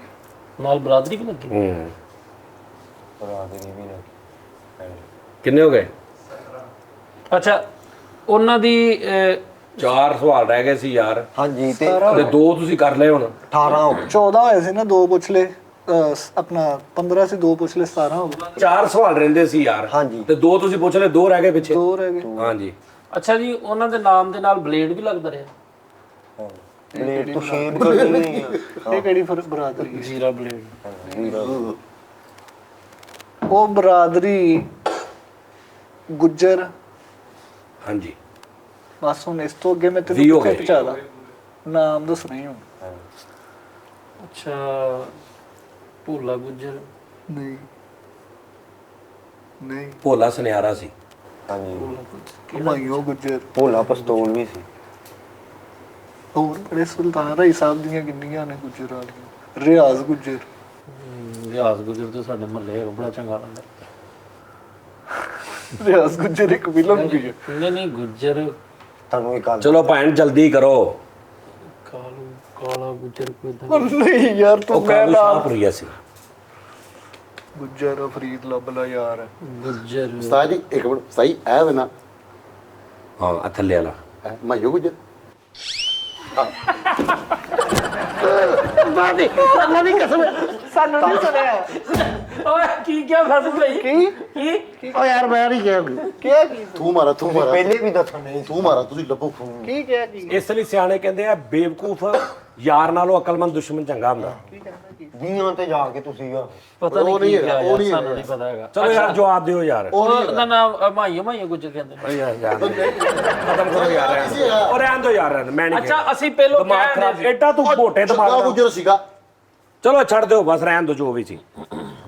ਨਾਲ ਬਰਾਦਰੀ ਵੀ ਲੱਗੀ? ਕਿੰਨੇ ਹੋ ਗਏ? ਅੱਛਾ, ਉਹਨਾਂ ਦੀ 4 ਸਵਾਲ ਰਹਿ ਗਏ ਸੀ ਯਾਰ, ਹਾਂਜੀ ਤੇ ਤੇ 2 ਤੁਸੀਂ ਕਰ ਲਏ ਹੁਣ। 18 ਹੋ ਗਏ। 14 ਹੋਏ ਸੀ ਨਾ, 2 ਪੁੱਛ ਲਏ। ਆਪਣਾ 15 ਸੀ, 2 ਪੁੱਛ ਲਏ, 17 ਹੋ ਗਏ। 4 ਸਵਾਲ ਰਹਿੰਦੇ ਸੀ ਯਾਰ। ਹਾਂਜੀ। ਤੇ 2 ਤੁਸੀਂ ਪੁੱਛ ਲਏ, 2 ਰਹਿ ਗਏ ਪਿੱਛੇ। 2 ਰਹਿ ਗਏ। ਹਾਂਜੀ। ਅੱਛਾ ਜੀ, ਉਹਨਾਂ ਦੇ ਨਾਮ ਦੇ ਨਾਲ ਬਲੇਡ ਵੀ ਲੱਗਦਾ ਰਿਹਾ? ਪਲੇਟ ਤੋਂ ਸ਼ੇਡ ਕਰਨੀ ਨਹੀਂ ਆ। ਇਹ ਕਿਹੜੀ ਬਰਾਦਰੀ ਹੈ? ਜੀਰਾ ਬਲੇਡ। ਉਹ ਬਰਾਦਰੀ ਗੁੱਜਰ। ਹਾਂਜੀ ਬਸ ਹੁਣ ਇਸ ਤੋਂ ਅੱਗੇ ਮੈਂ 20 ਹੋ ਤੈਨੂੰ ਗਏ। ਪਹੁੰਚਾਦਾ, ਨਾਮ ਦੱਸਣਾ ਹੀ ਹੁਣ। ਅੱਛਾ, ਭੋਲਾ ਗੁੱਜਰ? ਨਹੀਂ ਨਹੀਂ, ਭੋਲਾ ਸੁਨਿਆਰਾ ਸੀ। ਹਾਂਜੀ ਹੁਮਾਯੂੰ ਗੁੱਜਰ। ਭੋਲਾ ਪਿਸਤੌਲ ਵੀ ਸੀ। ਹੋਰ ਬੜੇ ਸੁਲਤਾਨ ਰਾਈ ਸਾਹਿਬ ਦੀਆਂ ਕਿੰਨੀਆਂ ਨੇ ਗੁੱਜਰ ਵਾਲੀਆਂ। ਰਿਆਜ਼ ਗੁੱਜਰ। ਰਿਆਜ਼ ਗੁੱਜਰ ਤੇ ਸਾਡੇ ਮਹੱਲੇ ਬੜਾ ਚੰਗਾ ਲੱਗਦਾ। ਰਿਆਜ਼ ਗੁੱਜਰ ਇੱਕ ਫਿਲਮ ਵੀ ਹੈ। ਨਹੀਂ ਗੁੱਜਰ ਤੁਹਾਨੂੰ ਇੱਕ ਗੱਲ ਚਲੋ ਭੈਣ ਜਲਦੀ ਕਰੋ। ਕਾਲਾ ਗੁੱਜਰ ਕੋਈ ਏਦਾਂ ਪਰ ਨਹੀਂ ਯਾਰ, ਤੂੰ ਉਹ ਮੈਂ ਕਾਬੂ ਨਾਮ ਸ਼ਾਹਪੁਰੀਆ ਸੀ। ਗੁੱਜਰ ਫਰੀਦ ਲੱਭ ਲਾ ਯਾਰ। ਗੁੱਜਰ। ਉਸਤਾਦ ਜੀ ਇੱਕ ਮਿੰਟ, ਸਹੀ ਐ ਵੇ ਨਾ? ਹਾਂ ਆ ਥੱਲੇ ਵਾਲਾ। ਮਾਯੋ ਗੁਜਰ। ਸਾਨੂੰ ਨਹੀਂ ਸੁਣਿਆ। ਓਏ ਕੀ ਕਿਹਾ ਫਸ ਗਈ? ਕੀ ਓ ਯਾਰ ਮੈਂ ਨਹੀਂ ਕਿਹਾ ਕਿਹਾ ਕੀ ਤੂੰ ਮਾਰਾ ਪਹਿਲੇ ਵੀ ਦੱਸਣ ਨਹੀਂ ਤੂੰ ਮਾਰਾ, ਤੁਸੀਂ ਲੱਭੋ। ਕੀ ਕਿਹਾ ਕੀ ਇਸ ਲਈ ਸਿਆਣੇ ਕਹਿੰਦੇ ਆ ਬੇਵਕੂਫ ਯਾਰ ਨਾਲੋਂ ਅਕਲਮੰਦ ਦੁਸ਼ਮਣ ਚੰਗਾ ਹੁੰਦਾ। ਵੀਹਾਂ ਤੇ ਜਾ ਕੇ ਤੁਸੀਂ ਆ ਪਤਾ ਨਹੀਂ ਉਹ ਕੀ ਨਹੀਂ ਕਿਹਾ ਹੈਗਾ, ਯਾਰ, ਉਹ ਨਹੀਂ ਸਾਨੂੰ ਨਹੀਂ ਪਤਾ ਹੈਗਾ। ਚਲੋ ਯਾਰ ਜਵਾਬ ਦਿਓ ਯਾਰ। ਉਹਦਾ ਨਾਮ ਮਾਈਓ ਗੁੱਜਰ ਕਹਿੰਦੇ ਨੇ। ਖਤਮ ਕਰੋ ਯਾਰ। ਉਹ ਰਹਿਣ ਦਿਓ ਯਾਰ, ਮੈਂ ਨਹੀਂ ਅੱਛਾ, ਅਸੀਂ ਪਹਿਲੋਂ ਦਿਮਾਗ ਖਰਾਬ। ਐਡਾ ਤੂੰ ਮੋਟੇ ਚੰਗਾ ਦਿਮਾਗ ਦਾ। ਗੁਜਰ ਸੀਗਾ। ਚਲੋ ਛੱਡ ਦਿਓ ਬਸ, ਰਹਿਣ ਦਿਓ ਜੋ ਵੀ ਸੀ।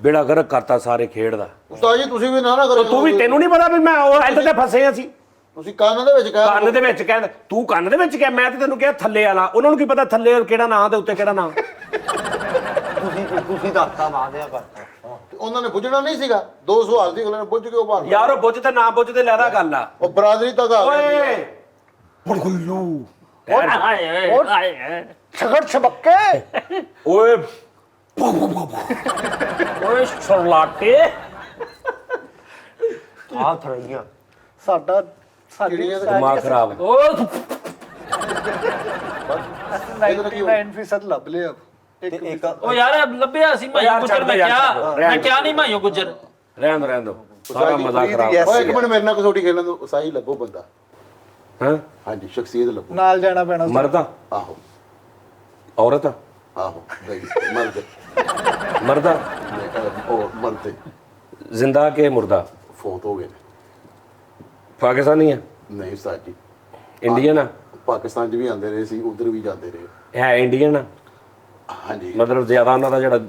ਬੇੜਾ ਗਰਕ ਕਰਤਾ ਸਾਰੇ ਖੇਡ ਦਾ। ਉਸਤਾਦ ਜੀ ਤੁਸੀਂ ਵੀ ਨਾ ਕਰੋ। ਤੂੰ ਵੀ, ਤੈਨੂੰ ਨਹੀਂ ਪਤਾ ਵੀ ਮੈਂ ਉਹ ਇੱਥੇ ਤੇ ਫਸੇ ਆ ਸੀ। ਤੁਸੀਂ ਕੰਨ ਦੇ ਵਿੱਚ ਕਹਿ ਕੰਨ ਦੇ ਵਿੱਚ ਕਹਿੰਦਾ, ਤੂੰ ਕੰਨ ਦੇ ਵਿੱਚ ਕਿਹਾ, ਮੈਂ ਤੇ ਤੈਨੂੰ ਕਿਹਾ ਥੱਲੇ ਵਾਲਾ। ਉਹਨਾਂ ਨੂੰ ਕੀ ਪਤਾ ਥੱਲੇ ਕਿਹੜਾ ਨਾਂ ਤੇ ਉੱਤੇ ਕਿਹੜਾ ਨਾਂ। ਤੁਸੀਂ ਦੱਸਤਾ ਵਾਦਿਆ ਕਰਤਾ। ਉਹਨਾਂ ਨੇ ਪੁੱਛਣਾ ਨਹੀਂ ਸੀਗਾ। 2 ਸਵਾਲ ਸੀ, ਉਹਨਾਂ ਨੇ ਪੁੱਛ ਕੇ ਉਹ ਭਾਰ ਯਾਰ ਉਹ ਬੁੱਝ ਤੇ ਨਾ ਬੁੱਝ ਤੇ ਲੈਦਾ ਗੱਲ ਆ। ਉਹ ਬਰਾਦਰੀ ਤੱਕ ਆ ਗਏ। ਓਏ ਬੜਗੁੱਲੂ ਛਗੜ ਛਬੱਕੇ। ਓਏ ਓਏ ਸਰਲਾਟੇ। ਆ ਥਰਈਆ ਸਾਡਾ ਸਾਡੀ ਦਿਮਾਗ ਖਰਾਬ। ਓ 99% ਲੱਭ ਲਿਆ। ਤੇ ਇੱਕ ਓ ਯਾਰ ਲੱਭਿਆ ਸੀ ਮਾਈਓ ਯਾਰ ਗੁੱਜਰ। ਛੱਡ ਮੈਂ ਯਾਰ, ਕਿਹਾ ਛੱਡ ਦਿਓ, ਮੈਂ ਕਿਹਾ ਨਹੀਂ ਮਾਈਓ ਗੁੱਜਰ। ਰਹਿਣ ਦੋ ਸਾਰਾ ਮਜ਼ਾ ਖਰਾਬ। ਓਏ ਇੱਕ ਮਿੰਟ ਮੇਰੇ ਨਾਲ ਕਸੌਟੀ ਖੇਲਣ ਦੋ। ਸਹੀ ਲੱਭੋ ਬੰਦਾ। ਹਾਂ ਹਾਂਜੀ, ਸ਼ਖਸੀਅਤ ਲੱਭੋ। ਨਾਲ ਜਾਣਾ ਪੈਣਾ। ਮਰਦਾ ਆਹੋ। ਔਰਤ ਆਹੋ ਗਈ ਮਰਦ ਮਰਦਾ ਉਹ ਮਰਦੇ ਜ਼ਿੰਦਾ ਕਿ ਮੁਰਦਾ? ਫੌਤ ਹੋ ਗਏ ਨੇ। ਪਾਕਿਸਤਾਨੀ ਹੈ? ਨਹੀਂ ਉਸਤਾਦ ਜੀ, ਇੰਡੀਅਨ ਆ? ਪਾਕਿਸਤਾਨ 'ਚ ਵੀ ਆਉਂਦੇ ਰਹੇ ਸੀ, ਉਧਰ ਵੀ ਜਾਂਦੇ ਰਹੇ। ਹੈ ਇੰਡੀਅਨ ਆ? ਹਾਂਜੀ ਮਤਲਬ ਜ਼ਿਆਦਾ ਉਹਨਾਂ ਦਾ ਜਿਹੜਾ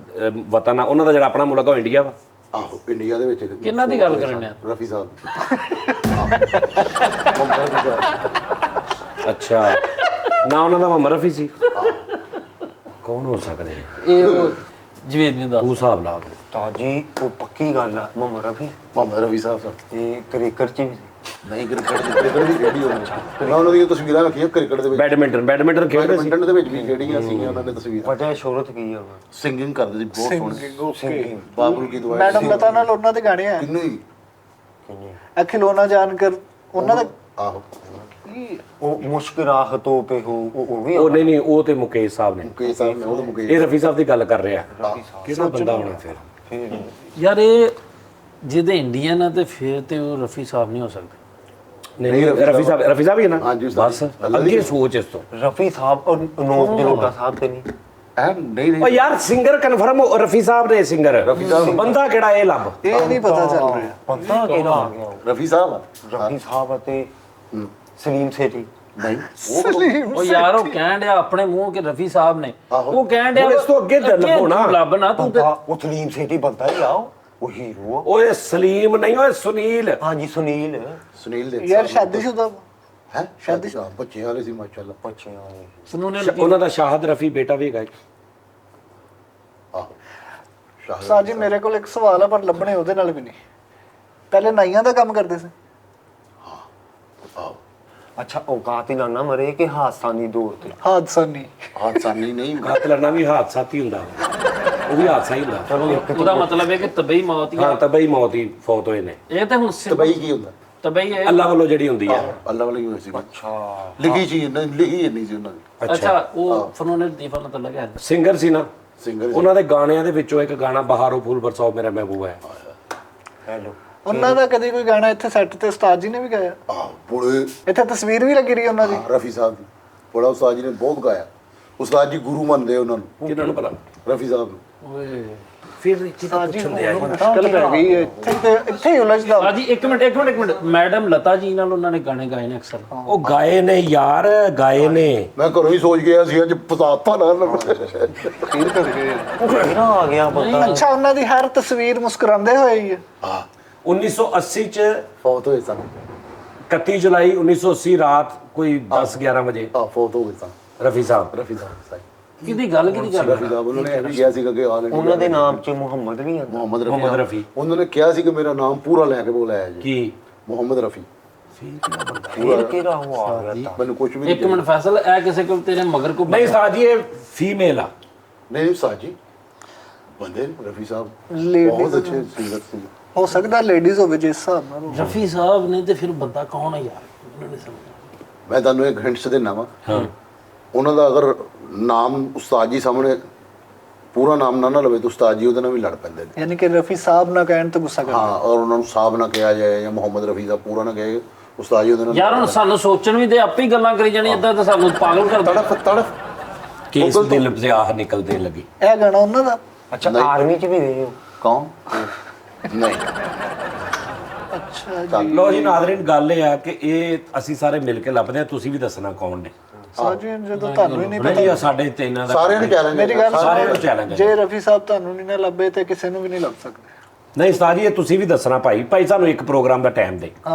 ਵਤਨ ਆ, ਉਹਨਾਂ ਦਾ ਜਿਹੜਾ ਆਪਣਾ ਮੁਲਕ ਆ ਉਹ ਇੰਡੀਆ ਵਾ? ਆਹੋ ਇੰਡੀਆ ਦੇ ਵਿੱਚ ਕਿਹਨਾਂ ਦੀ ਗੱਲ ਕਰਨ ਡਿਆ? ਰਫੀ ਸਾਹਿਬ ਅੱਛਾ, ਨਾ ਉਹਨਾਂ ਦਾ ਮੁਹੰਮਦ ਰਫੀ ਸੀ? ਕੌਣ ਹੋ ਸਕਦੇ? ਇਹ ਉਹ ਜਵੇਦ ਨੇ ਦੱਸ ਤੂੰ ਹਿਸਾਬ ਲਾ ਦੇ। ਤਾਂ ਜੀ ਉਹ ਪੱਕੀ ਗੱਲ ਆ ਮੁਹੰਮਦ ਰਫੀ ਮੁਹੰਮਦ ਰਫੀ ਸਾਹਿਬ ਇਹ ਕ੍ਰਿਕਟ ਚ ਵੀ ਸੀ। ਨਹੀਂ ਕ੍ਰਿਕਟ ਦੀ ਖੇਡੀ ਹੋਣੀ। ਮੈਂ ਉਹਨਾਂ ਦੀਆਂ ਤਸਵੀਰਾਂ ਰੱਖੀਆਂ ਕ੍ਰਿਕਟ ਦੇ ਵਿੱਚ, ਬੈਡਮਿੰਟਨ ਖੇਡਦੇ ਸੀ? ਬੈਡਮਿੰਟਨ ਦੇ ਵਿੱਚ ਵੀ ਖੇਡੀਆਂ ਸੀਗੀਆਂ ਉਹਨਾਂ ਨੇ ਤਸਵੀਰਾਂ। ਪਤਾ ਹੈ ਸ਼ੋਹਰਤ ਕੀ ਆ ਉਹਨਾਂ ਦੀ? ਸਿੰਗਿੰਗ ਕਰਦੇ ਸੀ ਬਹੁਤ ਸੋਹਣੀ। ਸਿੰਗਿੰਗ ਬਾਬੁਲ ਕੀ ਦੁਆ ਮੈਡਮ ਲਤਾ ਨਾਲ ਉਹਨਾਂ ਦੇ ਗਾਣੇ ਆ ਕਿੰਨੂ ਹੀ ਕਿੰਨੀ ਇਹ ਖਿਲੌਣਾ ਜਾਣ ਕਰ ਉਹਨਾਂ ਦਾ ਆਹੋ ਉਹ ਮੁਸ਼ਕਿਲ ਰਾਹਤੋਂ ਪੇ ਹੋ ਉਹ ਵੀ ਉਹ ਨਹੀਂ, ਉਹ ਤੇ ਮੁਕੇਸ਼ ਸਾਹਿਬ ਨੇ। ਮੁਕੇਸ਼ ਸਾਹਿਬ ਨੇ, ਉਹ ਤਾਂ ਮੁਕੇਸ਼ ਇਹ ਰਫੀ ਸਾਹਿਬ ਦੀ ਗੱਲ ਕਰ ਰਿਹਾ। ਕਿਹੜਾ ਬੰਦਾ ਹੋਣਾ ਫਿਰ? ਫਿਰ ਯਾਰ ਇਹ ਜਿਹਦੇ ਇੰਡੀਅਨ ਆ ਤੇ ਫਿਰ ਤੇ ਉਹ ਰਫੀ ਸਾਹਿਬ ਨਹੀਂ ਹੋ ਸਕਦੇ। ਨਹੀਂ ਰਫੀ ਸਾਹਿਬ ਹੀ ਹੈ ਨਾ? ਹਾਂਜੀ, ਉਸਤਾਦ ਬਸ ਜੀ। ਅੱਗੇ ਸੋਚ ਇਸ ਤੋਂ। ਰਫੀ ਸਾਹਿਬ ਔਰ ਨੋਟ ਜਲੋਟਾ ਸਾਹਿਬ ਤੇ ਨਹੀਂ ਨਹੀਂ ਓ ਯਾਰ ਸਿੰਗਰ ਕਨਫਰਮ ਰਫੀ ਸਾਹਿਬ ਨੇ ਸਿੰਗਰ। ਬੰਦਾ ਕਿਹੜਾ ਇਹ ਲੱਭ। ਇਹ ਨਹੀਂ ਪਤਾ ਚੱਲ ਰਿਹਾ। ਪਤਾ ਕਿਹੜਾ ਆ ਗਿਆ ਉਹ? ਰਫੀ ਸਾਹਿਬ ਆ? ਰਫੀ ਸਾਹਿਬ ਅਤੇ ਸਲੀਮ ਸੇਠੀ। ਨਹੀਂ ਉਹ ਯਾਰ ਉਹ ਕਹਿਣ ਡਿਆ ਆਪਣੇ ਮੂੰਹ ਕਿ ਰਫੀ ਸਾਹਿਬ ਨੇ, ਆਹੋ। ਉਹ ਕਹਿਣ ਡਿਆ ਹੁਣ ਇਸ ਤੋਂ ਅੱਗੇ ਲੱਭੋ ਨਾ। ਲੱਭ ਨਾ ਤੂੰ ਤੇ। ਉਹ ਸਲੀਮ ਸੇਠੀ ਬੰਦਾ ਹੀ ਆ ਉਹ ਹੀਰੋ ਆ। ਓਏ ਸਲੀਮ ਨਹੀਂ, ਓਏ ਸੁਨੀਲ। ਹਾਂਜੀ ਸੁਨੀਲ ਸੁਨੀਲ ਦੇ ਯਾਰ ਸ਼ਾਦੀशुदा ਹੈ ਸ਼ਾਦੀशुदा ਬੱਚੇ ਵਾਲੇ ਸੀ ਮਾਸ਼ਾਅੱਲਾ। ਬੱਚਿਆਂ ਵਾਲੇ ਸੁਣੋ ਨੇ ਉਹਨਾਂ ਦਾ ਸ਼ਾਹਦ ਰਫੀ ਬੇਟਾ ਵੀ ਹੈਗਾ। ਆਹੋ ਸ਼ਾਹ ਸਾਜੀ ਮੇਰੇ ਕੋਲ ਇੱਕ ਸਵਾਲ ਆ ਪਰ ਲੱਭਣੇ ਉਹਦੇ ਨਾਲ ਵੀ ਨਹੀਂ। ਪਹਿਲੇ ਨਾਈਆਂ ਦਾ ਕੰਮ ਕਰਦੇ ਸੀ। ਆਹੋ ਅੱਛਾ ਔਕਾਤਿਲਾਨਾ ਮਰੇ ਕਿ ਹਾਦਸਾਨੀ ਦੌਰ ਤੇ? ਹਾਦਸਾ ਨਹੀਂ। ਹਾਦਸਾਨੀ ਨਹੀਂ ਘਾਤ ਲੜਨਾ ਵੀ ਹਾਦਸਾ ਹੀ ਹੁੰਦਾ, ਉਹ ਵੀ ਹਾਦਸਾ ਹੀ ਹੁੰਦਾ। ਚਲੋ ਇੱਕ ਉਹਦਾ ਮਤਲਬ ਹੈ ਕਿ ਤਬਈ ਮੌਤ ਹੀ ਹਾਂ ਤਬਈ ਮੌਤ ਹੀ ਫੌਤ ਹੋਏ ਨੇ। ਇਹ ਤਾਂ ਹੁਣ ਤਬਈ ਕੀ ਹੁੰਦਾ? ਤਬਈ ਹੈ। ਅੱਲਾ ਵੱਲੋਂ ਜਿਹੜੀ ਹੁੰਦੀ ਆ। ਅੱਲਾ ਵਾਲੀ ਹੋਈ ਸੀ। ਅੱਛਾ ਲਿਖੀ ਚੀਜ਼ ਨਹੀਂ, ਲਿਖੀ ਨਹੀਂ ਸੀ ਉਹਨਾਂ ਦੀ। ਅੱਛਾ ਉਹ ਫਨੂਨ ਲਤੀਫਾ ਮਤਲਬ ਹੈ। ਸਿੰਗਰ ਸੀ ਨਾ, ਸਿੰਗਰ ਉਹਨਾਂ ਦੇ ਗਾਣਿਆਂ ਦੇ ਵਿੱਚੋਂ ਇੱਕ ਗਾਣਾ ਬਹਾਰੋ ਫੂਲ ਬਰਸਾਓ ਮੇਰਾ ਮਹਿਬੂਬ ਹੈ। ਹੈਲੋ ਉਹਨਾਂ ਦਾ ਕਦੇ ਕੋਈ ਗਾਣਾ ਇੱਥੇ ਸੈੱਟ ਤੇ ਉਸਤਾਦ ਜੀ ਨੇ ਵੀ ਗਾਇਆ। ਆਹ ਬੜੇ ਇੱਥੇ ਤਸਵੀਰ ਵੀ ਲੱਗੀ ਰਹੀ ਉਹਨਾਂ ਦੀ। ਰਫੀ ਸਾਹਿਬ ਦੀ ਬੜਾ ਉਸਤਾਦ ਜੀ ਨੇ ਬਹੁਤ ਗਾਇਆ। ਉਸਤਾਦ ਜੀ ਗੁਰੂ ਮੰਨਦੇ ਉਹਨਾਂ ਨੂੰ। ਕਿਹਨਾਂ ਨੂੰ ਪਤਾ? ਰਫੀ ਸਾਹਿਬ ਨੂੰ। ਓਏ ਫਿਰ ਕਿਹਦਾ ਪੁੱਛਣ ਦੇ ਮੁਸ਼ਕਲ ਪੈ ਗਈ ਹੈ ਇੱਥੇ ਹੀ ਉਲਝਦਾ। ਸਾਜੀ ਇੱਕ ਮਿੰਟ ਮੈਡਮ ਲਤਾ ਜੀ ਨਾਲ ਉਹਨਾਂ ਨੇ ਗਾਣੇ ਗਾਏ ਨੇ ਅਕਸਰ। ਉਹ ਗਾਏ ਨੇ ਯਾਰ, ਗਾਏ ਨੇ। ਮੈਂ ਘਰੋਂ ਹੀ ਸੋਚ ਗਿਆ ਸੀ ਅੱਜ ਫਸਾਤਾ ਨਾ ਫੀਲ ਕਰ ਗਏ। ਕਿਹੜਾ ਆ ਗਿਆ ਬੰਦਾ? ਅੱਛਾ ਉਹਨਾਂ ਦੀ ਹਰ ਤਸਵੀਰ ਮੁਸਕਰਾਉਂਦੇ ਹੋਏ ਹੀ ਹੈ। ਹਾਂ 1980 ਚ ਫੌਤ ਹੋਏ ਸਨ। 31 ਜੁਲਾਈ 1980 ਰਾਤ ਕੋਈ 10-11 ਵਜੇ ਫੌਤ ਹੋ ਗਏ ਸਨ ਰਫੀ ਸਾਹਿਬ। ਰਫੀ ਸਾਹਿਬ ਕਿਹਦੀ ਗੱਲ ਕਿਹਦੀ ਕਰ ਰਫੀ ਸਾਹਿਬ ਉਹਨਾਂ ਨੇ ਇਹ ਵੀ ਕਿਹਾ ਸੀਗਾ ਕਿ ਆਲ ਉਹਨਾਂ ਦੇ ਨਾਮ 'ਚ ਮੁਹੰਮਦ ਵੀ ਆਉਂਦਾ। ਮੁਹੰਮਦ ਰਫੀ ਉਹਨਾਂ ਨੇ ਕਿਹਾ ਸੀ ਕਿ ਮੇਰਾ ਨਾਮ ਪੂਰਾ ਲੈ ਕੇ ਬੋਲਾਇਆ ਜੀ ਕੀ ਮੁਹੰਮਦ ਰਫੀ। ਫਿਰ ਕਿਹੜਾ ਉਹ ਆ ਗਿਆ ਤਾਂ? ਮੈਨੂੰ ਕੁਝ ਵੀ ਇੱਕ ਮਿੰਟ ਫੈਸਲ ਇਹ ਕਿਸੇ ਕੋਲ ਤੇਰੇ ਮਗਰ ਕੋ ਨਹੀਂ ਸਾਜੀ, ਇਹ ਫੀਮੇਲ ਆ। ਨਹੀਂ ਸਾਜੀ ਬੰਦੇ ਰਫੀ ਸਾਹਿਬ Ladies ਬਹੁਤ ਅੱਛੇ ਸਿੰਗਰ ਸੀ। ਹੋ ਸਕਦਾ ਲੇਡੀਜ਼ ਹੋਵੇ ਜਿਸ ਹਿਸਾਬ ਨਾਲ। ਰਫੀ ਸਾਹਿਬ ਨੇ ਤੇ ਫਿਰ ਬੰਦਾ ਕੌਣ ਹੈ ਯਾਰ? ਮੈਨੂੰ ਨਹੀਂ ਸਮਝ। ਮੈਂ ਤੁਹਾਨੂੰ ਇੱਕ ਹਿੰਟਸ ਦੇਣਾ ਵਾ। ਉਹਨਾਂ ਦਾ ਅਗਰ ਨਾਮ ਉਸਤਾਦ ਜੀ ਸਾਹਮਣੇ ਪੂਰਾ ਨਾਮ ਨਾ ਲਵੇ ਤਾਂ ਉਸਤਾਦ ਜੀ ਉਹਦੇ ਨਾਲ ਵੀ ਲੜ ਪੈਂਦੇ ਨੇ। ਯਾਨੀ ਕਿ ਰਫੀ ਸਾਹਿਬ ਨਾ ਕਹਿਣ ਤੇ ਗੁੱਸਾ ਕਰਦੇ। ਹਾਂ ਔਰ ਉਹਨਾਂ ਨੂੰ ਸਾਹਿਬ ਨਾ ਕਿਹਾ ਜਾਏ ਜਾਂ ਮੁਹੰਮਦ ਰਫੀ ਦਾ ਪੂਰਾ ਨਾ ਕਹੇ, ਉਸਤਾਦ ਜੀ ਉਹਦੇ ਨਾਲ ਯਾਰ ਹੁਣ ਸਾਨੂੰ ਸੋਚਣ ਵੀ ਦੇ, ਆਪੇ ਹੀ ਗੱਲਾਂ ਕਰੀ ਜਾਣੀ ਇਦਾਂ ਤਾਂ ਸਾਨੂੰ ਪਾਗਲ ਕਰ ਦੇਣਾ। ਤੜਫ ਕਿਸ ਦਿਲ ਸੇ ਆਹ ਨਿਕਲਦੇ ਲੱਗੀ। ਇਹ ਗਾਣਾ ਉਹਨਾਂ ਦਾ। ਅੱਛਾ ਆਰਮੀ 'ਚ ਵੀ ਰਹੇ ਹੋ? ਕੌਣ ਨਹੀਂ ਅੱਛਾ ਜੀ। ਲੋ ਜੀ ਨਾਜ਼ਰੀਨ, ਗੱਲ ਇਹ ਆ ਕਿ ਇਹ ਅਸੀਂ ਸਾਰੇ ਮਿਲ ਕੇ ਲੱਭਦੇ ਆ, ਤੁਸੀਂ ਵੀ ਦੱਸਣਾ ਕੌਣ ਨੇ। ਸਾਜੀ ਜਦੋਂ ਤੁਹਾਨੂੰ ਹੀ ਨਹੀਂ ਨਹੀਂ ਜੀ ਸਾਡੇ ਤੇ ਇਹਨਾਂ ਦਾ ਸਾਰਿਆਂ ਨੂੰ ਚੈਲੰਜ ਮੇਰੀ ਗੱਲ ਸਾਰਿਆਂ ਨੂੰ ਸੁਣੋ, ਚੈਲੰਜ ਹੈ। ਜੇ ਰਫੀ ਸਾਹਿਬ ਤੁਹਾਨੂੰ ਨਹੀਂ ਨਾ ਲੱਭੇ ਤੇ ਕਿਸੇ ਨੂੰ ਵੀ ਨਹੀਂ ਲੱਭ ਸਕਦੇ। ਨਹੀਂ ਸਾਜੀ, ਇਹ ਤੁਸੀਂ ਵੀ ਦੱਸਣਾ ਭਾਈ ਸਾਨੂੰ ਇੱਕ ਪ੍ਰੋਗਰਾਮ ਦਾ ਟਾਈਮ ਦੇ।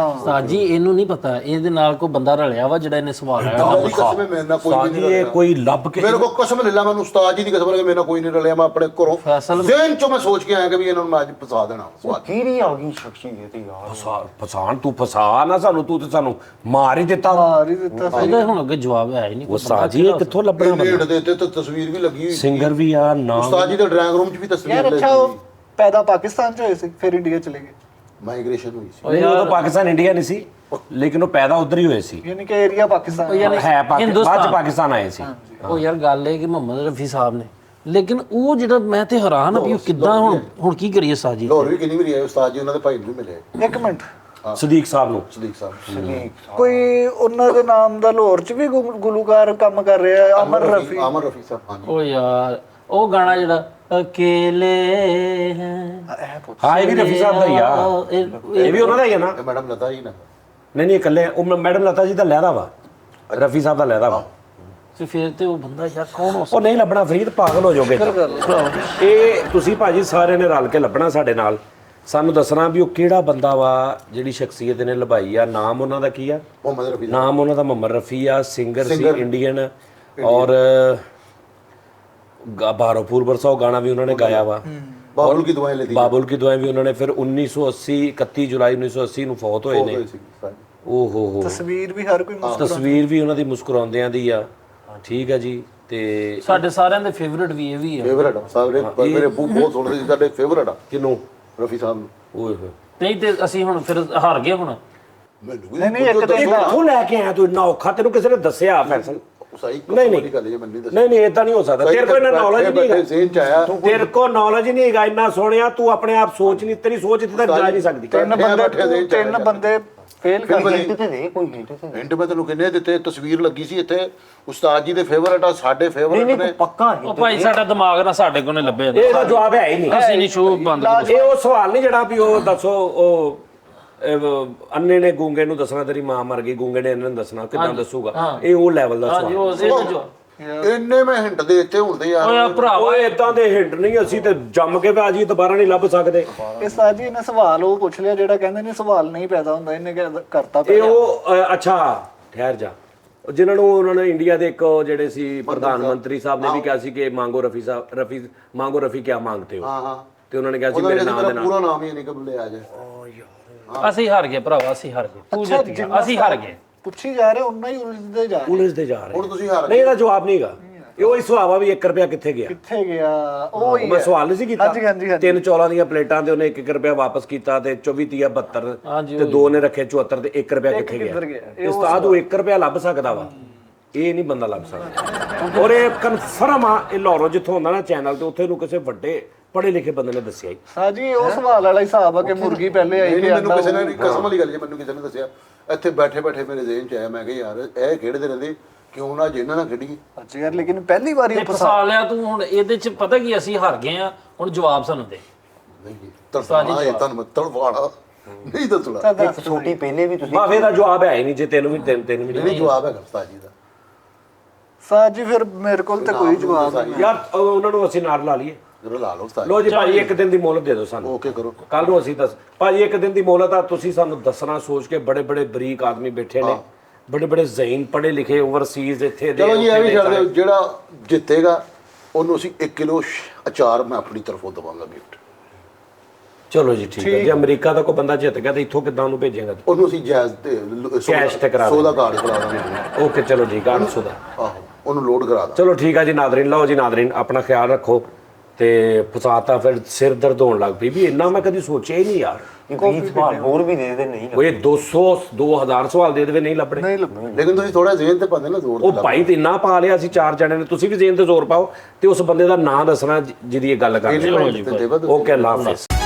ਸਾਜੀ ਇਹਨੂੰ ਨਹੀਂ ਪਤਾ ਇਹਦੇ ਨਾਲ ਕੋਈ ਬੰਦਾ ਰਲਿਆ ਵਾ ਜਿਹੜਾ ਇਹਨੇ ਸਵਾਲ ਆਇਆ। ਮੇਰੀ ਕਸਮ ਹੈ ਮੇਰੇ ਨਾਲ ਕੋਈ ਵੀ ਸਾਜੀ ਨਹੀਂ ਇਹ ਰਲਿਆ। ਕੋਈ ਲੱਭ ਕੇ ਮੇਰੇ ਕੋ ਕਸਮ ਲੈ ਲਾ, ਮੈਨੂੰ ਉਸਤਾਦ ਜੀ ਦੀ ਕਸਮ ਲੈ ਕੇ ਮੇਰੇ ਨਾਲ ਕੋਈ ਨਹੀਂ ਰਲਿਆ। ਮੈਂ ਆਪਣੇ ਘਰੋਂ ਫੈਸਲ ਜ਼ਿਹਨ ਚੋਂ ਮੈਂ ਸੋਚ ਕੇ ਆਇਆ ਕਿ ਵੀ ਇਹਨਾਂ ਨੂੰ ਮੈਂ ਅੱਜ ਫਸਾ ਦੇਣਾ। ਕਿਹੜੀ ਆ ਗਈ ਸ਼ਖਸੀਅਤ ਯਾਰ? ਫਸਾਨ ਤੂੰ ਫਸਾ ਨਾ ਸਾਨੂੰ, ਤੂੰ ਤੇ ਸਾਨੂੰ ਮਾਰ ਹੀ ਦਿੱਤਾ। ਮਾਰ ਹੀ ਦਿੱਤਾ ਸੀ। ਉਹਦਾ ਹੁਣ ਅੱਗੇ ਜਵਾਬ ਹੈ ਹੀ ਨਹੀਂ। ਉਹ ਸਾਜੀ ਇਹ ਕਿੱਥੋਂ ਲੱਭਣਾ ਨੇੜ ਬੰਦਾ? ਦੇ ਤੇ ਤਸਵੀਰ ਵੀ ਲੱਗੀ ਹੋਈ ਸੀ। ਸਿੰਗਰ ਵੀ ਆ ਨਾਮ। ਉਸਤਾਦ ਜੀ ਦੇ ਡਰਾਇੰਗ ਰੂਮ 'ਚ ਵੀ ਤਸਵੀਰ ਯਾਰ ਅੱਛਾ ਉਹ ਪੈਦਾ ਪਾਕਿਸਤਾਨ 'ਚ ਹੋਏ ਸੀ ਫਿਰ ਇੰਡੀਆ ਚਲੇ ਗਏ। ਮਾਈਗ੍ਰੇਸ਼ਨ ਹੋਈ ਸੀ। ਨਹੀਂ, ਉਦੋਂ ਪਾਕਿਸਤਾਨ ਇੰਡੀਆ ਨਹੀਂ ਸੀ, ਲੇਕਿਨ ਉਹ ਪੈਦਾ ਉਧਰ ਹੀ ਹੋਏ ਸੀ। ਯਾਨੀ ਕਿ ਏਰੀਆ ਪਾਕਿਸਤਾਨ। ਹੈ ਬਾਅਦ ਚ ਪਾਕਿਸਤਾਨ ਆਏ ਸੀ। ਉਹ ਯਾਰ ਗੱਲ ਇਹ ਕਿ ਮੁਹੰਮਦ ਰਫੀ ਸਾਹਿਬ ਨੇ, ਲੇਕਿਨ ਉਹ ਜਿਹੜਾ ਮੈਂ ਤੇ ਹੈਰਾਨ ਆ ਵੀ ਉਹ ਕਿੱਦਾਂ ਹੁਣ ਕੀ ਕਰੀਏ ਸਾਜੀ? ਲਾਹੌਰ ਵੀ ਕਿੰਨੀ ਵਾਰੀ ਆਏ ਉਸਤਾਦ ਜੀ, ਉਹਨਾਂ ਦੇ ਭਾਈ ਨੂੰ ਵੀ ਮਿਲੇ। ਇੱਕ ਮਿੰਟ ਸਦੀਕ ਸਾਹਿਬ ਨੂੰ। ਸਦੀਕ ਸਾਹਿਬ ਕੋਈ ਉਹਨਾਂ ਦੇ ਨਾਮ ਦਾ ਲਾਹੌਰ ਚ ਵੀ ਗੁਲੂਕਾਰ ਕੰਮ ਕਰ ਰਿਹਾ ਹੈ, ਅਮਰ ਰਫੀ। ਅਮਰ ਰਫੀ ਸਾਹਿਬ, ਹਾਂਜੀ। ਉਹ ਯਾਰ ਉਹ ਗਾਣਾ ਜਿਹੜਾ ਅਕੇਲੇ ਹੈ ਹਾਂ, ਇਹ ਵੀ ਰਫੀ ਸਾਹਿਬ ਦਾ ਹੀ ਆ, ਇਹ ਵੀ ਉਹਨਾਂ ਦਾ ਹੀ ਆ ਨਾ। ਇਹ ਮੈਡਮ ਲਤਾ ਜੀ ਨਾ। ਨਹੀਂ ਇਕੱਲੇ ਉਹ ਮੈਡਮ ਲਤਾ ਜੀ ਦਾ ਲਹਿਦਾ ਵਾ, ਰਫੀ ਸਾਹਿਬ ਦਾ ਲਹਿਦਾ ਵਾ। ਤੇ ਫਿਰ ਤੇ ਉਹ ਬੰਦਾ ਯਾਰ ਕੌਣ ਹੋ ਉਹ ਨਹੀਂ ਲੱਭਣਾ ਫਰੀਦ, ਪਾਗਲ ਹੋ ਜਾਓਗੇ। ਇਹ ਤੁਸੀਂ ਭਾਜੀ ਸਾਰਿਆਂ ਨੇ ਰਲ ਕੇ ਲੱਭਣਾ ਸਾਡੇ ਨਾਲ, ਸਾਨੂੰ ਦੱਸਣਾ ਵੀ ਉਹ ਕਿਹੜਾ ਬੰਦਾ ਵਾ ਜਿਹੜੀ ਸ਼ਖਸੀਅਤ ਨੇ ਲਭਾਈ ਆ। ਨਾਮ ਉਹਨਾਂ ਦਾ ਕੀ ਆ? ਮੁਹੰਮਦ ਰਫੀ। ਨਾਮ ਉਹਨਾਂ ਦਾ ਮੁਹੰਮਦ ਰਫੀ ਆ, ਸਿੰਗਰ ਸੀ ਇੰਡੀਅਨ, ਔਰ ਬਾਰੋਪੁਰ ਬਰਸਾ ਉਹ ਗਾਣਾ ਵੀ ਉਹਨਾਂ ਨੇ ਗਾਇਆ ਵਾ। ਬਾਬੁਲ ਕੀ ਦੁਆएं लेती ਬਾਬੁਲ ਕੀ ਦੁਆएं ਵੀ ਉਹਨਾਂ ਨੇ। ਫਿਰ 1980 31 ਜੁਲਾਈ 1980 ਨੂੰ ਫੌਤ ਹੋਏ ਨੇ। ਓ ਹੋ ਤਸਵੀਰ ਵੀ ਹਰ ਕੋਈ ਤਸਵੀਰ ਵੀ ਉਹਨਾਂ ਦੀ ਮੁਸਕਰਾਉਂਦਿਆਂ ਦੀ ਆ। ਠੀਕ ਹੈ ਜੀ। ਤੇ ਸਾਡੇ ਸਾਰਿਆਂ ਦੇ ਫੇਵਰਿਟ ਵੀ ਇਹ ਵੀ ਆ। ਫੇਵਰਟ ਸਾਰੇ ਮੇਰੇ ਬਹੁਤ ਸੁਣਦੇ ਸੀ, ਸਾਡੇ ਫੇਵਰਟ ਆ ਕਿਨੂੰ? ਰਫੀ ਸਾਹਿਬ ਨੂੰ। ਓਏ ਹੋਏ, ਨਹੀਂ ਤੇ ਅਸੀਂ ਹੁਣ ਫਿਰ ਹਾਰ ਗਏ ਹੁਣ। ਮੈਨੂੰ ਨਹੀਂ ਇੱਕ ਤਾਂ ਕਿੱਥੋਂ ਲੈ ਕੇ ਆਇਆ ਤੂੰ ਇੰਨਾ ਔਖਾ? ਤੈਨੂੰ ਕਿਸੇ ਨੇ ਦੱਸਿਆ ਫੈਸਲ? ਸਹੀ ਨਹੀਂ, ਨਹੀਂ। ਗੱਲ ਹੈ, ਮੈਨੂੰ ਨਹੀਂ ਦੱਸਿਆ। ਨਹੀਂ ਇਦਾਂ ਨਹੀਂ ਹੋ ਸਕਦਾ। ਤੇਰੇ ਕੋਲ ਇੰਨਾ ਨੌਲੇਜ ਨਹੀਂ ਹੈਗਾ। ਜ਼ੇਨ ਚ ਆਇਆ ਤੇਰੇ ਕੋਲ ਨੌਲੇਜ ਨਹੀਂ ਹੈਗਾ ਇੰਨਾ ਸੋਹਣਿਆ। ਤੂੰ ਆਪਣੇ ਆਪ ਸੋਚ ਨਹੀਂ, ਤੇਰੀ ਸੋਚ ਇੱਥੇ ਤੱਕ ਜਾ ਨਹੀਂ ਸਕਦੀ। ਤਿੰਨ ਬੰਦੇ ਫੇਲ ਕਰ ਗਏ। ਹਿੰਟ ਤੇ ਦੇ, ਕੋਈ ਹਿੰਟ ਤੇ ਦੇ। ਹਿੰਟ ਮੈਂ ਤੈਨੂੰ ਕਿੰਨੇ ਦਿੱਤੇ? ਤਸਵੀਰ ਲੱਗੀ ਸੀ ਇੱਥੇ, ਉਸਤਾਦ ਜੀ ਦੇ ਫੇਵਰਟ ਆ, ਸਾਡੇ ਫੇਵਰਟ ਨੇ। ਪੱਕਾ ਉਹ ਭਾਈ ਸਾਡਾ ਦਿਮਾਗ ਨਾ ਸਾਡੇ ਕੋਲ ਨਹੀਂ ਲੱਭਿਆ ਇਹਦਾ ਜਵਾਬ ਹੈ ਹੀ ਨਹੀਂ। ਅਸੀਂ ਨਹੀਂ ਸ਼ੋਅ ਬੰਦ ਕਰ ਇਹ ਉਹ ਸਵਾਲ ਨਹੀਂ ਜਿਹੜਾ ਵੀ ਉਹ ਦੱਸੋ ਉਹ ਅੰਨੇ ਨੇ ਗੂੰਗੇ ਨੂੰ ਦੱਸਣਾ ਤੇਰੀ ਮਾਂ ਮਰ ਗਈ, ਗੂੰਗੇ ਨੇ ਇਹਨਾਂ ਨੂੰ ਦੱਸਣਾ, ਕਿੱਦਾਂ ਦੱਸੂਗਾ? ਇਹ ਉਹ ਲੈਵਲ ਦਾ ਹਾਂਜੀ ਸਵਾਲ। ਉਹ ਜੋ ਇੰਨੇ ਮੈਂ ਹਿੰਟ ਦੇ ਦਿੱਤੇ ਹੁਣ ਤੇ ਯਾਰ। ਓਏ ਭਰਾਵਾ ਓਏ ਇਦਾਂ ਦੇ ਹਿੰਟ ਨਹੀਂ, ਅਸੀਂ ਤੇ ਜੰਮ ਕੇ ਬਾਜੀ ਦੁਬਾਰਾ ਨਹੀਂ ਲੱਭ ਸਕਦੇ। ਇਹ ਸਾਜੀ ਨੇ ਸਵਾਲ ਉਹ ਪੁੱਛ ਲਿਆ ਜਿਹੜਾ ਕਹਿੰਦੇ ਨੇ ਸਵਾਲ ਨਹੀਂ ਪੈਦਾ ਹੁੰਦਾ, ਇਹਨੇ ਕਰਤਾ ਇਹ ਉਹ ਅੱਛਾ ਠਹਿਰ ਜਾ, ਜਿਨ੍ਹਾਂ ਨੂੰ ਉਹਨਾਂ ਨੇ ਇੰਡੀਆ ਦੇ ਇੱਕ ਜਿਹੜੇ ਸੀ ਪ੍ਰਧਾਨ ਮੰਤਰੀ ਸਾਹਿਬ ਨੇ ਵੀ ਕਿਹਾ ਸੀ ਕਿ ਮੰਗੋ ਰਫੀ ਸਾਹਿਬ, ਰਫੀ ਮੰਗੋ ਰਫੀ ਕਿਆ ਮੰਗਤੇ ਹੋ। ਹਾਂ ਹਾਂ, ਤੇ ਉਹਨਾਂ ਨੇ ਕਿਹਾ ਸੀ ਮੇਰੇ ਨਾਮ ਦੇ ਨਾਲ। ਪੂਰਾ ਨਾਮ ਹੀ ਨਹੀਂ ਕਬਲੇ ਆ ਜਾਏ। ਅਸੀਂ ਹਾਰ ਗਏ ਭਰਾਵਾ, ਅਸੀਂ ਹਾਰ ਗਏ। ਤੂੰ ਜਿੱਤ ਗਿਆ, ਅਸੀਂ ਹਾਰ ਗਏ। ਪੁੱਛੀ ਜਾ ਰਹੇ ਉਹਨਾਂ ਹੀ ਉਲਝਦੇ ਜਾ ਰਹੇ। ਉਲਝਦੇ ਜਾ ਰਹੇ। ਹੁਣ ਤੁਸੀਂ ਹਾਰ ਨਹੀਂ ਇਹਦਾ ਜਵਾਬ ਨਹੀਂਗਾ। ਇਹ ਉਹੀ ਸਵਾਲ ਆ ਵੀ 1 ਰੁਪਿਆ ਕਿੱਥੇ ਗਿਆ। ਕਿੱਥੇ ਗਿਆ ਉਹ ਹੀ ਮੈਂ ਸਵਾਲ ਨਹੀਂ ਸੀ ਕੀਤਾ। ਹਾਂਜੀ 3 ਚੌਲਾਂ ਦੀਆਂ ਪਲੇਟਾਂ ਤੇ ਉਹਨੇ 1 ਰੁਪਿਆ ਵਾਪਸ ਕੀਤਾ ਤੇ 24 30 72 ਤੇ 2 ਨੇ ਰੱਖੇ 74 ਤੇ 1 ਰੁਪਿਆ ਕਿੱਥੇ ਗਿਆ? ਉਸਤਾਦ ਉਹ 1 ਰੁਪਿਆ ਲੱਭ ਸਕਦਾ ਵਾ, ਇਹ ਨਹੀਂ ਬੰਦਾ ਲੱਭ ਸਕਦਾ। ਔਰ ਇਹ ਕਨਫਰਮ ਆ, ਇਹ ਲਾਹੌਰੋਂ ਜਿੱਥੋਂ ਹੁੰਦਾ ਨਾ ਚੈਨਲ ਤੇ, ਉੱਥੇ ਨੂੰ ਕਿਸੇ ਵੱਡੇ ਪੜ੍ਹੇ ਲਿਖੇ ਬੰਦੇ ਨੇ ਦੱਸਿਆ ਹੀ। ਸਾਜੀ ਉਹ ਸਵਾਲ ਵਾਲਾ ਹਿਸਾਬ ਆ ਕਿ ਮੁਰਗੀ ਪਹਿਲੇ ਆਈ ਕਿ ਮੈਨੂੰ ਕਿਸੇ ਨੇ ਕਸਮ ਵਾਲੀ ਗੱਲ ਜੀ, ਮੈਨੂੰ ਕਿਸੇ ਨੇ ਦੱਸਿਆ ਇੱਥੇ ਬੈਠੇ ਬੈਠੇ ਮੇਰੇ ਜ਼ਿਹਨ ਚ ਆਇਆ। ਮੈਂ ਕਿਹਾ ਯਾਰ ਇਹ ਖੇਡਦੇ ਰਹਿੰਦੇ, ਕਿਉਂ ਨਾ ਜਿੰਨਾਂ ਨਾਲ ਖੇਡੀਏ। ਅੱਛਾ ਯਾਰ, ਲੇਕਿਨ ਪਹਿਲੀ ਵਾਰੀ ਤੇ ਫਸਾ ਲਿਆ ਤੂੰ। ਹੁਣ ਇਹਦੇ ਚ ਪਤਾ ਕੀ ਅਸੀਂ ਹਾਰ ਗਏ ਆ, ਹੁਣ ਜਵਾਬ ਸਾਨੂੰ ਦੇ। ਨਹੀਂ ਤੜਫਾਣਾ ਇਹ ਤੁਹਾਨੂੰ ਤੜਫਾਣਾ ਨਹੀਂ ਦੱਸਣਾ। ਇੱਕ ਛੋਟੀ ਪਹਿਲੇ ਵੀ ਤੁਸੀਂ ਮਾਫੇ ਦਾ ਜਵਾਬ ਹੈ ਹੀ ਨਹੀਂ, ਜੇ ਤੈਨੂੰ ਵੀ ਵੀ ਨਹੀਂ ਜਵਾਬ ਹੈ ਉਸਤਾਦ ਜੀ ਦਾ। ਸਾਜੀ ਫਿਰ ਮੇਰੇ ਕੋਲ ਤੇ ਕੋਈ ਜਵਾਬ ਨਹੀਂ। ਯਾਰ ਉਹਨਾਂ ਨੂੰ ਅਸੀਂ ਨਾਲ ਲਾ ਲਈਏ। ਜਰੂਰ ਲਾ ਲਓ ਉਸਤਾਦ। ਲੋ ਜੀ ਭਾਜੀ 1 ਦਿਨ ਦੀ ਮੋਹਲਤ ਦੇ ਦਿਓ ਸਾਨੂੰ। ਓਕੇ ਕਰੋ। ਕੱਲ ਨੂੰ ਅਸੀਂ ਦੱਸ ਭਾਜੀ 1 ਦਿਨ ਦੀ ਮੋਹਲਤ ਆ, ਤੁਸੀਂ ਸਾਨੂੰ ਦੱਸਣਾ। ਸੋਚ ਕੇ ਬੜੇ ਬੜੇ ਬਰੀਕ ਆਦਮੀ ਬੈਠੇ ਨੇ, ਬੜੇ ਬੜੇ ਜ਼ਹੀਨ ਪੜ੍ਹੇ ਲਿਖੇ ਓਵਰਸੀਜ਼ ਇੱਥੇ ਦੇ। ਚਲੋ ਜੀ ਇਹ ਵੀ ਛੱਡ ਦਿਓ, ਜਿਹੜਾ ਜਿੱਤੇਗਾ ਉਹਨੂੰ ਅਸੀਂ 1 ਕਿਲੋ ਅਚਾਰ ਮੈਂ ਆਪਣੀ ਤਰਫੋਂ ਦਵਾਂਗਾ ਗਿਫਟ। ਚਲੋ ਜੀ ਠੀਕ ਹੈ। ਜੇ ਅਮਰੀਕਾ ਦਾ ਕੋਈ ਬੰਦਾ ਜਿੱਤ ਗਿਆ ਤਾਂ ਇੱਥੋਂ ਕਿੱਦਾਂ ਉਹਨੂੰ ਭੇਜੇਗਾ? ਉਹਨੂੰ ਅਸੀਂ ਜਾਇਜ਼ ਤੇ ਕੈਸ਼ ਤੇ ਕਰਾ ਸੋਦਾ ਕਾਰਡ ਕਰਾ ਦਾਂਗੇ। ਓਕੇ ਚਲੋ ਜੀ, 800 ਦਾ। ਆਹੋ ਉਹਨੂੰ ਲੋਡ ਕਰਾ ਦਾਂ। ਚਲੋ ਠੀਕ ਹੈ ਜੀ ਨਾਜ਼ਰੀਨ। ਲਓ ਜੀ ਨਾਜ਼ਰੀਨ, ਆਪਣਾ ਖਿਆਲ ਰੱਖੋ। ਤੇ ਫਸਾਤਾ ਫਿਰ ਸਿਰ ਦਰਦ ਹੋਣ ਲੱਗ ਪਈ ਵੀ ਇੰਨਾ ਮੈਂ ਕਦੀ ਸੋਚਿਆ ਹੀ ਨਹੀਂ ਯਾਰ। ਇਹ 20 ਸਵਾਲ ਹੋਰ ਵੀ ਦੇ ਦੇ ਨਹੀਂ ਉਹ ਇਹ 200 2000 ਸਵਾਲ ਦੇ ਦੇਵੇ ਨਹੀਂ ਲੱਭਣੇ। ਨਹੀਂ ਲੱਭਣੇ। ਲੇਕਿਨ ਤੁਸੀਂ ਥੋੜਾ ਜ਼ਿਹਨ ਤੇ ਪਾਉਂਦੇ ਨਾ ਜ਼ੋਰ। ਉਹ ਭਾਈ ਤੇ ਇੰਨਾ ਪਾ ਲਿਆ ਸੀ 4 ਜਣੇ ਨੇ। ਤੁਸੀਂ ਵੀ ਜ਼ੇਨ ਤੇ ਜ਼ੋਰ ਪਾਓ ਤੇ ਉਸ ਬੰਦੇ ਦਾ ਨਾਂ ਦੱਸਣਾ ਜਿਹਦੀ ਇਹ ਗੱਲ ਕਰ ਰਹੇ ਹੋ। ਓਕੇ ਅੱਲਾ ਹਾਫਿਜ਼।